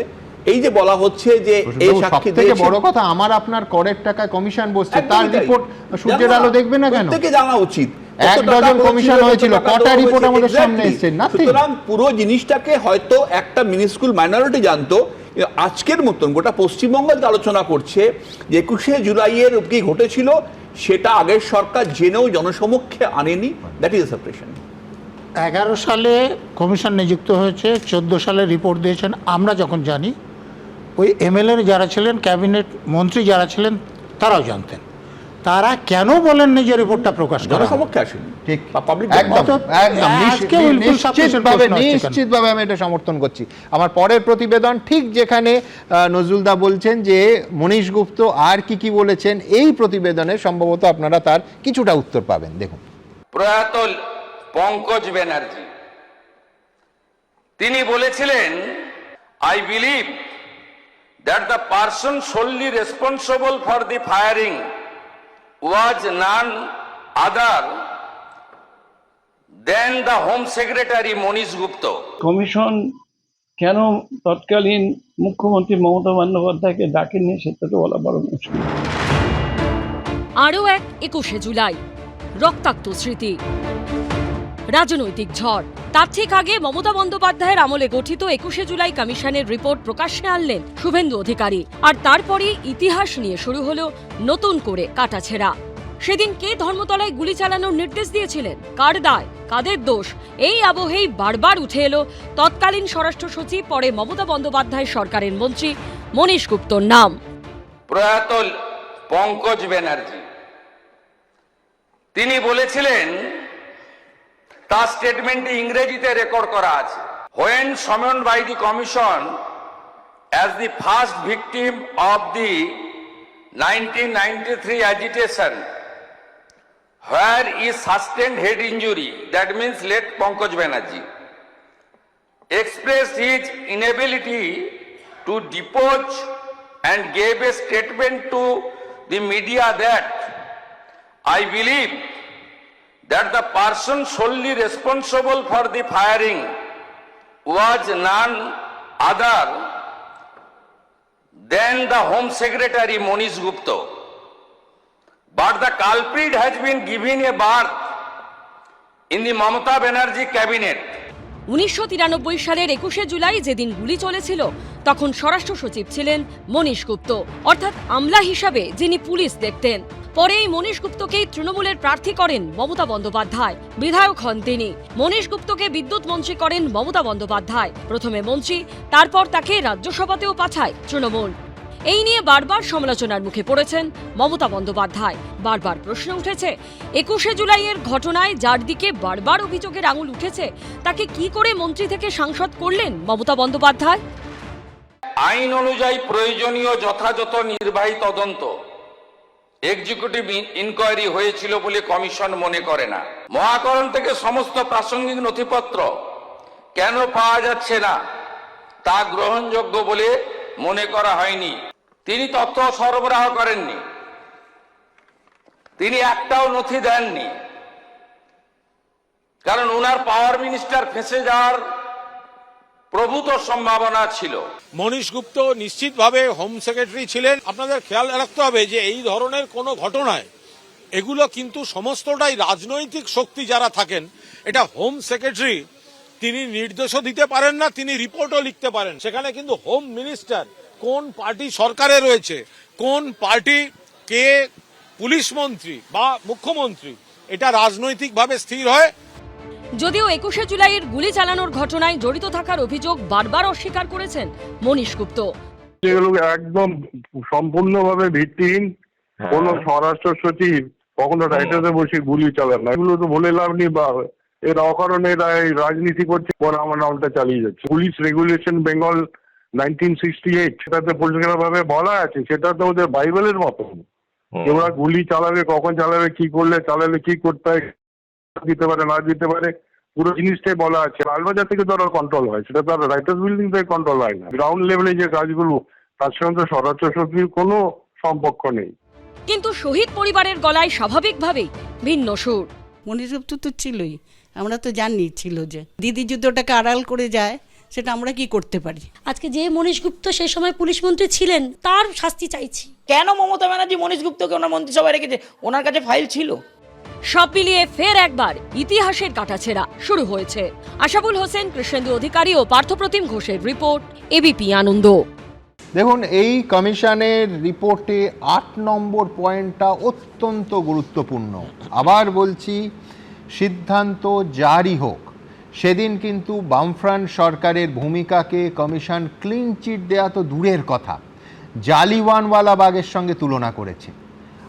এই যে বলা হচ্ছে যে এই সাক্ষী থেকে বড় কথা, আমার আপনার করের টাকায় কমিশন বসছে, তার রিপোর্ট সূর্যের আলো দেখবে না কেন? প্রত্যেকে জানা উচিত। 1 ডজন কমিশন হয়েছিল, কটা রিপোর্ট আমাদের সামনে এসেছে? সুতরাং পুরো জিনিসটাকে হয়তো একটা মিনিস্কুল মাইনরিটি জানতো। আজকের মতন গোটা পশ্চিমবঙ্গ আলোচনা করছে যে 21শে জুলাইয়ের কি ঘটেছিল সেটা আগের সরকার জেনেও জনসমক্ষে আনেনি। That is suppression. 11 সালে কমিশন নিযুক্ত হয়েছে, 14 সালে রিপোর্ট দিয়েছেন। আমরা যখন জানি ওই এমএলএ যারা ছিলেন, ক্যাবিনেট মন্ত্রী যারা ছিলেন, তারাও জানতেন। তারা কেন বলেননি যে রিপোর্টটা প্রকাশ করা হবে? জনসমক্ষে আসেনি, ঠিক, পাবলিক একদম একদম আজকে উল্টো সবকিছুর নিশ্চিতভাবে প্রশ্ন হচ্ছে কেন? নিশ্চিতভাবে আমি এটা সমর্থন করছি। আমার পরের প্রতিবেদন ঠিক যেখানে নজরুলদা বলছেন যে মনীশ গুপ্ত আর কি বলেছেন, এই প্রতিবেদনে সম্ভবত আপনারা তার কিছুটা উত্তর পাবেন। দেখুন, প্রয়াত পঙ্কজ ব্যানার্জি তিনি বলেছিলেন, I believe that the person solely responsible for the firing was none other than the Home Secretary Monish Gupta. Commission কেন তৎকালীন মুখ্যমন্ত্রী মমতা বন্দ্যোপাধ্যায়কে ডাকেননি সেটা তো বলা বড় মুশকিল। আরও এক 21শে জুলাই, রক্তাক্ত স্মৃতি, রাজনৈতিক ঝড়। তার ঠিক আগে মমতা বন্দ্যোপাধ্যায়ের আমলে গঠিত 21শে জুলাই কমিশনের রিপোর্ট প্রকাশ্যে আনলেন শুভেন্দু অধিকারী। আর তারপরেই ইতিহাস নিয়ে শুরু হলো নতুন করে কাটাছেঁড়া। সেদিন কে ধর্মতলায় গুলি চালানোর নির্দেশ দিয়েছিলেন, কার দায়, কাদের দোষ, এই আবহেই বারবার উঠে এলো তৎকালীন স্বরাষ্ট্র সচিব, পরে মমতা বন্দ্যোপাধ্যায় সরকারের মন্ত্রী মনীশ গুপ্তর নাম। প্রয়াত পঙ্কজ ব্যানার্জি তিনি বলেছিলেন, তার স্টেটমেন্টে ইংরেজিতে রেকর্ড করা আছে, when summoned by the commission as the first victim of the 1993 agitation where is sustained head injury, that means late Pankaj Banerjee expressed his inability to depose and gave a statement to the media that I believe that the person solely responsible for the firing was none other than the Home Secretary Monish Gupta. But the culprit has been given a berth in the Mamata Banerjee cabinet. 1993 সালের 21শে জুলাই যেদিন গুলি চলেছিল, তখন স্বরাষ্ট্র সচিব ছিলেন মনীশ গুপ্ত, অর্থাৎ আমলা হিসাবে যিনি পুলিশ দেখতেন। পরে এই মনীশ গুপ্তকেই তৃণমূলের প্রার্থী করেন মমতা বন্দ্যোপাধ্যায়, বিধায়ক হন তিনি। মনীশ গুপ্তকে বিদ্যুৎ মন্ত্রী করেন মমতা বন্দ্যোপাধ্যায়, প্রথমে মন্ত্রী, তারপর তাকে রাজ্যসভাতেও পাঠায় তৃণমূল। এই নিয়ে বারবার সমালোচনার মুখে পড়েছেন মমতা বন্দ্যোপাধ্যায়। বারবার প্রশ্ন উঠেছে, 21শে জুলাইয়ের ঘটনায় যার দিকে বারবার অভিযোগের আঙুল উঠেছে, তাকে কি করে মন্ত্রী থেকে সাংসদ করলেন মমতা বন্দ্যোপাধ্যায়? আইন অনুযায়ী প্রয়োজনীয় যথাযথ নির্বাহী তদন্ত এক্সিকিউটিভ ইনকোয়ারি হয়েছিল বলে কমিশন মনে করে না। মহাকরণ থেকে সমস্ত প্রাসঙ্গিক নথিপত্র কেন পাওয়া যাচ্ছে না তা গ্রহণযোগ্য বলে মনে করা হয়নি। তিনি তথ্য সরবরাহ করেননি, তিনি একটাও নথি দেননি, কারণ ওনার পাওয়ার মিনিস্টার ফেঁসে যাওয়ার প্রভূত সম্ভাবনা ছিল। মনীশ গুপ্ত নিশ্চিতভাবে হোম সেক্রেটারি ছিলেন। আপনাদের খেয়াল রাখতে হবে যে এই ধরনের কোনো ঘটনায় এগুলো কিন্তু সমস্তটাই রাজনৈতিক শক্তি যারা থাকেন, এটা হোম সেক্রেটারি তিনি নির্দেশও দিতে পারেন না, তিনি রিপোর্টও লিখতে পারেন। সেখানে কিন্তু হোম মিনিস্টার কোন পার্টি সরকারে রয়েছে, কোন পার্টি কে পুলিশ মন্ত্রী বা মুখ্যমন্ত্রী, এটা রাজনৈতিকভাবে স্থির হয়। যদিও 21শে জুলাইয়ের গুলি চালানোর ঘটনায় জড়িত থাকার অভিযোগ বারবার অস্বীকার করেছেন মনীশ গুপ্ত। যেগুলো একদম সম্পূর্ণভাবে ভিত্তিহীন। কোন স্বরাষ্ট্র সচিব কখনো রাইটাতে বসে গুলি চালান না, এগুলো তো বলে লাভ নেই। বা এরা অকারণে রাজনীতি করছে, আমার নামটা চালিয়ে যাচ্ছে। পুলিশ রেগুলেশন বেঙ্গল 1968 সেটাতে পরিষ্কার ভাবে বলা আছে, সেটা তো ওদের বাইবেলের মতো। ওরা গুলি চালাবে, কখন চালাবে, কি করলে চালালে কি করতে হয়, দিতে পারে না দিতে পারে, পুরো জিনিসটাই বলা আছে। লালবাজার থেকে তো ওরা কন্ট্রোল হয়, সেটা তো আর রাইটার্স বিল্ডিং থেকে কন্ট্রোল হয় না। গ্রাউন্ড লেভেলে যে কাজগুলো, তার সঙ্গে স্বরাষ্ট্র সচিবের কোনো সম্পর্ক নেই। কিন্তু শহীদ পরিবারের গলায় স্বাভাবিকভাবেই ভিন্ন সুর। মনীশ গুপ্ত তো ছিলই, আমরা তো জানি ছিল যে দিদি যুদ্ধটাকে আড়াল করে যায়, সেটা আমরা কি করতে পারি? আজকে যে মনীশ গুপ্ত সেই সময় পুলিশ মন্ত্রী ছিলেন, তার শাস্তি চাইছি। কেন মমতা ব্যানার্জি মনীশ গুপ্তকে ওনার মন্ত্রিসভায় রেখেছে? ওনার কাছে ফাইল ছিল। সব মিলিয়ে ফের একবার ইতিহাসের কাটাছেঁড়া শুরু হয়েছে। আশাবুল হোসেন, কৃষ্ণেন্দু অধিকারী ও পার্থপ্রতিম ঘোষের রিপোর্ট, এবিপি আনন্দ। দেখুন, এই কমিশনের রিপোর্টে 8 নম্বর পয়েন্টটা অত্যন্ত গুরুত্বপূর্ণ। আবার বলছি, সিদ্ধান্ত জারি হোক। সেদিন কিন্তু বামফ্রন্ট সরকারের ভূমিকাকে কমিশন ক্লিন চিট দেয়া তো দূরের কথা, জালিয়ানওয়ালা বাগের সঙ্গে তুলনা করেছে।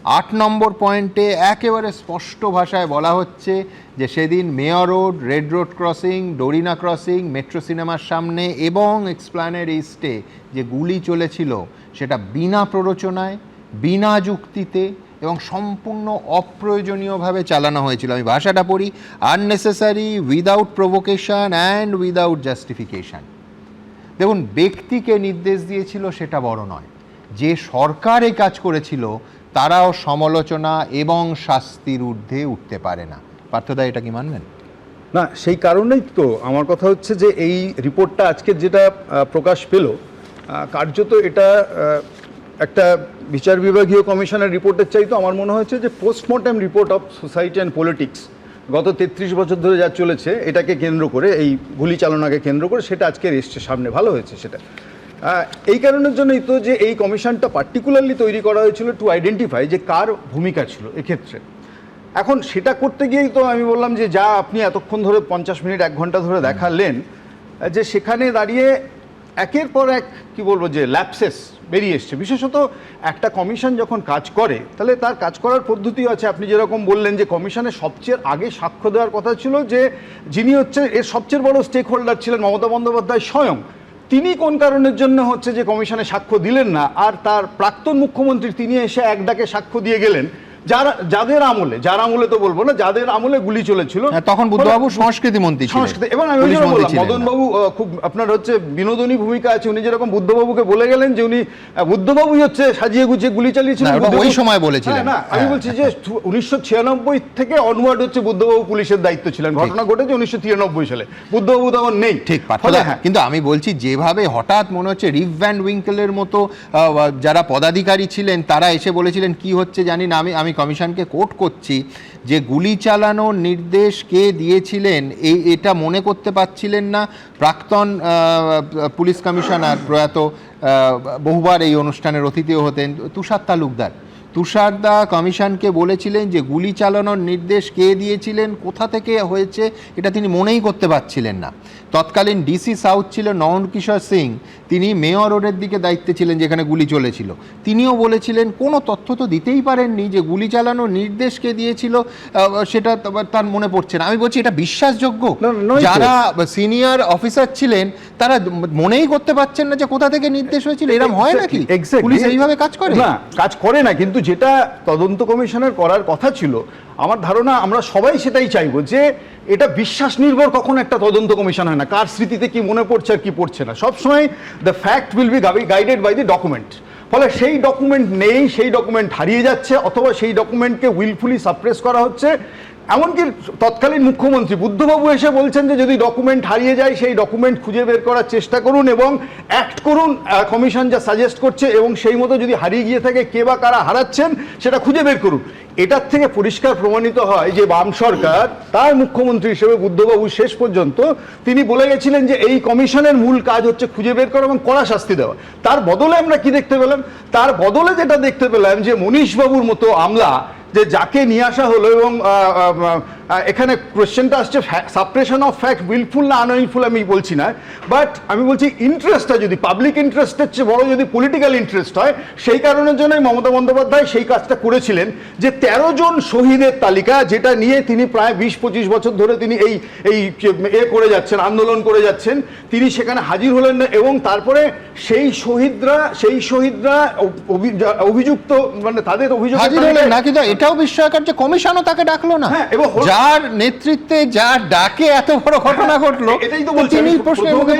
8 নম্বর পয়েন্টে একেবারে স্পষ্ট ভাষায় বলা হচ্ছে যে সেদিন Mayo Road, Red Road crossing, Dorina crossing, metro সিনেমার সামনে এবং এক্সপ্ল্যানেড ইস্টে যে গুলি চলেছিল সেটা বিনা প্ররোচনায়, বিনা যুক্তিতে এবং সম্পূর্ণ অপ্রয়োজনীয়ভাবে চালানো হয়েছিল। আমি ভাষাটা পড়ি, unnecessary, without provocation and without justification. দেখুন, ব্যক্তিকে নির্দেশ দিয়েছিল সেটা বড় নয়, যে সরকার এই কাজ করেছিল তারাও সমালোচনা এবং শাস্তির ঊর্ধ্বে উঠতে পারে না। পার্থদা, এটা কি মানবেন? না, সেই কারণেই তো আমার কথা হচ্ছে যে এই রিপোর্টটা আজকে যেটা প্রকাশ পেল, কার্যত এটা একটা বিচার বিভাগীয় কমিশনের রিপোর্টের চাইতো আমার মনে হচ্ছে যে postmortem report of society and politics গত 33 বছর ধরে যা চলেছে এটাকে কেন্দ্র করে, এই গুলি চালনাকে কেন্দ্র করে, সেটা আজকে এসছে সামনে। ভালো হয়েছে সেটা। এই কারণের জন্যই তো যে এই কমিশনটা পার্টিকুলারলি তৈরি করা হয়েছিল টু আইডেন্টিফাই যে কার ভূমিকা ছিল এক্ষেত্রে। এখন সেটা করতে গিয়েই তো আমি বললাম যে যা আপনি এতক্ষণ ধরে 50 মিনিট 1 ঘন্টা ধরে দেখালেন, যে সেখানে দাঁড়িয়ে একের পর এক কি বলবো যে ল্যাপসেস বেরিয়ে এসছে। বিশেষত একটা কমিশন যখন কাজ করে তাহলে তার কাজ করার পদ্ধতি আছে। আপনি যেরকম বললেন যে কমিশনের সবচেয়ে আগে সাক্ষ্য দেওয়ার কথা ছিল যে যিনি হচ্ছে এর সবচেয়ে বড় স্টেক হোল্ডার ছিলেন মমতা বন্দ্যোপাধ্যায় স্বয়ং, তিনি কোন কারণের জন্য হচ্ছে যে কমিশনে সাক্ষ্য দিলেন না, আর তার প্রাক্তন মুখ্যমন্ত্রী তিনি এসে এক ডাকে সাক্ষ্য দিয়ে গেলেন যাদের আমলে, যার আমলে তো বলবো না, যাদের আমলে গুলি চলেছিল তখন বুদ্ধবাবু সংস্কৃতি মন্ত্রী ছিলেন। এবং আমি বললাম মদনবাবু খুব আপনার হচ্ছে বিনোদনী ভূমিকা আছে। উনি যেরকম বুদ্ধবাবুকে বলে গেলেন যে উনি বুদ্ধবাবুই হচ্ছে সাজিয়ে গুছিয়ে গুলি চালিয়েছিলেন, ওই সময় বলেছিলেন না। আমি বলছি যে 1996 থেকে অনওয়ার্ড হচ্ছে বুদ্ধবাবু পুলিশের দায়িত্ব ছিলেন। ঘটনা ঘটেছে 1993 সালে, বুদ্ধবাবু তখন নেই। ঠিক, কিন্তু আমি বলছি যেভাবে হঠাৎ মনে হচ্ছে রিভ ভ্যান উইঙ্কেলের মতো যারা পদাধিকারী ছিলেন তারা এসে বলেছিলেন কি হচ্ছে জানি না, আমি কমিশনকে কোট করছি যে গুলি চালানোর নির্দেশ কে দিয়েছিলেন এটা মনে করতে পারছিলেন না প্রাক্তন পুলিশ কমিশনার, প্রয়াত বহুবার এই অনুষ্ঠানের অতিথিও হতেন তুষার তালুকদার। তুষারদা কমিশনকে বলেছিলেন যে গুলি চালানোর নির্দেশ কে দিয়েছিলেন, কোথা থেকে হয়েছে, এটা তিনি মনেই করতে পারছিলেন না। তৎকালীন ডিসি সাউথ ছিল নয়ন কিশোর সিং, তিনি মেয়র রোডের দিকে দায়িত্বে ছিলেন যেখানে গুলি চলেছিল। তিনিও বলেছিলেন কোনো তথ্য তো দিতেই পারেননি যে গুলি চালানোর নির্দেশ কে দিয়েছিল সেটা তার মনে পড়ছে না। আমি বলছি এটা বিশ্বাসযোগ্য? যারা সিনিয়র অফিসার ছিলেন তারা মনেই করতে পারছেন না যে কোথা থেকে নির্দেশ হয়েছিল? এরকম হয় নাকি? পুলিশ এইভাবে কাজ করে না, কাজ করে না। কিন্তু যেটা তদন্ত কমিশনের করার কথা ছিল, আমার ধারণা আমরা সবাই সেটাই চাইবো যে এটা বিশ্বাস নির্ভর কখনো একটা তদন্ত কমিশন হয় না, কার স্মৃতিতে কি মনে পড়ছে আর কি পড়ছে না। সবসময় the fact will be guided by the document. ফলে সেই ডকুমেন্ট নেই, সেই ডকুমেন্ট হারিয়ে যাচ্ছে, অথবা সেই ডকুমেন্টকে উইলফুলি সাপ্রেস করা হচ্ছে। এমনকি তৎকালীন মুখ্যমন্ত্রী বুদ্ধবাবু এসে বলছেন যে যদি ডকুমেন্ট হারিয়ে যায় সেই ডকুমেন্ট খুঁজে বের করার চেষ্টা করুন এবং অ্যাক্ট করুন, কমিশন যা সাজেস্ট করছে, এবং সেই মতো যদি হারিয়ে গিয়ে থাকে কে বা কারা হারাচ্ছেন সেটা খুঁজে বের করুন। এটার থেকে পরিষ্কার প্রমাণিত হয় যে বাম সরকার তার মুখ্যমন্ত্রী হিসেবে বুদ্ধবাবু শেষ পর্যন্ত তিনি বলে গেছিলেন যে এই কমিশনের মূল কাজ হচ্ছে খুঁজে বের করা এবং কড়া শাস্তি দেওয়া। তার বদলে আমরা কি দেখতে পেলাম? তার বদলে যেটা দেখতে পেলাম যে মনীষবাবুর মতো আমলা, যে যাকে নিয়ে আসা হলো, এবং এখানে কোয়েশ্চেনটা আসছে সাপ্রেশন অফ ফ্যাক্ট উইলফুল না আনউইলফুল আমি বলছি না, বাট আমি বলছি ইন্টারেস্টটা যদি পাবলিক ইন্টারেস্টের চেয়ে বড় যদি পলিটিক্যাল ইন্টারেস্ট হয়, সেই কারণের জন্যই মমতা বন্দ্যোপাধ্যায় সেই কাজটা করেছিলেন যে 13 জন শহীদের তালিকা, যেটা নিয়ে তিনি প্রায় 20-25 বছর ধরে তিনি এই করে যাচ্ছেন, আন্দোলন করে যাচ্ছেন, তিনি সেখানে হাজির হলেন না। এবং তারপরে সেই শহীদরা অভিযুক্ত, মানে তাদের অভিযোগ হাজির হলেন না, কিন্তু এটাও বিস্ময়কর যে কমিশনও তাকে ডাকলো না। এবং যার নেতৃত্বে যার ডাকে এত বড় ঘটনা ঘটলো, এটাই তো বলছি।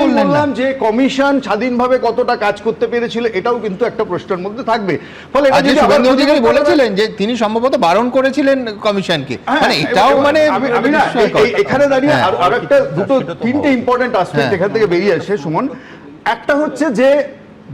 বললাম যে কমিশন স্বাধীনভাবে কতটা কাজ করতে পেরেছিল, এটাও কিন্তু একটা প্রশ্নের মধ্যে থাকবে। ফলে শুভেন্দু অধিকারী বলেছিলেন যে তিনি সম্ভবত বারণ করেছিলেন কমিশনকে, মানে এটাও মানে আমি না এখানে দাঁড়িয়ে আর একটা তিনটে ইম্পর্টেন্ট আসপেক্ট এখান থেকে বেরিয়ে আসে সুমন। একটা হচ্ছে যে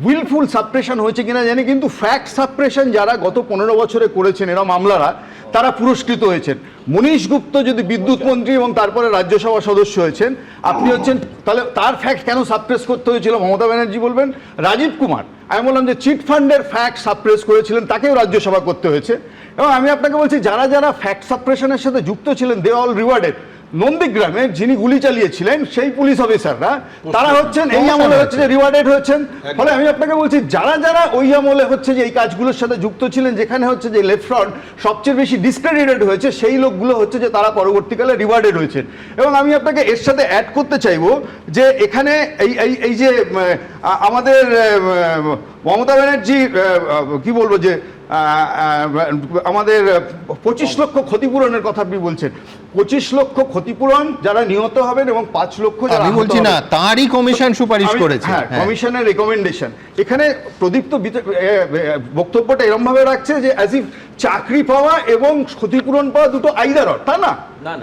উইলফুল সাপ্রেশন হয়েছে কিনা জানি, কিন্তু ফ্যাক্ট সাপ্রেশন যারা গত 15 বছরে করেছেন এরা মামলারা, তারা পুরস্কৃত হয়েছেন। মনীশ গুপ্ত যদি বিদ্যুৎ মন্ত্রী এবং তারপরে রাজ্যসভা সদস্য হয়েছেন, আপনি হচ্ছেন, তাহলে তার ফ্যাক্ট কেন সাপ্রেস করতে হয়েছিল মমতা ব্যানার্জি বলবেন। রাজীব কুমার, আমি বললাম যে চিট ফান্ডের ফ্যাক্ট সাপ্রেস করেছিলেন, তাকেও রাজ্যসভা করতে হয়েছে। এবং আমি আপনাকে বলছি যারা যারা ফ্যাক্ট সাপ্রেশনের সাথে যুক্ত ছিলেন দে অল রিওয়ার্ডেড। নন্দীগ্রামে যিনি গুলি চালিয়েছিলেন সেই পুলিশ অফিসাররা তারা হচ্ছেন এই আমলে হচ্ছে যে রিওয়ার্ডেড হয়েছেন। ফলে আমি আপনাকে বলছি যারা যারা ওই আমলে হচ্ছে যে এই কাজগুলোর সাথে যুক্ত ছিলেন, যেখানে হচ্ছে যে লেফট ফ্রন্ট সবচেয়ে বেশি ডিসক্রেডিটেড হয়েছে, সেই লোকগুলো হচ্ছে যে তারা পরবর্তীকালে রিওয়ার্ডেড হয়েছেন। এবং আমি আপনাকে এর সাথে অ্যাড করতে চাইবো যে এখানে এই যে আমাদের মমতা ব্যানার্জি কি বলবো যে আমাদের 25 লক্ষ ক্ষতিপূরণের কথা আপনি বলছেন, 25 লক্ষ ক্ষতিপূরণ যারা নিহত হবেন এবং 5 লক্ষ যারা আমি বলছি না, তারই কমিশন সুপারিশ করেছে। হ্যাঁ, কমিশনের রেকমেন্ডেশন। এখানে প্রদীপ্ত বক্তব্যটা এরকম ভাবে রাখছে যে অ্যাজ ইফ চাকরি পাওয়া এবং ক্ষতিপূরণ পাওয়া দুটো আইদার অর, তা না।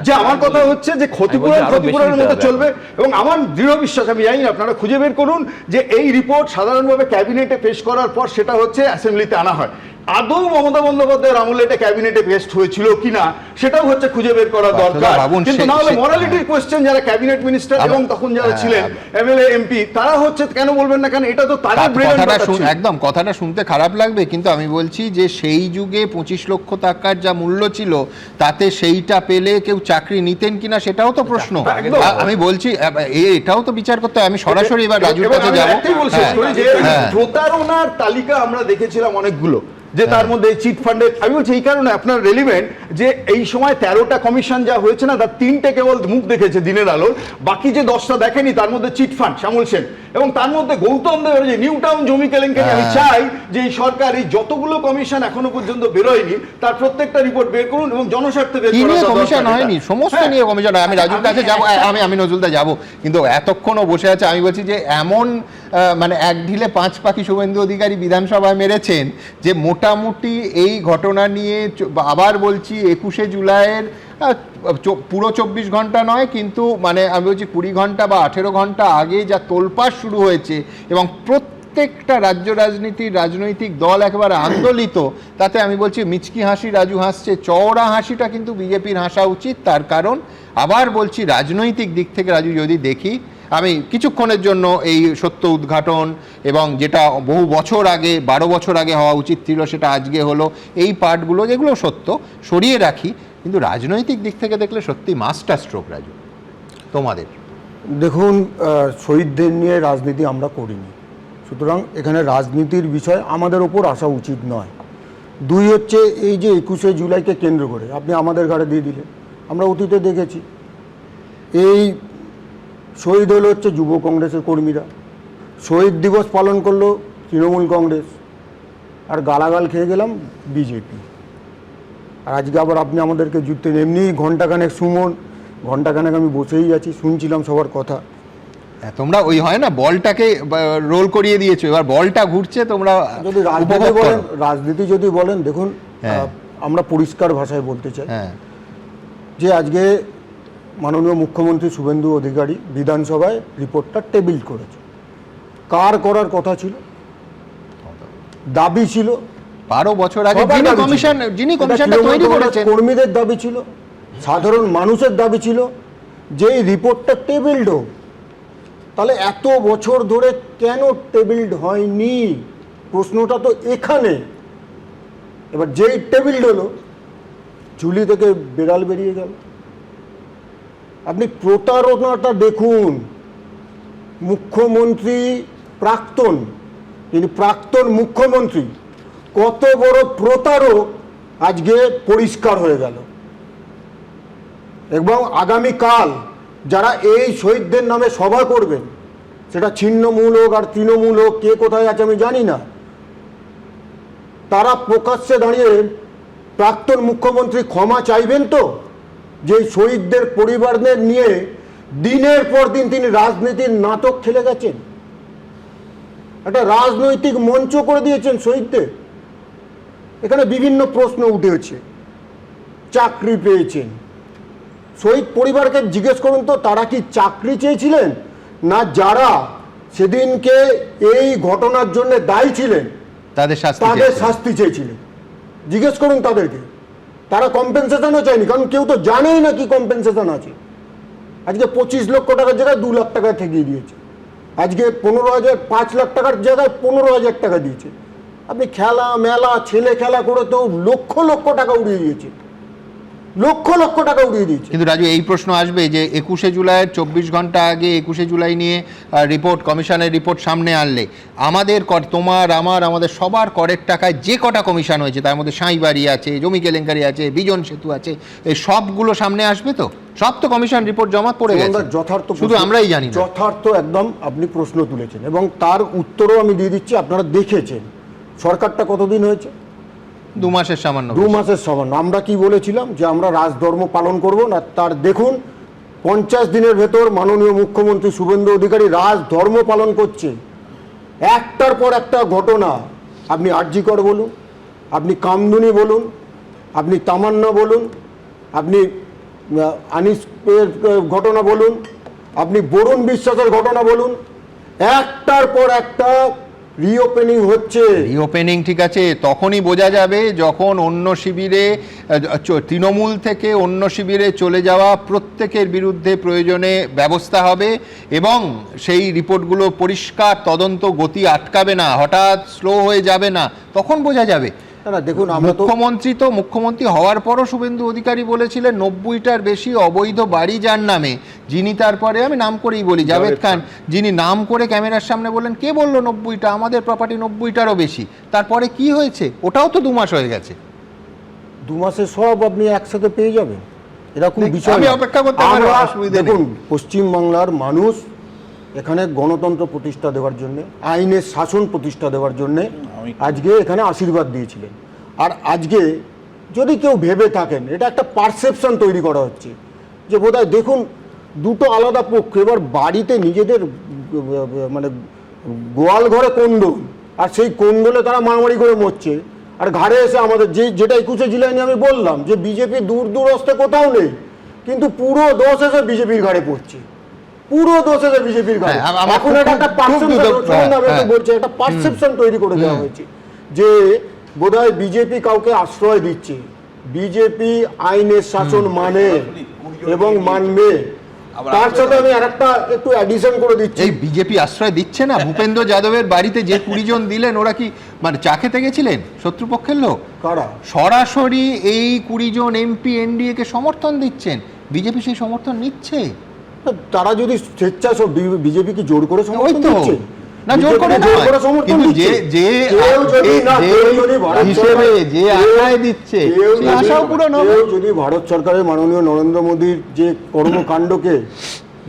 যে আমার কথা হচ্ছে যে ক্ষতিপূরণের মতো চলবে। এবং আমার দৃঢ় বিশ্বাস, আমি জানি আপনারা খুঁজে বের করুন যে এই রিপোর্ট সাধারণভাবে ক্যাবিনেটে পেশ করার পর সেটা হচ্ছে অ্যাসেম্বলিতে আনা হয়। আদৌ মমতা বন্দ্যোপাধ্যায়ের আমলে এটা ক্যাবিনেটে পেশ হয়েছিল কিনা সেটাও হচ্ছে খুঁজে বের করা দরকার। কিন্তু না হলে মরালিটির কোয়েশ্চেন যারা ক্যাবিনেট মিনিস্টার এবং তখন যারা ছিলেন এমএলএ এমপি তারা হচ্ছে কেন বলবেন না, কেন এটা তো তাদের একদম কথাটা শুনতে খারাপ লাগবে, কিন্তু আমি বলছি যে সেই যুগে 25 লক্ষ টাকার যা মূল্য ছিল তাতে সেইটা পেলে কেউ চাকরি নিতেন কিনা সেটাও তো প্রশ্ন। আমি বলছি এটাও তো বিচার করতে হয়। আমি সরাসরি এবার রাজুর কাছে যাবো। প্রতারণার তালিকা আমরা দেখেছিলাম অনেকগুলো, যে তার মধ্যে চিট ফান্ডের, আমি বলছি এই কারণে আপনার রেলিভেন্ট যে এই সময় 13টা কমিশন যা হয়েছে না, তার 3টে কেবল মুখ দেখেছে দিনের আলোর, বাকি যে 10টা দেখেনি তার মধ্যে চিট ফান্ড শ্যামল সেন এবং তার মধ্যে গৌতম দেবের যে নিউ টাউন জমি কেলেঙ্কারি। আমি চাই যে এই সরকার এই যতগুলো কমিশন এখনো পর্যন্ত বেরোয়নি তার প্রত্যেকটা রিপোর্ট বের করুন এবং জনস্বার্থে বের করুন। কমিশন হয়নি, সমস্ত নিয়ে কমিশন। আমি রাজুর কাছে যাবো, আমি নজরুলদা যাবো, কিন্তু এতক্ষণও বসে আছে। আমি বলছি যে এমন মানে এক ঢিলে 5 পাখি শুভেন্দু অধিকারী বিধানসভায় মেরেছেন যে মোটামুটি এই ঘটনা নিয়ে আবার বলছি 21শে জুলাইয়ের পুরো 24 ঘন্টা নয়, কিন্তু মানে আমি বলছি 20 ঘন্টা বা 18 ঘন্টা আগে যা তোলপাড় শুরু হয়েছে এবং প্রত্যেকটা রাজনৈতিক দল একেবারে আন্দোলিত, তাতে আমি বলছি মিচকি হাসি রাজু হাসছে, চওড়া হাসিটা কিন্তু বিজেপির হাসা উচিত। তার কারণ আবার বলছি রাজনৈতিক দিক থেকে রাজু যদি দেখি, আমি কিছুক্ষণের জন্য এই সত্য উদ্ঘাটন এবং যেটা বহু বছর আগে 12 বছর আগে হওয়া উচিত ছিল সেটা আজকে হলো, এই পার্টগুলো যেগুলো সত্য সরিয়ে রাখি, কিন্তু রাজনৈতিক দিক থেকে দেখলে সত্যি মাস্টার স্ট্রোক রাজু তোমাদের। দেখুন, শহীদদের নিয়ে রাজনীতি আমরা করিনি, সুতরাং এখানে রাজনীতির বিষয় আমাদের ওপর আসা উচিত নয়। 2 হচ্ছে এই যে 21শে জুলাইকে কেন্দ্র করে আপনি আমাদের ঘাড়ে দিয়ে দিলেন। আমরা অতীতে দেখেছি এই শহীদ হলো হচ্ছে যুব কংগ্রেসের কর্মীরা, শহীদ দিবস পালন করলো তৃণমূল কংগ্রেস, আর গালাগাল খেয়ে গেলাম বিজেপি। আর আজকে আবার আপনি আমাদেরকে যুক্ত এমনি ঘন্টাখানেক সুমন, ঘন্টাখানেক আমি বসেই আছি, শুনছিলাম সবার কথা। তোমরা ওই হয় না বলটাকে রোল করিয়ে দিয়েছো, এবার বলটা ঘুরছে, তোমরা যদি রাজনীতি যদি বলেন, দেখুন আমরা পরিষ্কার ভাষায় বলতে চাই যে আজকে মাননীয় মুখ্যমন্ত্রী শুভেন্দু অধিকারী বিধানসভায় রিপোর্টটা টেবিল করেছে। কার করার কথা ছিল? দাবি ছিল 12 বছর আগে যিনি কমিশনটা তৈরি করেছেন, কর্মীদের দাবি ছিল, সাধারণ মানুষের দাবি ছিল যে এই রিপোর্টটা টেবিলড হোক। তাহলে এত বছর ধরে কেন টেবিলড হয়নি? প্রশ্নটা তো এখানে। এবার যেই টেবিলড হলো, ঝুলি থেকে বেড়াল বেরিয়ে গেল। আপনি প্রতারণাটা দেখুন। মুখ্যমন্ত্রী প্রাক্তন, তিনি প্রাক্তন মুখ্যমন্ত্রী, কত বড় প্রতারক আজকে পরিষ্কার হয়ে গেল। এবং আগামীকাল যারা এই শহীদদের নামে সভা করবেন, সেটা ছিন্নমূল হোক আর তৃণমূল হোক, কে কোথায় আছে আমি জানি না, তারা প্রকাশ্যে দাঁড়িয়ে প্রাক্তন মুখ্যমন্ত্রী ক্ষমা চাইবেন তো? যে শহীদদের পরিবারদের নিয়ে দিনের পর দিন তিনি রাজনীতির নাটক খেলে গেছেন, একটা রাজনৈতিক মঞ্চ করে দিয়েছেন শহীদদের। এখানে বিভিন্ন প্রশ্ন উঠেছে। চাকরি পেয়েছেন, শহীদ পরিবারকে জিজ্ঞেস করুন তো তারা কি চাকরি চেয়েছিলেন, না যারা সেদিনকে এই ঘটনার জন্য দায়ী ছিলেন তাদের শাস্তি চেয়েছিলেন? জিজ্ঞেস করুন তাদেরকে। তারা কম্পেনসেশনও চায়নি, কারণ কেউ তো জানেই না কি কম্পেনসেশন আছে। আজকে 25 লক্ষ টাকার জায়গায় 2 লাখ টাকা ঠেকিয়ে দিয়েছে। আজকে 5 লাখ টাকার জায়গায় 15,000 টাকা দিয়েছে। আপনি খেলা মেলা ছেলে খেলা করে তো লক্ষ লক্ষ টাকা উড়িয়ে দিয়েছে। লক্ষ লক্ষ টাকা উড়িয়ে দিচ্ছে। কিন্তু রাজু, এই প্রশ্ন আসবে যে 21শে জুলাইয়ের 24 ঘন্টা আগে 21শে জুলাই নিয়ে রিপোর্ট, কমিশনের রিপোর্ট সামনে আনলে আমাদের তোমার আমাদের সবার করের টাকায় যে কটা কমিশন হয়েছে তার মধ্যে সাঁইবাড়ি আছে, জমি কেলেঙ্কারি আছে, বিজন সেতু আছে, এই সবগুলো সামনে আসবে তো? সব তো কমিশন রিপোর্ট জমা পড়ে গেছে, যথার্থ শুধু আমরাই জানি না। যথার্থ একদম আপনি প্রশ্ন তুলেছেন এবং তার উত্তরও আমি দিয়ে দিচ্ছি। আপনারা দেখেছেন সরকারটা কতদিন হয়েছে? 2 মাসের সামান্য। 2 মাসের সামান্য। আমরা কি বলেছিলাম যে আমরা রাজধর্ম পালন করব না? তার দেখুন 50 দিনের ভেতর মাননীয় মুখ্যমন্ত্রী শুভেন্দু অধিকারী রাজধর্ম পালন করছে। একটার পর একটা ঘটনা, আপনি আরজিকর বলুন, আপনি কামদুনি বলুন, আপনি তামান্না বলুন, আপনি আনিসের ঘটনা বলুন, আপনি বরুণ বিশ্বাসের ঘটনা বলুন, একটার পর একটা রিওপেনিং হচ্ছে। রিওপেনিং ঠিক আছে, তখনই বোঝা যাবে যখন অন্য শিবিরে, তৃণমূল থেকে অন্য শিবিরে চলে যাওয়া প্রত্যেকের বিরুদ্ধে প্রয়োজনে ব্যবস্থা হবে এবং সেই রিপোর্টগুলো পরিষ্কার তদন্ত গতি আটকাবে না, হঠাৎ স্লো হয়ে যাবে না, তখন বোঝা যাবে। দেখুন, মুখ্যমন্ত্রী হওয়ার পরও শুভেন্দু অধিকারী বলেছিলেন 90টার বেশি অবৈধ বাড়ি যার নামে, যিনি তারপরে, আমি নাম করেই বলি, জাভেদ খান, যিনি নাম করে ক্যামেরার সামনে বললেন, কে বললো 90টা, আমাদের প্রপার্টি 90টারও বেশি। তারপরে কি হয়েছে? ওটাও তো 2 মাস হয়ে গেছে। 2 মাসে সব আপনি একসাথে পেয়ে যাবেন, এরকম বিষয়। আমি অপেক্ষা করতে পারি, অসুবিধা নেই। দেখুন, পশ্চিমবাংলার মানুষ এখানে গণতন্ত্র প্রতিষ্ঠা দেওয়ার জন্য, আইনের শাসন প্রতিষ্ঠা দেওয়ার জন্য আজকে এখানে আশীর্বাদ দিয়েছিলেন। আর আজকে যদি কেউ ভেবে থাকেন, এটা একটা পারসেপশন তৈরি করা হচ্ছে যে বোধহয়, দেখুন, দুটো আলাদা পক্ষ। এবার বাড়িতে নিজেদের মানে গোয়াল ঘরে কোন্দল, আর সেই কোন্দলে তারা মারামারি করে মরছে, আর ঘাড়ে এসে আমাদের যেটা 21শে জুলাই নিয়ে আমি বললাম যে বিজেপি দূরস্থে কোথাও নেই, কিন্তু পুরো দোষ এসে বিজেপির ঘাড়ে পড়ছে, পুরো দোষ এসে বিজেপির ঘাড়ে। এখন এটা একটা পারসেপশন তৈরি করে দেওয়া হয়েছে যে বোধহয় বিজেপি কাউকে আশ্রয় দিচ্ছে। বিজেপি আইনের শাসন মানে এবং মানবে। তার সাথে আমি আরেকটা একটু অ্যাডিশন করে দিচ্ছি, এই বিজেপি আশ্রয় দিচ্ছে না। ভূপেন্দ্র যাদবের বাড়িতে যে 20 জন দিলেন, ওরা কি মানে চা খেতে গেছিলেন শত্রুপক্ষের লোক? কারা? সরাসরি এই 20 জন এমপি এনডিএ কে সমর্থন দিচ্ছেন, বিজেপি সেই সমর্থন নিচ্ছে। তারা যদি স্বেচ্ছায়, বিজেপি কি জোর করে সমর্থন দিচ্ছে? না, জোর করে নয়, কিন্তু যে হিসেবে যে আশায় দিচ্ছে, সেই আশাও পূরণ হবে। যদি ভারত সরকারের মাননীয় নরেন্দ্র মোদীর যে কর্মকাণ্ডকে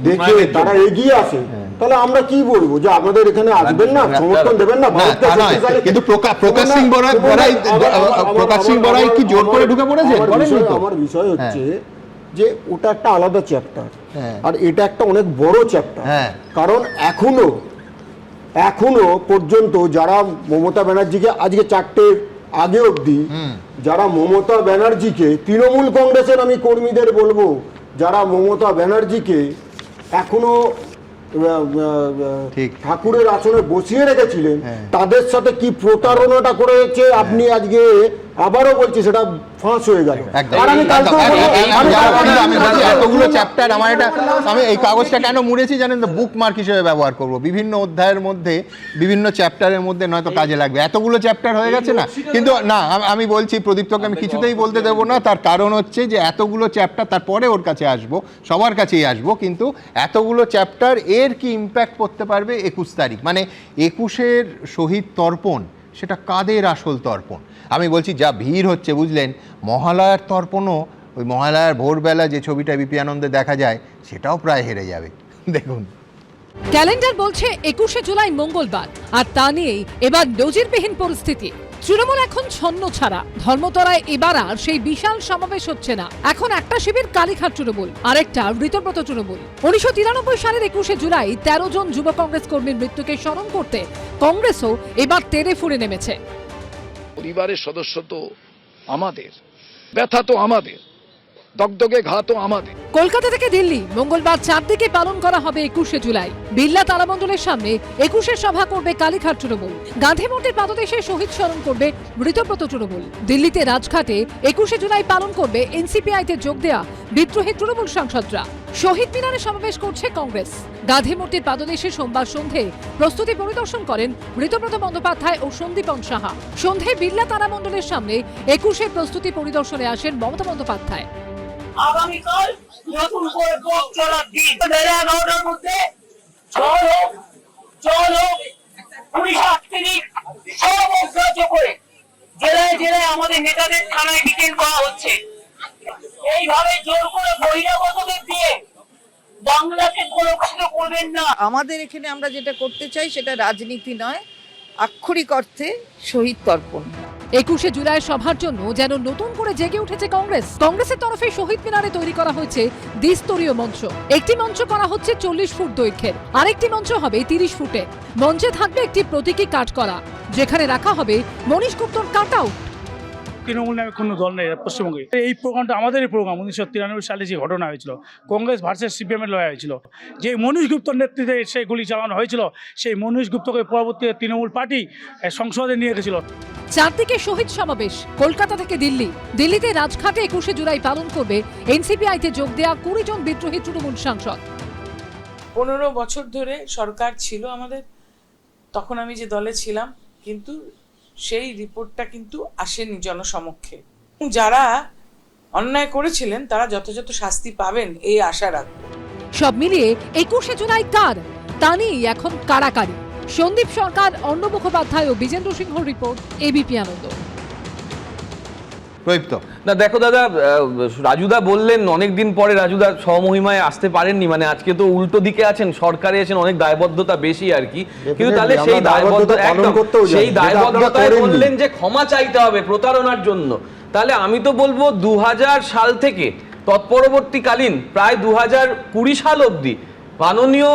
দেখে তারা এগিয়ে আসে, তাহলে আমরা কি বলবো যে আমাদের এখানে আসবেন না, সমর্থন দেবেন না? কিন্তু প্রকাশ সিং বড়াই কি জোর করে ঢুকে পড়েছে? আমার বিষয় হচ্ছে যে ওটা একটা আলাদা চ্যাপ্টার, আর এটা একটা অনেক বড় চ্যাপ্টার। কারণ এখনো পর্যন্ত যারা মমতা ব্যানার্জিকে, আজকে 4টের আগে অবধি যারা মমতা ব্যানার্জিকে, তৃণমূল কংগ্রেসের আমি কর্মীদের বলবো, যারা মমতা ব্যানার্জিকে এখনো ঠাকুরের আসনে বসিয়ে রেখেছিলেন, তাদের সাথে কি প্রতারণাটা করেছে আপনি আজকে আবারও বলছি, সেটা ফাঁস হয়ে গেল। এতগুলো চ্যাপ্টার, আমি এই কাগজটা কেন মুড়েছি জানেন তো? বুকমার্ক হিসেবে ব্যবহার করব, বিভিন্ন অধ্যায়ের মধ্যে, বিভিন্ন চ্যাপ্টারের মধ্যে নয়তো কাজে লাগবে। এতগুলো চ্যাপ্টার হয়ে গেছে না, কিন্তু না, আমি বলছি প্রদীপ্তকে আমি কিছুতেই বলতে দেবো না। তার কারণ হচ্ছে যে এতগুলো চ্যাপ্টার, তারপরে ওর কাছে আসবো, সবার কাছেই আসবো, কিন্তু এতগুলো চ্যাপ্টার এর কি ইম্প্যাক্ট করতে পারবে 21 তারিখ, মানে 21-এর শহীদ তর্পণ, সেটা কাদের আসল তর্পণ? আমি বলছি যা ভিড় হচ্ছে, বুঝলেন, মহালয়ার তর্পণও, ওই মহালয়ার ভোরবেলা যে ছবিটা বিপি আনন্দে দেখা যায়, সেটাও প্রায় হেরে যাবে। দেখুন, ক্যালেন্ডার বলছে 21শে জুলাই মঙ্গলবার, আর তা নিয়েই এবার নজিরবিহীন পরিস্থিতি। তৃণমূল এখন ছন্ন ছাড়া। ধর্মতলায় এবার আর সেই বিশাল সমাবেশ হচ্ছে না। এখন একটা শিবির কালীঘাট তৃণমূল, আরেকটা ঋতব্রত তৃণমূল। 1993 সালের 21শে জুলাই 13 জন যুব কংগ্রেস কর্মীর মৃত্যুকে স্মরণ করতে কংগ্রেসও এবার তেড়ে ফুঁড়ে নেমেছে। পরিবারের সদস্য তো আমাদের, ব্যথা তো আমাদের, দগদগে ঘা তো আমাদের। কলকাতা থেকে দিল্লি মঙ্গলবার চারদিকে পালন করা হবে 21শে জুলাই। বিড়লা তারামণ্ডলের সামনে 21শে সভা করবে কালীঘাট তৃণমূল। গান্ধী মূর্তির পাদদেশে শহীদ স্মরণ করবে ঋতব্রত তৃণমূল। দিল্লিতে রাজঘাটে 21শে জুলাই পালন করবে এনসিপিআইতে যোগ দেয়া বিদ্রোহী তৃণমূল সাংসদরা। শহীদ মিনারে সমাবেশ করছে কংগ্রেস। গান্ধী মূর্তির পাদদেশে সোমবার সন্ধে প্রস্তুতি পরিদর্শন করেন ঋতব্রত বন্দ্যোপাধ্যায় ও সন্দীপন সাহা। সন্ধে বিড়লা তারামণ্ডলের সামনে 21শে প্রস্তুতি পরিদর্শনে আসেন মমতা বন্দ্যোপাধ্যায়। আগামীকাল নতুন করে পথ চলার দিন 11:30টার মধ্যে জল হোক পুলিশ আটকে সব অগ্রাহ্য করে জেলায় জেলায় আমাদের নেতাদের থানায় ডিটেইন করা হচ্ছে। এইভাবে জোর করে বহিরাগতদের দিয়ে বাংলাকে কলঙ্কিত করবেন না। আমাদের এখানে আমরা যেটা করতে চাই সেটা রাজনীতি নয়, আক্ষরিক অর্থে শহীদ তর্পণ। 21শে জুলাই সভার জন্য যেন নতুন করে জেগে উঠেছে কংগ্রেস। কংগ্রেসের তরফে শহীদ মিনারে তৈরি করা হয়েছে দ্বিস্তরীয় মঞ্চ। একটি মঞ্চ করা হচ্ছে 40 ফুট দৈর্ঘ্যের, আরেকটি মঞ্চ হবে 30 ফুটের। মঞ্চে থাকবে একটি প্রতীকী কাট করা, যেখানে রাখা হবে মনীশ গুপ্তর কাট আউট। তৃণমূল নামে কোনো দল নেই পশ্চিমবঙ্গে। এই প্রোগ্রামটা আমাদেরই প্রোগ্রাম। 1993 সালে যে ঘটনা হয়েছিল, কংগ্রেস ভার্সেস সিপিএমের লড়াই হয়েছিল, যে মনীশ গুপ্তর নেতৃত্বে সেই গুলি চালানো হয়েছিল, সেই মনীশ গুপ্তকে পরবর্তীতে তৃণমূল পার্টি সংসদে নিয়ে গেছিল। চারদিকে শহীদ সমাবেশ। কলকাতা থেকে দিল্লি, দিল্লিতে রাজঘাটে 21শে জুলাই পালন করবে এনসিপিআইতে যোগ দেওয়া 20 জন বিদ্রোহী তৃণমূল সাংসদ। 15 বছর ধরে সরকার ছিল আমাদের, তখন আমি যে দলে ছিলাম, কিন্তু সেই রিপোর্টটা কিন্তু আসেনি জনসমক্ষে। যারা অন্যায় করেছিলেন তারা যথাযথ শাস্তি পাবেন এই আশা রাখবো। সব মিলিয়ে 21শে জুলাই কার, তা নিয়েই এখন কারাকারি। সন্দীপ সরকার, অন্ন মুখোপাধ্যায় ও বিজেন্দ্র সিংহ রিপোর্ট, এবিপি আনন্দ। না দেখো দাদা, রাজুদা বললেন অনেকদিন পরে রাজুদা স্বমহিমায় আসতে পারেননি, মানে আজকে তো উল্টো দিকে আছেন, সরকারে আছেন, অনেক দায়বদ্ধতা বেশি আর কি। কিন্তু তাহলে সেই দায়বদ্ধতায় বললেন যে ক্ষমা চাইতে হবে প্রতারণার জন্য। তাহলে আমি তো বলবো 2000 সাল থেকে তৎপরবর্তীকালীন প্রায় 2020 সাল অবধি মাননীয়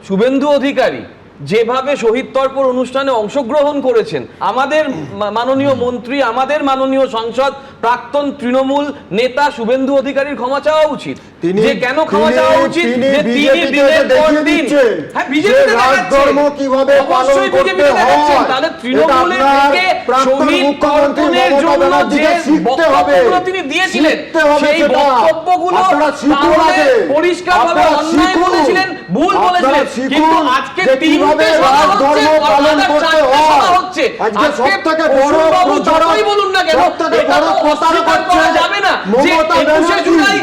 শুভেন্দু অধিকারী যেভাবে শহীদ তর্পণ অনুষ্ঠানে অংশগ্রহণ করেছেন, আমাদের মাননীয় মন্ত্রী, আমাদের মাননীয় সাংসদ, প্রাক্তন তৃণমূল নেতা শুভেন্দু অধিকারীর ক্ষমা চাওয়া উচিত। যে কেন ক্ষমা চাওয়া উচিত? যে তিনি দিনের পর দিন বিজেপিতে তাহলে তৃণমূলের থেকে শহীদ তর্পণের জন্য যে বক্তব্যগুলো তিনি দিয়েছিলেন, সেই বক্তব্যগুলো পরিষ্কারভাবে অন্যায় বলেছিলেন, ভুল বলেছিলেন। কিন্তু আজকে বলুন না কেন, এটা তো অস্বীকার করা যাবে না যে 21শে জুলাই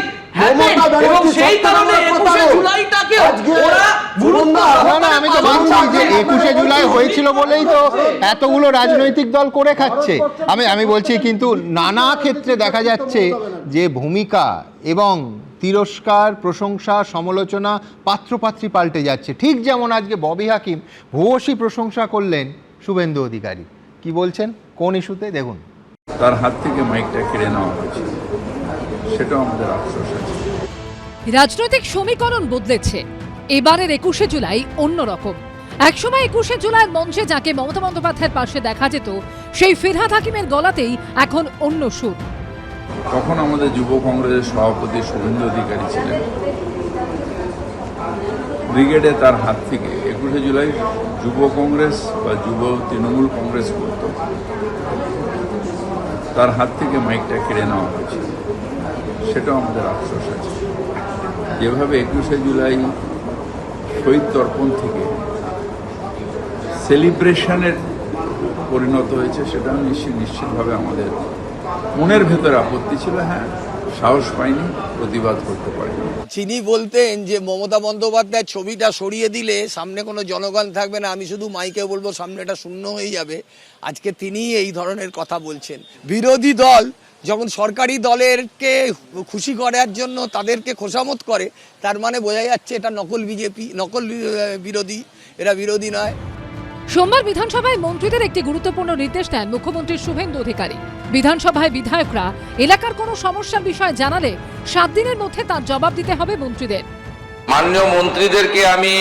এবং সেই কারণে 21শে জুলাইটাকে ওরা আমি তো বলছি যে 21শে জুলাই হয়েছিল বলেই তো এতগুলো রাজনৈতিক দল করে খাচ্ছে। আমি বলছি, কিন্তু নানা ক্ষেত্রে দেখা যাচ্ছে যে ভূমিকা এবং তিরস্কার, প্রশংসা, সমালোচনা পাত্রপাত্রী পাল্টে যাচ্ছে। ঠিক যেমন আজকে ববি হাকিম ভূয়সী প্রশংসা করলেন শুভেন্দু অধিকারী। কি বলছেন, কোন ইস্যুতে? দেখুন। তার হাত থেকে মাইকটা কেড়ে নেওয়া হয়েছে, সেটাও আমাদের আফসোস আছে। রাজনৈতিক সমীকরণ বদলেছে। এবারের 21শে জুলাই অন্যরকম। একসময় 21শে জুলাই মঞ্চে যাকে মমতা বন্দ্যোপাধ্যায়ের পাশে দেখা যেত, সেই ফিরহাদ হাকিমের গলাতেই এখন অন্য সুর। তখন আমাদের যুব কংগ্রেসের সভাপতি শুভেন্দু অধিকারী ছিলেন। ব্রিগেডে তার হাত থেকে 21শে জুলাই যুব কংগ্রেস বা যুব তৃণমূল কংগ্রেস করত, তার হাত থেকে মাইকটা কেড়ে নেওয়া হয়েছে, সেটাও আমাদের আফসোস আছে। যেভাবে 21শে জুলাই শহীদ তর্পণ থেকে সেলিব্রেশনের পরিণত হয়েছে, সেটাও নিশ্চিতভাবে আমাদের মনের ভেতরে আপত্তি ছিল। হ্যাঁ, সাহস পাইনি, প্রতিবাদ করতে পারিনি। তিনি বলতেন যে মমতা বন্দ্যোপাধ্যায়ের ছবিটা সরিয়ে দিলে সামনে কোনো জনগণ থাকবে না, আমি শুধু মাইকে বলবো, সামনেটা শূন্য হয়ে যাবে। আজকে তিনি এই ধরনের কথা বলছেন। বিরোধী দল যখন সরকারি দলেরকে খুশি করার জন্য তাদেরকে খোসামত করে, তার মানে বোঝা যাচ্ছে এটা নকল বিজেপি, নকল বিরোধী, এরা বিরোধী নয়। সোমবার বিধানসভায় মন্ত্রীদের একটি গুরুত্বপূর্ণ নির্দেশ দেন মুখ্যমন্ত্রী শুভেন্দু অধিকারী। বিধানসভায় বিধায়করা এলাকার কোনো সমস্যার বিষয় জানালে 7 দিনের মধ্যে তার জবাব দিতে হবে মন্ত্রীদের। মাননীয় মন্ত্রীদেরকে আমি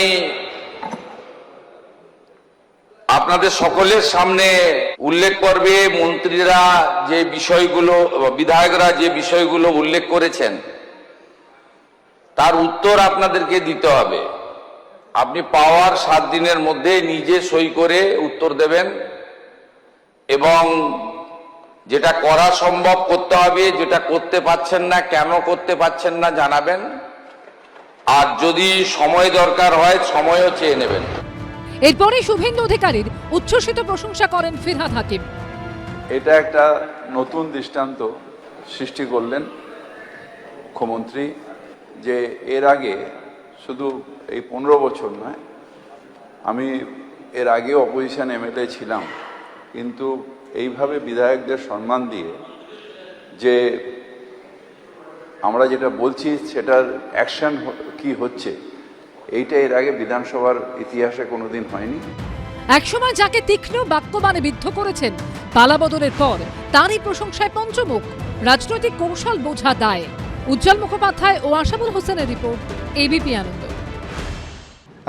আপনাদের সকলের সামনে উল্লেখ করবে, মন্ত্রীরা যে বিষয়গুলো, বিধায়করা যে বিষয়গুলো উল্লেখ করেছেন তার উত্তর আপনাদেরকে দিতে হবে। আপনি পাওয়ার 7 দিনের মধ্যে নিজে সই করে উত্তর দেবেন এবং যেটা করা সম্ভব করতে হবে, যেটা করতে পারছেন না, কেন করতে পারছেন না জানাবেন, আর যদি সময় দরকার হয় সময়ও চেয়ে নেবেন। এরপরে শুভেন্দু অধিকারীর উচ্ছ্বসিত প্রশংসা করেন ফিরহাদ হাকিম। এটা একটা নতুন দৃষ্টান্ত সৃষ্টি করলেন মুখ্যমন্ত্রী যে এর আগে শুধু এই 15 বছর নয়, আমি এর আগেও অপোজিশন এমএলএ ছিলাম, কিন্তু এইভাবে বিধায়কদের সম্মান দিয়ে যে আমরা যেটা বলছি সেটার অ্যাকশন কি হচ্ছে, এইটা এর আগে বিধানসভার ইতিহাসে কোনোদিন হয়নি। একসময় যাকে তীক্ষ্ণ বাক্যবাণে বিদ্ধ করেছেন, পালাবদলের পর তারই প্রশংসায় পঞ্চমুখ। রাজনৈতিক কৌশল বোঝা দায়। উজ্জ্বল মুখোপাধ্যায় ও আশাবুল হোসেনের রিপোর্ট, এবিপি আনন্দ।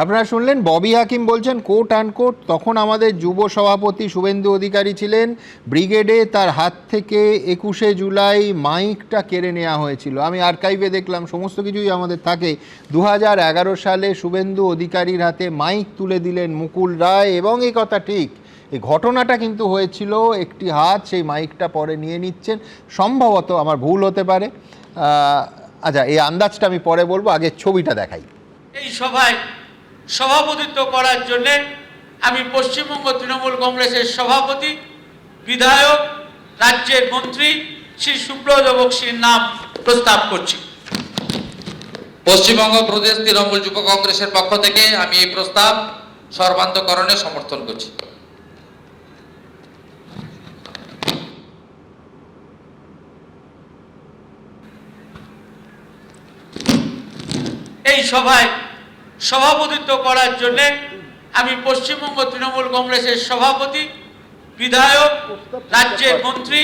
আপনারা শুনলেন ববি হাকিম বলছেন কোট আনকোট, তখন আমাদের যুব সভাপতি শুভেন্দু অধিকারী ছিলেন ব্রিগেডে, তার হাত থেকে 21শে জুলাই মাইকটা কেড়ে নেওয়া হয়েছিল। আমি আর্কাইভে দেখলাম, সমস্ত কিছুই আমাদের থাকে। 2011 সালে শুভেন্দু অধিকারীর হাতে মাইক তুলে দিলেন মুকুল রায়, এবং এই কথা ঠিক, এই ঘটনাটা কিন্তু হয়েছিল, একটি হাত সেই মাইকটা পরে নিয়ে নিচ্ছেন। সম্ভবত আমার ভুল হতে পারে, আচ্ছা এই আন্দাজটা আমি পরে বলবো, আগে ছবিটা দেখাই। এই সভায় সভাপতিত্ব করার জন্য আমি পশ্চিমবঙ্গ তৃণমূল কংগ্রেসের সভাপতি, বিধায়ক, রাজ্যের মন্ত্রী শ্রী সুব্রত বক্সির নাম প্রস্তাব করছি। পশ্চিমবঙ্গ প্রদেশ তৃণমূল যুব কংগ্রেসের পক্ষ থেকে আমি এই প্রস্তাব সর্বান্তকরণে সমর্থন করছি। এই সভায় সভাপতিত্ব করার জন্য আমি পশ্চিমবঙ্গ তৃণমূল কংগ্রেসের সভাপতি, বিধায়ক, রাজ্যের মন্ত্রী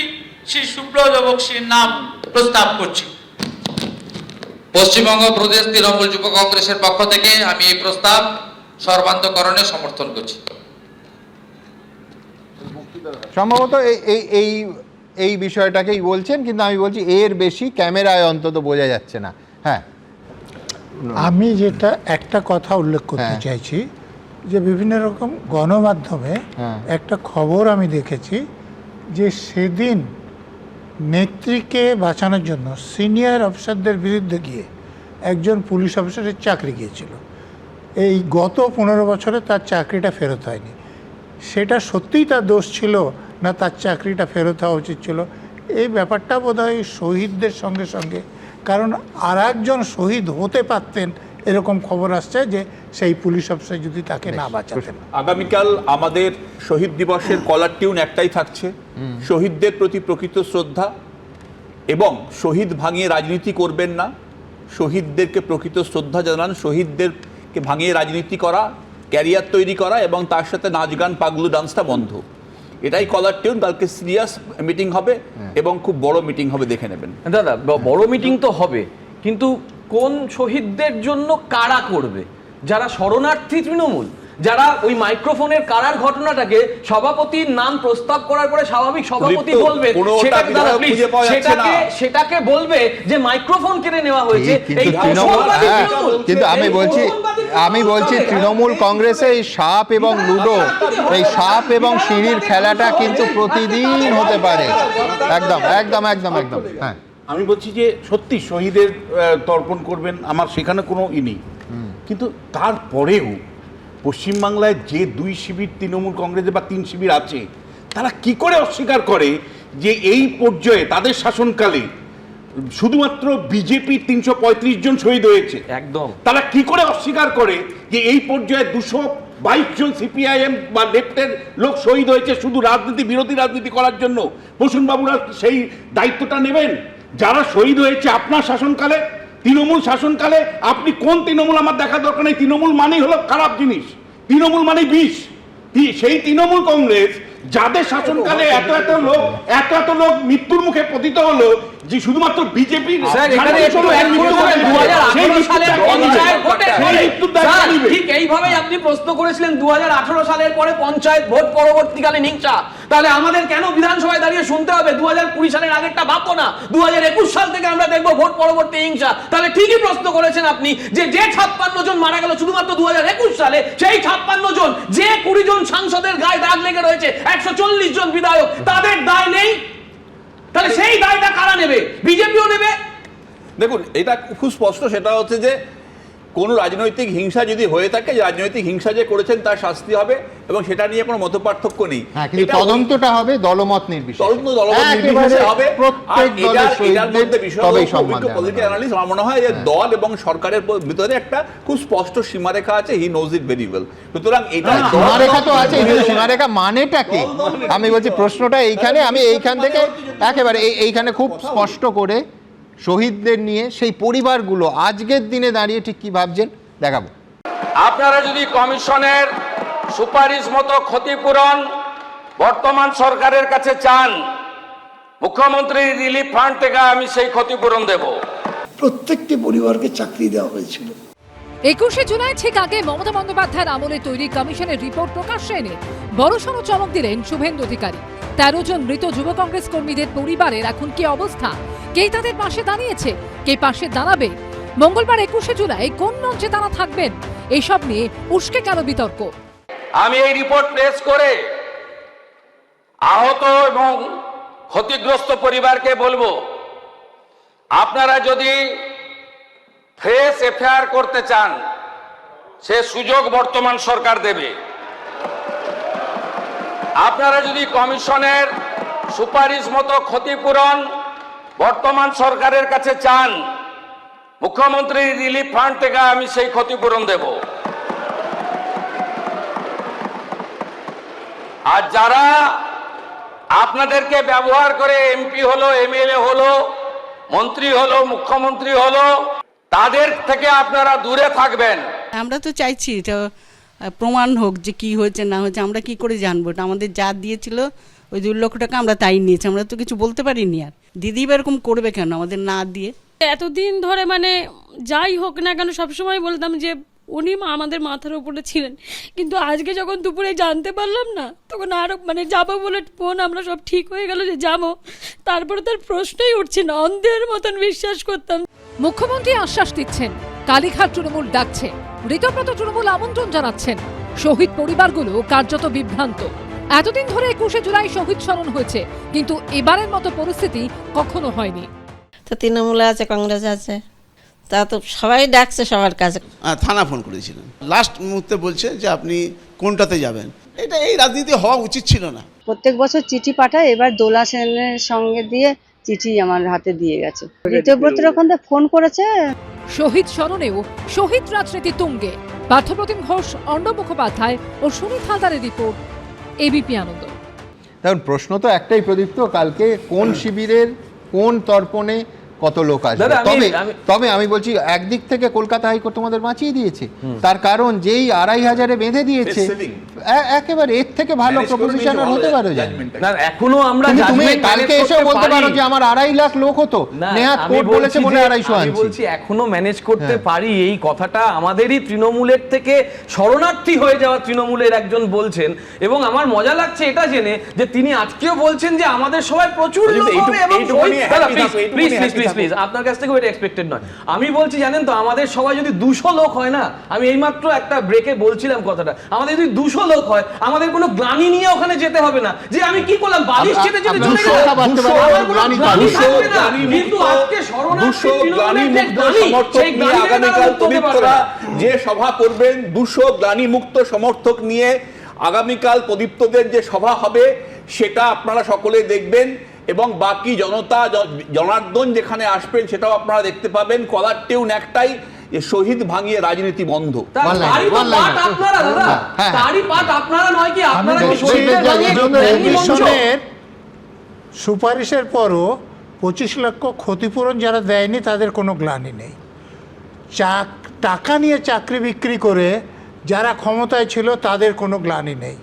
শ্রী সুব্রত বক্সির নাম প্রস্তাব করছি। পশ্চিমবঙ্গ প্রদেশ তৃণমূল যুব কংগ্রেসের পক্ষ থেকে আমি এই প্রস্তাব সর্বান্তকরণে সমর্থন করছি। সম্ভবত এই বিষয়টাকেই বলছেন, কিন্তু আমি বলছি এর বেশি ক্যামেরায় অন্তত বোঝা যাচ্ছে না। হ্যাঁ, আমি যেটা একটা কথা উল্লেখ করতে চাইছি, যে বিভিন্ন রকম গণমাধ্যমে একটা খবর আমি দেখেছি যে সেদিন নেত্রীকে বাঁচানোর জন্য সিনিয়র অফিসারদের বিরুদ্ধে গিয়ে একজন পুলিশ অফিসারের চাকরি গিয়েছিল। এই গত 15 বছরে তার চাকরিটা ফেরত হয়নি। সেটা সত্যিই তার দোষ ছিল না তার চাকরিটা ফেরত হওয়া উচিত ছিল? এই ব্যাপারটা বোধহয় শহীদদের সঙ্গে সঙ্গে, কারণ আর একজন শহীদ হতে পারতেন এরকম খবর আসছে যে সেই পুলিশ অফিসার যদি তাকে না বাঁচাতেন। আগামীকাল আমাদের শহীদ দিবসের কলার টিউন একটাই থাকছে, শহীদদের প্রতি প্রকৃত শ্রদ্ধা এবং শহীদ ভাঙিয়ে রাজনীতি করবেন না, শহীদদেরকে প্রকৃত শ্রদ্ধা জানান, শহীদদেরকে ভাঙিয়ে রাজনীতি করা, ক্যারিয়ার তৈরি করা এবং তার সাথে নাচ গান পাগলু ডান্সটা বন্ধ। এটাই কলার টিউন। কালকে সিরিয়াস মিটিং হবে এবং খুব বড় মিটিং হবে, দেখে নেবেন। দাদা, বড় মিটিং তো হবে, কিন্তু কোন শহীদদের জন্য কারা করবে? যারা শরণার্থী তৃণমূল, যারা ওই মাইক্রোফোনের কারার ঘটনাটাকে সভাপতির নাম প্রস্তাব করার পরে স্বাভাবিক সভাপতি বলবে, সেটাকে বলবে যে মাইক্রোফোন কেড়ে নেওয়া হয়েছে। কিন্তু আমি বলছি তৃণমূল কংগ্রেসে এই সাপ এবং লুডো, এই সাপ এবং সিঁড়ির খেলাটা কিন্তু প্রতিদিন হতে পারে। একদম একদম একদম একদম। হ্যাঁ, আমি বলছি যে সত্যি শহীদের তর্পণ করবেন, আমার সেখানে কোনো নেই, কিন্তু তারপরেও পশ্চিমবাংলায় যে 2 শিবির তৃণমূল কংগ্রেসে বা 3 শিবির আছে, তারা কি করে অস্বীকার করে যে এই পর্যায়ে তাদের শাসনকালে শুধুমাত্র বিজেপি 335 জন শহীদ হয়েছে? একদম। তারা কি করে অস্বীকার করে যে এই পর্যায়ে 222 জন সিপিআইএম বা লেফটের লোক শহীদ হয়েছে শুধু রাজনীতি, বিরোধী রাজনীতি করার জন্য? বসুনবাবুরা সেই দায়িত্বটা নেবেন? যারা শহীদ হয়েছে আপনার শাসনকালে, তৃণমূল শাসনকালে, আপনি কোন তৃণমূল আমার দেখা দরকার নেই। তৃণমূল মানেই হলো খারাপ জিনিস, তৃণমূল মানে বিষ। সেই তৃণমূল কংগ্রেস যাদের শাসনকালে এত এত লোক মৃত্যুর মুখে পতিত হলো, যে শুধুমাত্র বিজেপি ঠিক এইভাবেই আপনি প্রশ্ন করেছিলেন 2018 সালের পরে পঞ্চায়েত ভোট পরবর্তীকালীন হিংসা। তাহলে আমাদের কেন বিধানসভায় দাঁড়িয়ে শুনতে হবে 2020 সালের আগেরটা ভাববো না, 2021 সাল থেকে আমরা দেখবো ভোট পরবর্তী হিংসা? তাহলে ঠিকই প্রশ্ন করেছেন আপনি যে 56 জন মারা গেল শুধুমাত্র 2021 সালে, সেই 56 জন, যে 20 জন সাংসদের গায়ে দাগ লেগে রয়েছে, 140 জন বিধায়ক, তাদের দায় নেই? তাহলে সেই দায়টা কারা নেবে? বিজেপিও নেবে? দেখুন, এটা খুব স্পষ্ট, সেটা হচ্ছে যে কোনো রাজনৈতিক হিংসা যদি হয়ে থাকে, রাজনৈতিক হিংসা যে করেছেন তার শাস্তি হবে এবং সেটা নিয়ে কোনো মতপার্থক্য নেই। হ্যাঁ, কিন্তু এটা তদন্তটা হবে দলমত নির্বিশেষে। তদন্ত দলমত নির্বিশেষে হবে। আর এটার মধ্যে বিষয় পলিটিক্যাল অ্যানালিস্ট আমার মনে হয় যে দল এবং সরকারের ভিতরে একটা খুব স্পষ্ট সীমারেখা আছে, he knows it very well. সুতরাং এটা সীমারেখা তো আছে, কিন্তু সীমারেখা মানেটা কি? আমি বলছি প্রশ্নটা এইখানে, আমি এইখান থেকে একেবারে এইখানে খুব স্পষ্ট করে শহীদদের নিয়ে সেই পরিবারগুলো আজকের দিনে দাঁড়িয়ে ঠিক কি ভাবছেন দেখাবো। আপনারা যদি কমিশনের সুপারিশ মতো ক্ষতিপূরণ বর্তমান সরকারের কাছে চান, মুখ্যমন্ত্রী রিলিফ ফান্ড থেকে আমি সেই ক্ষতিপূরণ দেব। প্রত্যেকটি পরিবারকে চাকরি দেওয়া হয়েছিল। 21শে জুলাই ঠিক আগে মমতা বন্দ্যোপাধ্যায়ের আমলে তৈরি কমিশনের রিপোর্ট প্রকাশ্যে এনে বড়সড় চমক দিলেন শুভেন্দু অধিকারী। 13 জন মৃত যুব কংগ্রেস কর্মীদের পরিবারের এখন কি অবস্থা? কে তাদের পাশে দাঁড়িয়েছে, কে পাশে দাঁড়াবে? মঙ্গলবার 21শে জুলাই কোন মঞ্চে তারা থাকবেন, এইসব নিয়ে উস্কে গেল বিতর্ক। আমি এই রিপোর্ট পেশ করে আহত এবং ক্ষতিগ্রস্ত পরিবারকে বলবো, আপনারা যদি ফ্রেশ এফআইআর করতে চান, সে সুযোগ বর্তমান সরকার দেবে। আপনারা যদি কমিশনের সুপারিশ মতো ক্ষতিপূরণ বর্তমান সরকারের কাছে চান, মুখ্যমন্ত্রী রিলিফ ফান্ড থেকে আমি সেই ক্ষতিপূরণ দেব। আর যারা আপনাদেরকে ব্যবহার করে এমপি হলো, এমএলএ হলো, মন্ত্রী হলো, মুখ্যমন্ত্রী হলো, তাদের থেকে আপনারা দূরে থাকবেন। আমরা তো চাইছি এটা প্রমাণ হোক যে কি হয়েছে না হয়েছে। আমরা কি করে জানবো? এটা আমাদের যা দিয়েছিল ওই 2 লক্ষ টাকা আমরা তাই নিয়েছি, আমরা তো কিছু বলতে পারিনি। আর দিদি এরকম করবে কেন আমাদের না দিয়ে? এতদিন ধরে মানে যাই হোক না কেন সবসময় বলতাম যে উনি আমাদের মাথার উপরে ছিলেন, কিন্তু আজকে যখন দুপুরে জানতে পারলাম না, তখন আরো মানে যাবো বলে ফোন আমরা সব ঠিক হয়ে গেল যে যাবো, তারপরে তার প্রশ্নই উঠছে না। অন্ধের মতন বিশ্বাস করতাম। মুখ্যমন্ত্রী আশ্বাস দিচ্ছেন, কালীঘাট তৃণমূল ডাকছে, ঋতব্রত তৃণমূল আমন্ত্রণ জানাচ্ছেন। শহীদ পরিবারগুলো কার্যত বিভ্রান্ত। এতদিন ধরে 21শে জুলাই শহীদ স্মরণ হয়েছে, কিন্তু এবারের মতো পরিস্থিতি কখনো হয়নি। তো তৃণমূলে আছে, কংগ্রেস আছে, তা তো সবাই ডাকছে সবার কাছে। থানা ফোন করেছিলেন, লাস্ট মুহূর্তে বলছে যে আপনি কোনটাতে যাবেন। এটা এই রাজনীতি হওয়া উচিত ছিল না। প্রত্যেক বছর চিঠি পাঠায়, এবার দোলা সেনের সঙ্গে দিয়ে চিঠি আমার হাতে দিয়ে গেছে। ঋতব্রতর ওখান থেকে ফোন করেছে। শহীদ স্মরণেও শহীদ রাজনীতি তুঙ্গে। পার্থপ্রতিম ঘোষ, অর্ণব মুখোপাধ্যায় ও সুনীত হালদারের রিপোর্ট, এবিপি আনন্দ। দেখুন, প্রশ্ন তো একটাই প্রদীপ্ত, কালকে কোন শিবিরের কোন তর্পণে কত লোক আসবে। তবে আমি বলছি একদিক থেকে কলকাতা হাইকোর্ট তোমাদের বাঁচিয়ে দিয়েছে, তার কারণ যেই 2500-এ বেঁধে দিয়েছে, একেবারে এর থেকে ভালো প্রপোজিশন আর হতে পারে না। এখনো আমরা তুমি কালকে এসে বলতে পারো যে আমার 2.5 লাখ লোক হতো, নেহাত কোর্ট বলেছে বলে 250 আমি বলছি এখনো ম্যানেজ করতে পারি। এই কথাটা আমাদেরই তৃণমূলের থেকে শরণার্থী হয়ে যাওয়া তৃণমূলের একজন বলছেন, এবং আমার মজা লাগছে এটা জেনে যে তিনি আজকেও বলছেন যে আমাদের সবাই প্রচুর লোক হবে এবং প্লিজ আপনার কাছ থেকে এটা এক্সপেক্টেড নয়। আমি বলছি জানেন তো, আমাদের সবাই যদি 200 লোক হয় না, আমি এইমাত্র একটা ব্রেকে বলছিলাম কথাটা, আমাদের যদি 200 লোক হয়, আমাদের কোনো গ্লানি নিয়ে ওখানে যেতে হবে না যে আমি কি করলাম, বালিশ চেতে চেতে চলে গেলাম। কিন্তু আজকে শরণার্থী তৃণমূলের যে গ্লানি, সেই গ্লানি যে সভা করবেন, 200 গ্লানি মুক্ত সমর্থক নিয়ে আগামীকাল প্রদীপ্তদের যে সভা হবে, সেটা আপনারা সকলে দেখবেন এবং বাকি জনতা জনার্দন যেখানে আসবেন সেটাও আপনারা দেখতে পাবেন। কলার টিউন একটাই, যে শহীদ ভাঙিয়ে রাজনীতি বন্ধ। সুপারিশের পরও 25 লক্ষ ক্ষতিপূরণ যারা দেয়নি তাদের কোনো গ্লানি নেই। টাকা নিয়ে চাকরি বিক্রি করে যারা ক্ষমতায় ছিল তাদের কোনো গ্লানি নেই।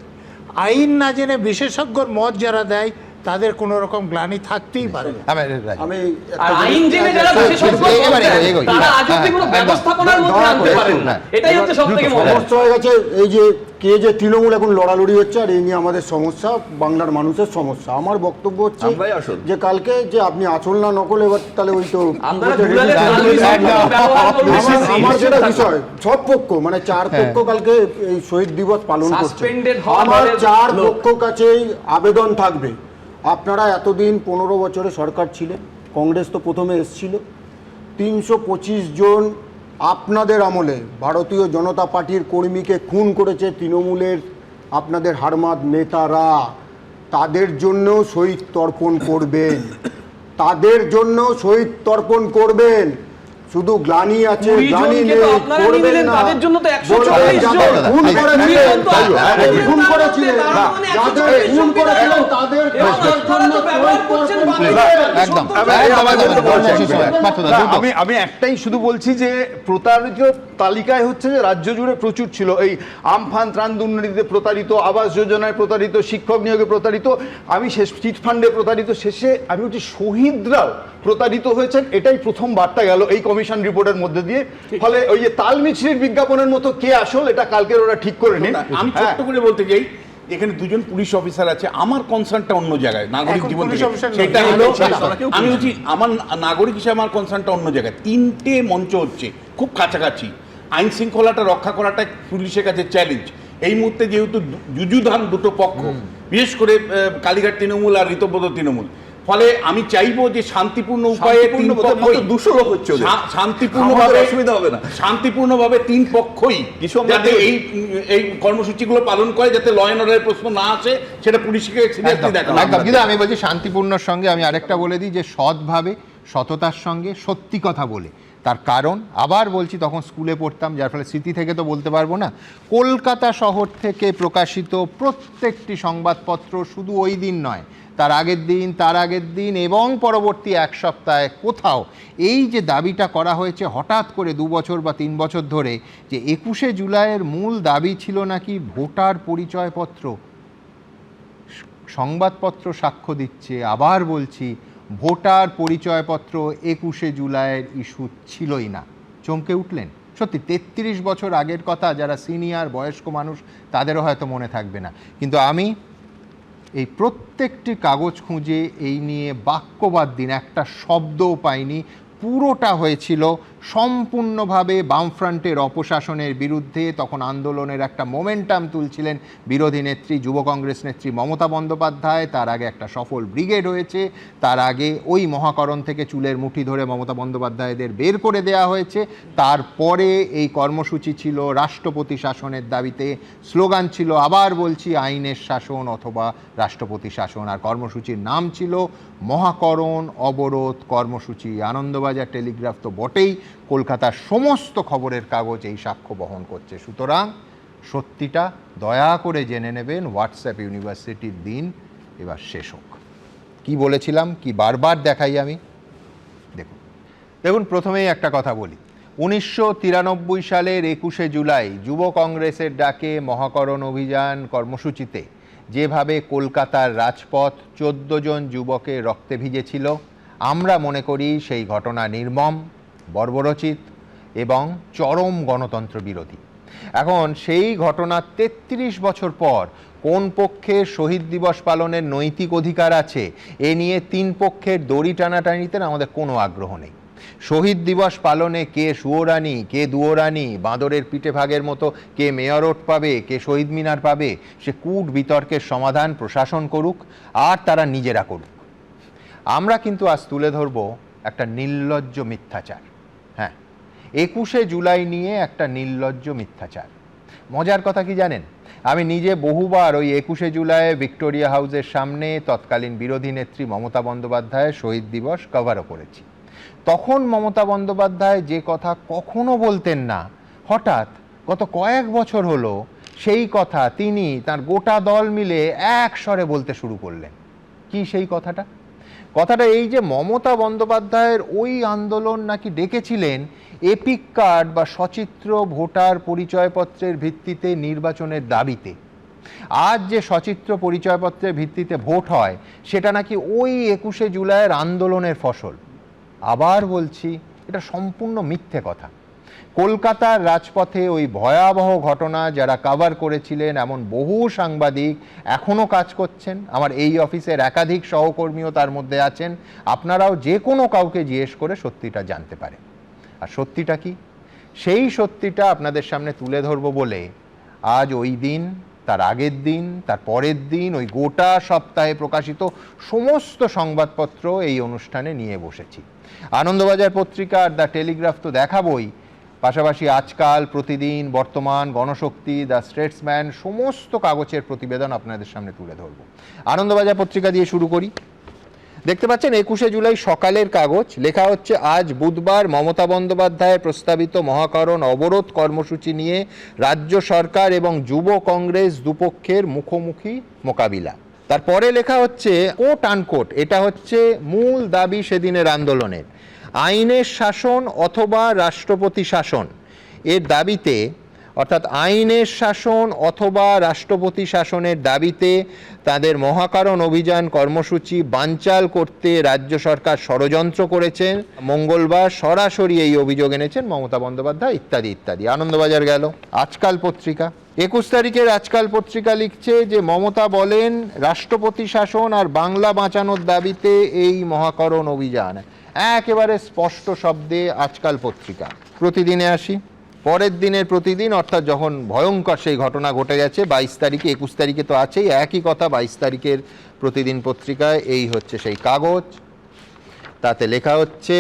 আইন না জেনে বিশেষজ্ঞর মত যারা দেয় তাদের কোন রকম গ্লানি থাকতেই পারে। আইন জেনে যারা বিশেষজ্ঞ তারা আজ অবধি কোনো ব্যবস্থাপনার মধ্যে আনতে পারেন না, এটাই হচ্ছে সবথেকে সমস্যা হয়ে গেছে। এই যে কে যে তৃণমূল এখন লড়ালড়ি হচ্ছে, আর এই নিয়ে আমাদের সমস্যা, বাংলার মানুষের সমস্যা। আমার বক্তব্য হচ্ছে যে কালকে যে আপনি আসল না নকল, এবার তাহলে ওই তো আমার যেটা বিষয়, সব পক্ষ মানে 4 পক্ষ কালকে এই শহীদ দিবস পালন করছে। আমার 4 পক্ষ কাছেই আবেদন থাকবে, আপনারা এতদিন 15 বছরে সরকার ছিলেন, কংগ্রেস তো প্রথমে এসেছিল, 325 জন আপনাদের আমলে ভারতীয় জনতা পার্টির কর্মীকে খুন করেছে তৃণমূলের আপনাদের হারমাদ নেতারা। তাদের জন্য শহীদ তর্পণ করবেন, তাদের জন্য শহীদ তর্পণ করবেন। শুধু গ্লানি আছে, গ্লানি নেই, করবেন না। তাদের জন্য তো 144 জন খুন করেছিলেন, খুন করেছিলেন, যাদের খুন করেছিলেন তাদের জন্য শহীদ তর্পণ করবেন। আমি একটাই শুধু বলছি যে প্রতারিত তালিকায় হচ্ছে যে রাজ্য জুড়ে প্রচুর ছিল। এই আমফান ত্রাণ দুর্নীতিতে প্রতারিত, আবাস যোজনায় প্রতারিত, শিক্ষক নিয়োগে প্রতারিত, আমি শেষ চিট ফান্ডে প্রতারিত, শেষে আমি বলছি শহীদরাও প্রতারিত হয়েছেন। এটাই প্রথম বার্তা গেল এই কমিশন রিপোর্টের মধ্যে দিয়ে। ফলে ওই যে তালমিছরির বিজ্ঞাপনের মতো কে আসল এটা কালকের ওরা ঠিক করে নিন। আমি ছোট্ট করে বলতে চাই, এখানে দুজন পুলিশ অফিসার আছে, আমার কনসার্নটা অন্য জায়গায়, নাগরিক জীবন থেকে। সেটা হলো আমি বলছি আমার নাগরিক হিসেবে আমার কনসার্নটা অন্য জায়গায়। 3টে মঞ্চ হচ্ছে খুব কাছাকাছি, আইন শৃঙ্খলাটা রক্ষা করাটা পুলিশের কাছে চ্যালেঞ্জ। এই মুহূর্তে যেহেতু যুযুধান দুটো পক্ষ, বিশেষ করে কালীঘাট তৃণমূল আর ঋতব্রত তৃণমূল, ফলে আমি চাইবো যে শান্তিপূর্ণ উপায়ে তিন পক্ষই, শান্তিপূর্ণভাবে তিন পক্ষই যাতে এই কর্মসূচিগুলো পালন করে, যাতে ল এন্ড অর্ডারের প্রশ্ন না আসে, সেটা পুলিশকে সিরিয়াসলি দেখা। কিন্তু আমি বলছি শান্তিপূর্ণর সঙ্গে আমি আরেকটা বলে দিই যে সৎভাবে, সততার সঙ্গে সত্যি কথা বলে। তার কারণ আবার বলছি, তখন স্কুলে পড়তাম, যার ফলে স্মৃতি থেকে তো বলতে পারবো না। কলকাতা শহর থেকে প্রকাশিত প্রত্যেকটি সংবাদপত্র শুধু ওই দিন নয়, তার আগের দিন, তার আগের দিন এবং পরবর্তী এক সপ্তাহে কোথাও এই যে দাবিটা করা হয়েছে হঠাৎ করে 2 বছর বা 3 বছর ধরে, যে 21শে জুলাইয়ের মূল দাবি ছিল নাকি ভোটার পরিচয়পত্র। সংবাদপত্র সাক্ষ্য দিচ্ছে, আবার বলছি, ভোটার পরিচয়পত্র 21শে জুলাইয়ের ইস্যু ছিলই না। চমকে উঠলেন? সত্যি 33 বছর আগের কথা, যারা সিনিয়র বয়স্ক মানুষ তাদেরও হয়তো মনে থাকবে না, কিন্তু আমি এই প্রত্যেকটি কাগজ খুঁজে এই নিয়ে বাক্যবাদ দিন একটা শব্দও পাইনি। পুরোটা হয়েছিল সম্পূর্ণভাবে বামফ্রন্টের অপশাসনের বিরুদ্ধে। তখন আন্দোলনের একটা মোমেন্টাম তুলছিলেন বিরোধী নেত্রী, যুব কংগ্রেস নেত্রী মমতা বন্দ্যোপাধ্যায়। তার আগে একটা সফল ব্রিগেড হয়েছে, তার আগে ওই মহাকরণ থেকে চুলের মুঠি ধরে মমতা বন্দ্যোপাধ্যায়দের বের করে দেয়া হয়েছে। তারপরে এই কর্মসূচি ছিল রাষ্ট্রপতি শাসনের দাবিতে, স্লোগান ছিল, আবার বলছি, আইনের শাসন অথবা রাষ্ট্রপতি শাসন। আর কর্মসূচির নাম ছিল মহাকরণ অবরোধ কর্মসূচি। আনন্দবাজার টেলিগ্রাফ তো বটেই, কলকাতার সমস্ত খবরের কাগজ এই সাক্ষ্য বহন করছে। সুতরাং সত্যিটা দয়া করে জেনে নেবেন। হোয়াটসঅ্যাপ ইউনিভার্সিটির দিন এবার শেষ হোক। কি বলেছিলাম, কি বারবার দেখাই আমি? দেখুন প্রথমেই একটা কথা বলি। 1993 সালের 21শে জুলাই যুব কংগ্রেসের ডাকে মহাকরণ অভিযান কর্মসূচিতে যেভাবে কলকাতার রাজপথ 14 জন যুবকের রক্তে ভিজেছিল, আমরা মনে করি সেই ঘটনা নির্মম, বর্বরোচিত এবং চরম গণতন্ত্র বিরোধী। এখন সেই ঘটনা 33 বছর পর কোন পক্ষের শহীদ দিবস পালনের নৈতিক অধিকার আছে এ নিয়ে 3 পক্ষের দড়ি টানাটানিতে আমাদের কোনো আগ্রহ নেই। শহীদ দিবস পালনে কে সুয়োরানি, কে দুয়োরানি, বাঁদরের পিঠে ভাগের মতো কে মেয়র রোড পাবে, কে শহীদ মিনার পাবে, সে কূট বিতর্কের সমাধান প্রশাসন করুক আর তারা নিজেরা করুক। আমরা কিন্তু আজ তুলে ধরব একটা নির্লজ্জ মিথ্যাচার। হ্যাঁ, 21শে জুলাই নিয়ে একটা নির্লজ্জ মিথ্যাচার। মজার কথা কি জানেন, আমি নিজে বহুবার ওই 21শে জুলাই ভিক্টোরিয়া হাউসের সামনে তৎকালীন বিরোধী নেত্রী মমতা বন্দ্যোপাধ্যায়ের শহীদ দিবস কভারও করেছি। তখন মমতা বন্দ্যোপাধ্যায় যে কথা কখনো বলতেন না, হঠাৎ গত কয়েক বছর হলো সেই কথা তিনি তার গোটা দল মিলে এক স্বরে বলতে শুরু করলেন। কি সেই কথাটা? কথাটা এই যে মমতা বন্দ্যোপাধ্যায়ের ওই আন্দোলন নাকি ডেকেছিলেন এপিক কার্ড বা সচিত্র ভোটার পরিচয়পত্রের ভিত্তিতে নির্বাচনের দাবিতে। আজ যে সচিত্র পরিচয়পত্রের ভিত্তিতে ভোট হয় সেটা নাকি ওই 21শে জুলাইয়ের আন্দোলনের ফসল। আবার বলছি, এটা সম্পূর্ণ মিথ্যে কথা। কলকাতার রাজপথে ওই ভয়াবহ ঘটনা যারা কভার করেছিলেন এমন বহু সাংবাদিক এখনও কাজ করছেন। আমার এই অফিসের একাধিক সহকর্মীও তার মধ্যে আছেন। আপনারাও যে কোনো কাউকে জিজ্ঞেস করে সত্যিটা জানতে পারেন। আর সত্যিটা কি, সেই সত্যিটা আপনাদের সামনে তুলে ধরব বলে আজ ওই দিন, তার আগের দিন, তার পরের দিন, ওই গোটা সপ্তাহে প্রকাশিত সমস্ত সংবাদপত্র এই অনুষ্ঠানে নিয়ে বসেছি। আনন্দবাজার পত্রিকা আর দ্য টেলিগ্রাফ তো দেখাবই, পাশাপাশি আজকাল, প্রতিদিন, বর্তমান, গণশক্তি, দ্য স্টেটসম্যান সমস্ত কাগজের প্রতিবেদন আপনাদের সামনে তুলে ধরব। আনন্দবাজার পত্রিকা দিয়ে শুরু করি। দেখতে পাচ্ছেন 21শে জুলাই সকালের কাগজ, লেখা হচ্ছে আজ বুধবার মমতা বন্দ্যোপাধ্যায়ের প্রস্তাবিত মহাকরণ অবরোধ কর্মসূচি নিয়ে রাজ্য সরকার এবং যুব কংগ্রেস দুপক্ষের মুখোমুখি মোকাবিলা। তারপরে লেখা হচ্ছে কোট আনকোট, এটা হচ্ছে মূল দাবি সেদিনের আন্দোলনের, আইনের শাসন অথবা রাষ্ট্রপতি শাসন। এর দাবিতে, অর্থাৎ আইনের শাসন অথবা রাষ্ট্রপতি শাসনের দাবিতে তাদের মহাকারণ অভিযান কর্মসূচি বানচাল করতে রাজ্য সরকার ষড়যন্ত্র করেছেন। মঙ্গলবার সরাসরি এই অভিযোগ এনেছেন মমতা বন্দ্যোপাধ্যায়, ইত্যাদি ইত্যাদি। আনন্দবাজার গেল। আজকাল পত্রিকা 21 তারিখের আজকাল পত্রিকা লিখছে যে মমতা বলেন রাষ্ট্রপতি শাসন আর বাংলা বাঁচানোর দাবিতে এই মহাকরণ অভিযান। একেবারে স্পষ্ট শব্দে আজকাল পত্রিকা। প্রতিদিনে আসি। পরের দিনের প্রতিদিন, অর্থাৎ যখন ভয়ঙ্কর সেই ঘটনা ঘটে গেছে 22 তারিখে, 21 তারিখে তো আছেই, একই কথা 22 তারিখের প্রতিদিন পত্রিকায়। এই হচ্ছে সেই কাগজ। তাতে লেখা হচ্ছে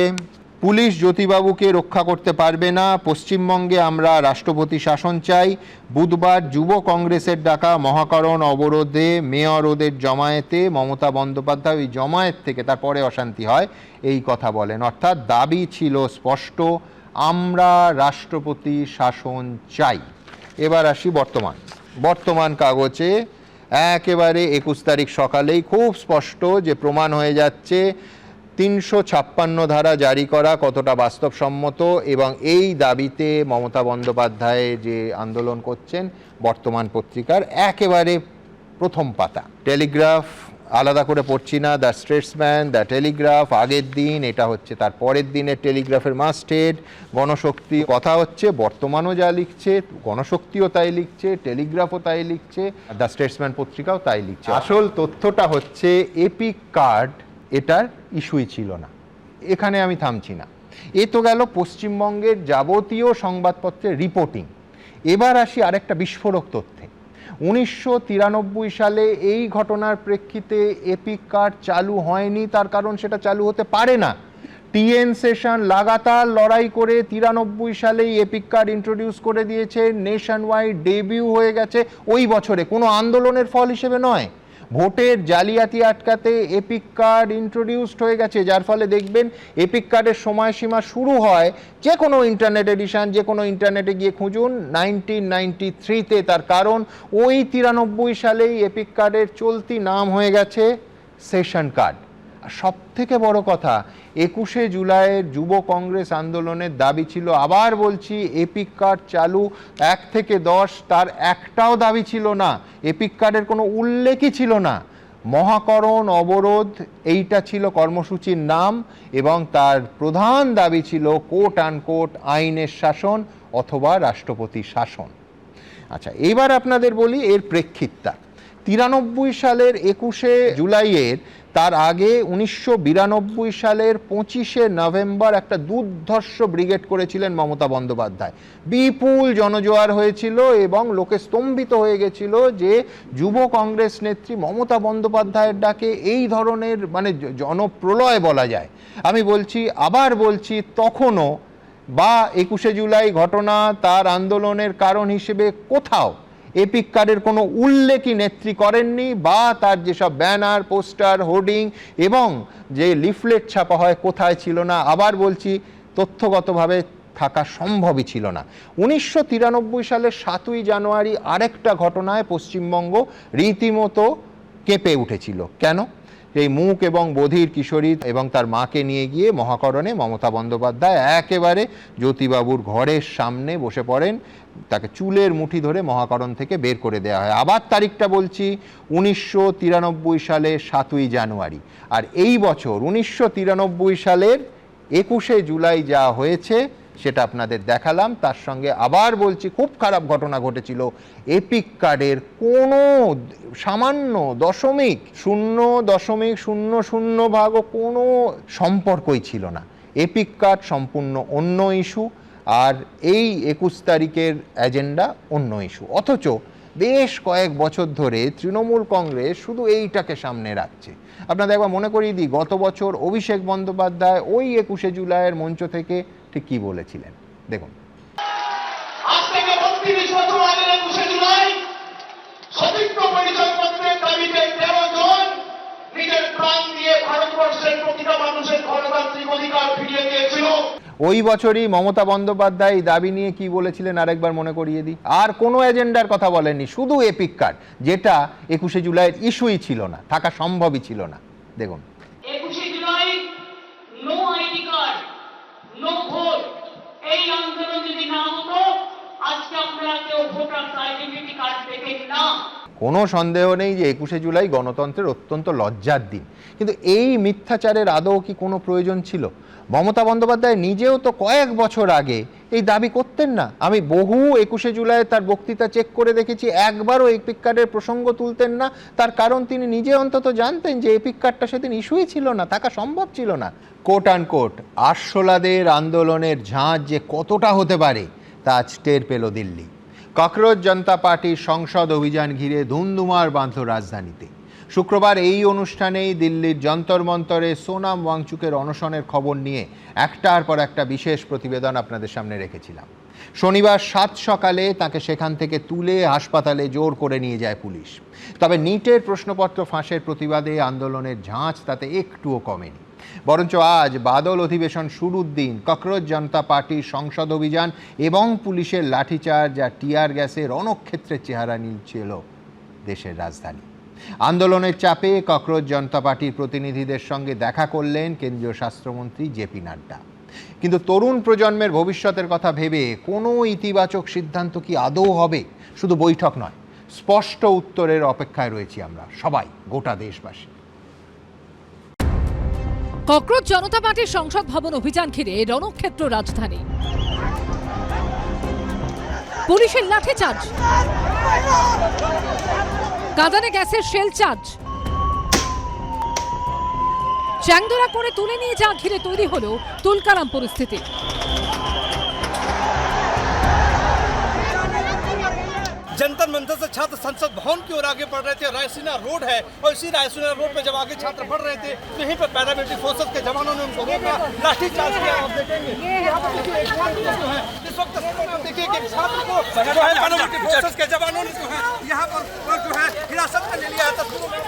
পুলিশ জ্যোতিবাবুকে রক্ষা করতে পারবে না, পশ্চিমবঙ্গে আমরা রাষ্ট্রপতি শাসন চাই। বুধবার যুব কংগ্রেসের ডাকা মহাকরণ অবরোধে মেয়র ওদের জমায়েতে মমতা বন্দ্যোপাধ্যায় ওই জমায়েত থেকে তারপরে অশান্তি হয় এই কথা বলেন। অর্থাৎ দাবি ছিল স্পষ্ট, আমরা রাষ্ট্রপতি শাসন চাই। এবার আসি বর্তমান কাগজে একেবারে 21 তারিখ সকালেই খুব স্পষ্ট যে প্রমাণ হয়ে যাচ্ছে 356 ধারা জারি করা কতটা বাস্তবসম্মত এবং এই দাবিতে মমতা বন্দ্যোপাধ্যায় যে আন্দোলন করছেন। বর্তমান পত্রিকার একেবারে প্রথম পাতা। টেলিগ্রাফ আলাদা করে পড়ছি না, দ্য স্টেটসম্যান, দ্য টেলিগ্রাফ আগের দিন, এটা হচ্ছে তার পরের দিনের টেলিগ্রাফের মাস্টেড। গণশক্তি কথা হচ্ছে, বর্তমানও যা লিখছে গণশক্তিও তাই লিখছে, টেলিগ্রাফও তাই লিখছে, দ্য স্টেটসম্যান পত্রিকাও তাই লিখছে। আসল তথ্যটা হচ্ছে এপিক কার্ড এটার ইস্যুই ছিল না। এখানে আমি থামছি না। এ তো গেল পশ্চিমবঙ্গের যাবতীয় সংবাদপত্রের রিপোর্টিং। এবার আসি আরেকটা বিস্ফোরক তথ্যে। 1993 সালে এই ঘটনার প্রেক্ষিতে এপিক কার্ড চালু হয়নি, তার কারণ সেটা চালু হতে পারে না। টিএন সেশন লাগাতার লড়াই করে 93 সালেই এপিক কার্ড ইন্ট্রোডিউস করে দিয়েছে, নেশন ওয়াইড ডেবিউ হয়ে গেছে ওই বছরে, কোনো আন্দোলনের ফল হিসেবে নয়। ভোটের জালিয়াতি আটকাতে এপিক কার্ড ইন্ট্রোডিউসড হয়ে গেছে, যার ফলে দেখবেন এপিক কার্ডের সময়সীমা শুরু হয় যে কোনো ইন্টারনেট এডিশন, যে কোনো ইন্টারনেটে গিয়ে খুঁজুন 1993-তে। তার কারণ ওই 93 সালেই এপিক কার্ডের চলতি নাম হয়ে গেছে সেশন কার্ড। আর সব থেকে বড় কথা, 21শে জুলাইয়ের যুব কংগ্রেস আন্দোলনের দাবি ছিল, আবার বলছি, এপিক কার্ড চালু 1 থেকে 10, তার একটাও দাবি ছিল না, এপিক কার্ডের কোনো উল্লেখই ছিল না। মহাকরণ অবরোধ এইটা ছিল কর্মসূচির নাম এবং তার প্রধান দাবি ছিল কোট আনকোট আইনের শাসন অথবা রাষ্ট্রপতি শাসন। আচ্ছা, এবার আপনাদের বলি এর প্রেক্ষিতটা। 93 সালের 21শে জুলাইয়ের তার আগে 1992 সালের 25শে নভেম্বর একটা দুর্ধর্ষ ব্রিগেড করেছিলেন মমতা বন্দ্যোপাধ্যায়। বিপুল জনজোয়ার হয়েছিল এবং লোকে স্তম্ভিত হয়ে গেছিল যে যুব কংগ্রেস নেত্রী মমতা বন্দ্যোপাধ্যায়ের ডাকে এই ধরনের মানে জনপ্রলয় বলা যায়। আমি বলছি, আবার বলছি, তখনও বা 21শে জুলাই ঘটনা তার আন্দোলনের কারণ হিসেবে কোথাও এপিক কার্ডের কোনো উল্লেখই নেত্রী করেননি, বা তার যেসব ব্যানার, পোস্টার, হোর্ডিং এবং যে লিফলেট ছাপা হয় কোথায় ছিল না। আবার বলছি, তথ্যগতভাবে থাকা সম্ভবই ছিল না। 1993 সালের 7ই জানুয়ারি আরেকটা ঘটনায় পশ্চিমবঙ্গ রীতিমতো কেঁপে উঠেছিল। কেন? এই মূক এবং বধির কিশোরী এবং তার মাকে নিয়ে গিয়ে মহাকরণে মমতা বন্দ্যোপাধ্যায় একেবারে জ্যোতিবাবুর ঘরের সামনে বসে পড়েন, তাকে চুলের মুঠি ধরে মহাকরণ থেকে বের করে দেওয়া হয়। আবার তারিখটা বলছি, 1993 সালে 7ই জানুয়ারি। আর এই বছর 1993 সালের 21শে জুলাই যা হয়েছে সেটা আপনাদের দেখালাম। তার সঙ্গে আবার বলছি, খুব খারাপ ঘটনা ঘটেছিল। এপিক কার্ডের কোনো সামান্য 0.00 ভাগও কোনো সম্পর্কই ছিল না। এপিক কার্ড সম্পূর্ণ অন্য ইস্যু, আর এই 21 তারিখের এজেন্ডা অন্য ইস্যু। অথচ বেশ কয়েক বছর ধরে তৃণমূল কংগ্রেস শুধু এইটাকে সামনে রাখছে। আপনাদের একবার মনে করিয়ে দিই, গত বছর অভিষেক বন্দ্যোপাধ্যায় ওই 21শে জুলাইয়ের মঞ্চ থেকে ঠিক কী বলেছিলেন, দেখুন। সঠিক পরিচয়পত্রের দাবিতে 13 জন নিজের প্রাণ দিয়ে ভারতবর্ষের প্রতিটা মানুষের গণতান্ত্রিক অধিকার ফিরিয়ে দিয়েছিল। ওই বছরই মমতা বন্দ্যোপাধ্যায় এই দাবি নিয়ে কি বলেছিলেন আরেকবার মনে করিয়ে দিই। আর কোনো এজেন্ডার কথা বলেননি, শুধু এপিক কার্ড, যেটা 21শে জুলাইয়ের ইস্যুই ছিল না, থাকা সম্ভবই ছিল না। দেখুন, 21শে July no ID card, no vote, এই আন্দোলন যদি না হতো আজকে আমরা কেউ ভোটার আইডেন্টিটি কার্ড পেতেন না। কোনো সন্দেহ নেই যে 21শে জুলাই গণতন্ত্রের অত্যন্ত লজ্জার দিন, কিন্তু এই মিথ্যাচারের আদৌ কি কোনো প্রয়োজন ছিল? মমতা বন্দ্যোপাধ্যায় নিজেও তো কয়েক বছর আগে এই দাবি করতেন না। আমি বহু 21শে জুলাই তার বক্তৃতা চেক করে দেখেছি, একবারও এপিক কার্ডের প্রসঙ্গ তুলতেন না। তার কারণ তিনি নিজে অন্তত জানতেন যে এপিক কার্ডটা সেদিন ইস্যুই ছিল না, থাকা সম্ভব ছিল না। কোট আনকোট আরশোলাদের আন্দোলনের ঝাঁজ যে কতটা হতে পারে তা আজ টের পেল দিল্লি। ককরোচ জনতা পার্টির সংসদ অভিযান ঘিরে ধুমধুমার বাঁধল রাজধানীতে। শুক্রবার এই অনুষ্ঠানেই দিল্লির যন্তর মন্তরে সোনাম ওয়াংচুকের অনশনের খবর নিয়ে একটার পর একটা বিশেষ প্রতিবেদন আপনাদের সামনে রেখেছিলাম। শনিবার 7 সকালে তাকে সেখান থেকে তুলে হাসপাতালে জোর করে নিয়ে যায় পুলিশ। তবে নিটের প্রশ্নপত্র ফাঁসের প্রতিবাদে আন্দোলনের ঝাঁজ তাতে একটুও কমেনি, বরঞ্চ আজ বাদল অধিবেশন শুরুর দিন ককরোচ জনতা পার্টির সংসদ অভিযান এবং পুলিশের লাঠিচার্জ আর টিয়ার গ্যাসে রণক্ষেত্রের চেহারা নিচ্ছিল দেশের রাজধানী। আন্দোলনের চাপে ককরোচ জনতা পার্টির প্রতিনিধিদের সঙ্গে দেখা করলেন কেন্দ্রীয় স্বাস্থ্যমন্ত্রী জেপি নাড্ডা। কিন্তু তরুণ প্রজন্মের ভবিষ্যতের কথা ভেবে কোনো ইতিবাচক সিদ্ধান্ত কি আদৌ হবে? শুধু বৈঠক নয়, স্পষ্ট উত্তরের অপেক্ষায় রয়েছি আমরা সবাই, গোটা দেশবাসী। ককরোচ জনতা পার্টির সংসদ ভবন অভিযান ঘিরে রণক্ষেত্র রাজধানী। পুলিশের লাঠিচার্জ, কাঁদানে গ্যাসের শেল চার্জ, চ্যাংদোলা করে তুলে নিয়ে যা ঘিরে তৈরি হলো তুলকারাম পরিস্থিতি। जंतर मंतर से छात्र संसद भवन की ओर आगे बढ़ रहे थे। रायसीना रोड है और इसी रायसीना रोड पे जब आगे छात्र बढ़ रहे थे तो यहीं पर पैरामिलिट्री फोर्सेस के जवानों ने उनको रोका, लाठीचार्ज किया। आप देखेंगे यहाँ पर देखिए एक छात्र जो है इस वक्त देखिए कि छात्र को जो है पैरामिलिट्री फोर्सेस के जवानों ने जो है यहाँ पर जो है हिरासत में ले लिया है। तस्वीरों में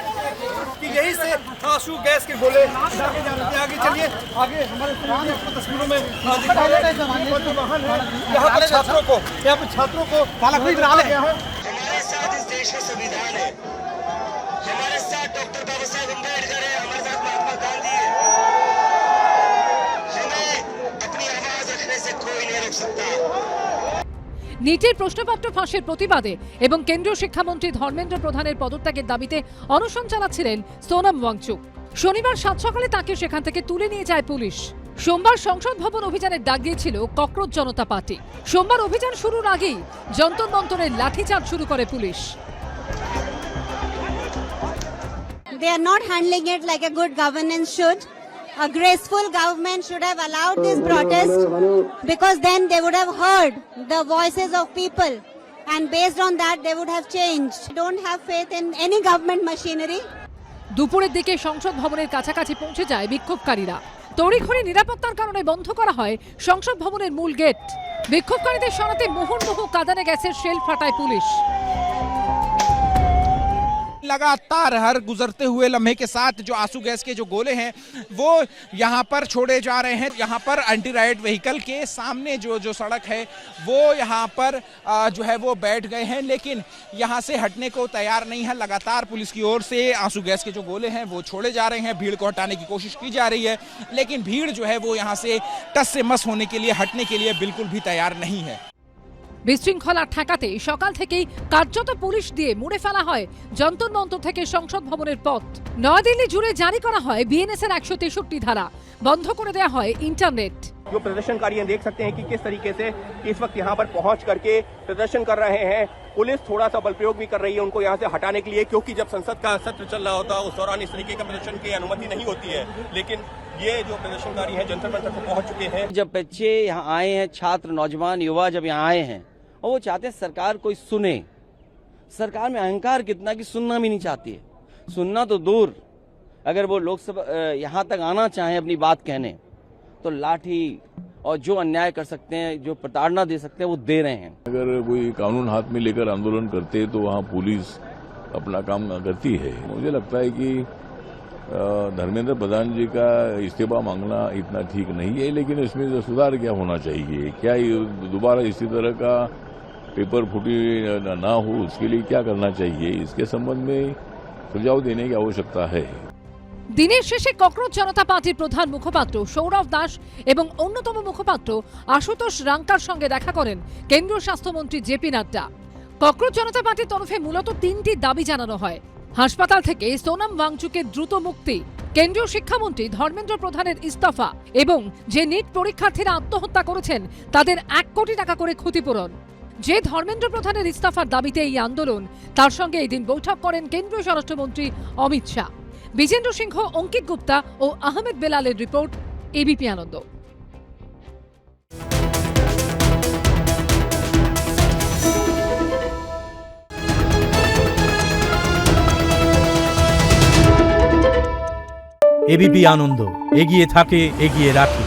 कि यहीं से आंसू गैस के गोले दागे जा रहे थे। आगे चलिए, आगे हमारे तस्वीरों में यहाँ पर छात्रों को हमारे साथ इस देश का संविधान है, हमारे साथ डॉक्टर बाबा साहब अम्बेडकर है, हमारे साथ महात्मा गांधी है। हमें अपनी आवाज रखने से कोई नहीं रोक सकता। নিটের প্রশ্নপত্র ফাঁসের প্রতিবাদে এবং কেন্দ্রীয় শিক্ষামন্ত্রী ধর্মেন্দ্র প্রধানের পদত্যাগের দাবিতে অনশন চালাচ্ছিলেন সোনাম ওয়াংচুক। শনিবার 7 সকালে তাকে সেখান থেকে তুলে নিয়ে যায় পুলিশ। সোমবার সংসদ ভবন অভিযানের ডাক দিয়েছিল ককরোচ জনতা পার্টি। সোমবার অভিযান শুরুর আগেই যন্তর মন্তরের লাঠিচার্জ শুরু করে police. They are not handling it like a good governance should. A graceful government should have allowed this protest because then they would have heard the voices of people and based on that they would have changed. Don't have faith in any government machinery. দুপুরের দিকে সংসদ ভবনের কাছাকাছি পৌঁছে যায় বিক্ষোভকারীরা। তড়িঘড়ি নিরাপত্তার কারণে বন্ধ করা হয় সংসদ ভবনের মূল গেট। বিক্ষোভকারীদের সরাতে মুহুর্মুহু কাঁদানে গ্যাসের শেল ফাটায় পুলিশ। लगातार हर गुजरते हुए लम्हे के साथ जो आंसू गैस के जो गोले हैं वो यहाँ पर छोड़े जा रहे हैं। यहाँ पर एंटी राइट व्हीकल के सामने जो सड़क है वो यहाँ पर जो है वो बैठ गए हैं, लेकिन यहाँ से हटने को तैयार नहीं है। लगातार पुलिस की ओर से आंसू गैस के जो गोले हैं वो छोड़े जा रहे हैं। भीड़ को हटाने की कोशिश की जा रही है, लेकिन भीड़ जो है वो यहाँ से टस से मस होने के लिए, हटने के लिए बिल्कुल भी तैयार नहीं है। বিশৃঙ্খলা ঠেকাতে সকাল থেকেই কার্যত পুলিশ দিয়ে মুড়ে ফেলা হয় যন্তর মন্তর থেকে সংসদ ভবনের পথ। নয়াদিল্লি জুড়ে জারি করা হয় বিএনএস এর 163 ধারা, বন্ধ করে দেওয়া হয় ইন্টারনেট। जो प्रदर्शनकारी देख सकते हैं कि किस तरीके से इस वक्त यहाँ पर पहुंच करके प्रदर्शन कर रहे हैं। पुलिस थोड़ा सा बल प्रयोग भी कर रही है उनको यहाँ से हटाने के लिए, क्योंकि जब संसद का सत्र चल रहा होता है उस दौरान इस तरीके का प्रदर्शन की अनुमति नहीं होती है। लेकिन ये जो प्रदर्शनकारी है जंतर मंतर पर पहुंच चुके हैं। जब बच्चे यहाँ आए हैं, छात्र नौजवान युवा जब यहाँ आए हैं और वो चाहते हैं सरकार कोई सुने। सरकार में अहंकार कितना कि सुनना भी नहीं चाहती है। सुनना तो दूर, अगर वो लोकसभा यहाँ तक आना चाहें अपनी बात कहने तो लाठी और जो अन्याय कर सकते हैं, जो प्रताड़ना दे सकते हैं वो दे रहे हैं। अगर कोई कानून हाथ में लेकर आंदोलन करते तो वहाँ पुलिस अपना काम करती है। मुझे लगता है कि धर्मेंद्र प्रधान जी का इस्तीफा मांगना इतना ठीक नहीं है, लेकिन इसमें जो सुधार क्या होना चाहिए, क्या ये दोबारा इसी तरह का पेपर फूटी ना हो, उसके लिए क्या करना चाहिए, इसके संबंध में सुझाव देने की आवश्यकता है। দিনের শেষে ককরোচ জনতা পার্টির প্রধান মুখপাত্র সৌরভ দাস এবং অন্যতম মুখপাত্র আশুতোষ রাঙ্কার সঙ্গে দেখা করেন কেন্দ্রীয় স্বাস্থ্যমন্ত্রী জেপি নাড্ডা। ককরোচ জনতা পার্টির তরফে মূলত 3টি দাবি জানানো হয়। হাসপাতাল থেকে সোনাম ওয়াংচুকের দ্রুত মুক্তি, কেন্দ্রীয় শিক্ষামন্ত্রী ধর্মেন্দ্র প্রধানের ইস্তফা এবং যে নিট পরীক্ষার্থীরা আত্মহত্যা করেছেন তাদের 1 কোটি টাকা করে ক্ষতিপূরণ। যে ধর্মেন্দ্র প্রধানের ইস্তফার দাবিতে এই আন্দোলন, তার সঙ্গে এই দিন বৈঠক করেন কেন্দ্রীয় স্বরাষ্ট্রমন্ত্রী অমিত শাহ। বিজেন্দ্র সিংহ, অঙ্কিত গুপ্তা ও আহমেদ বেলালের রিপোর্ট, এবিপি আনন্দ। এবিপি আনন্দ, এগিয়ে থাকে, এগিয়ে রাখে।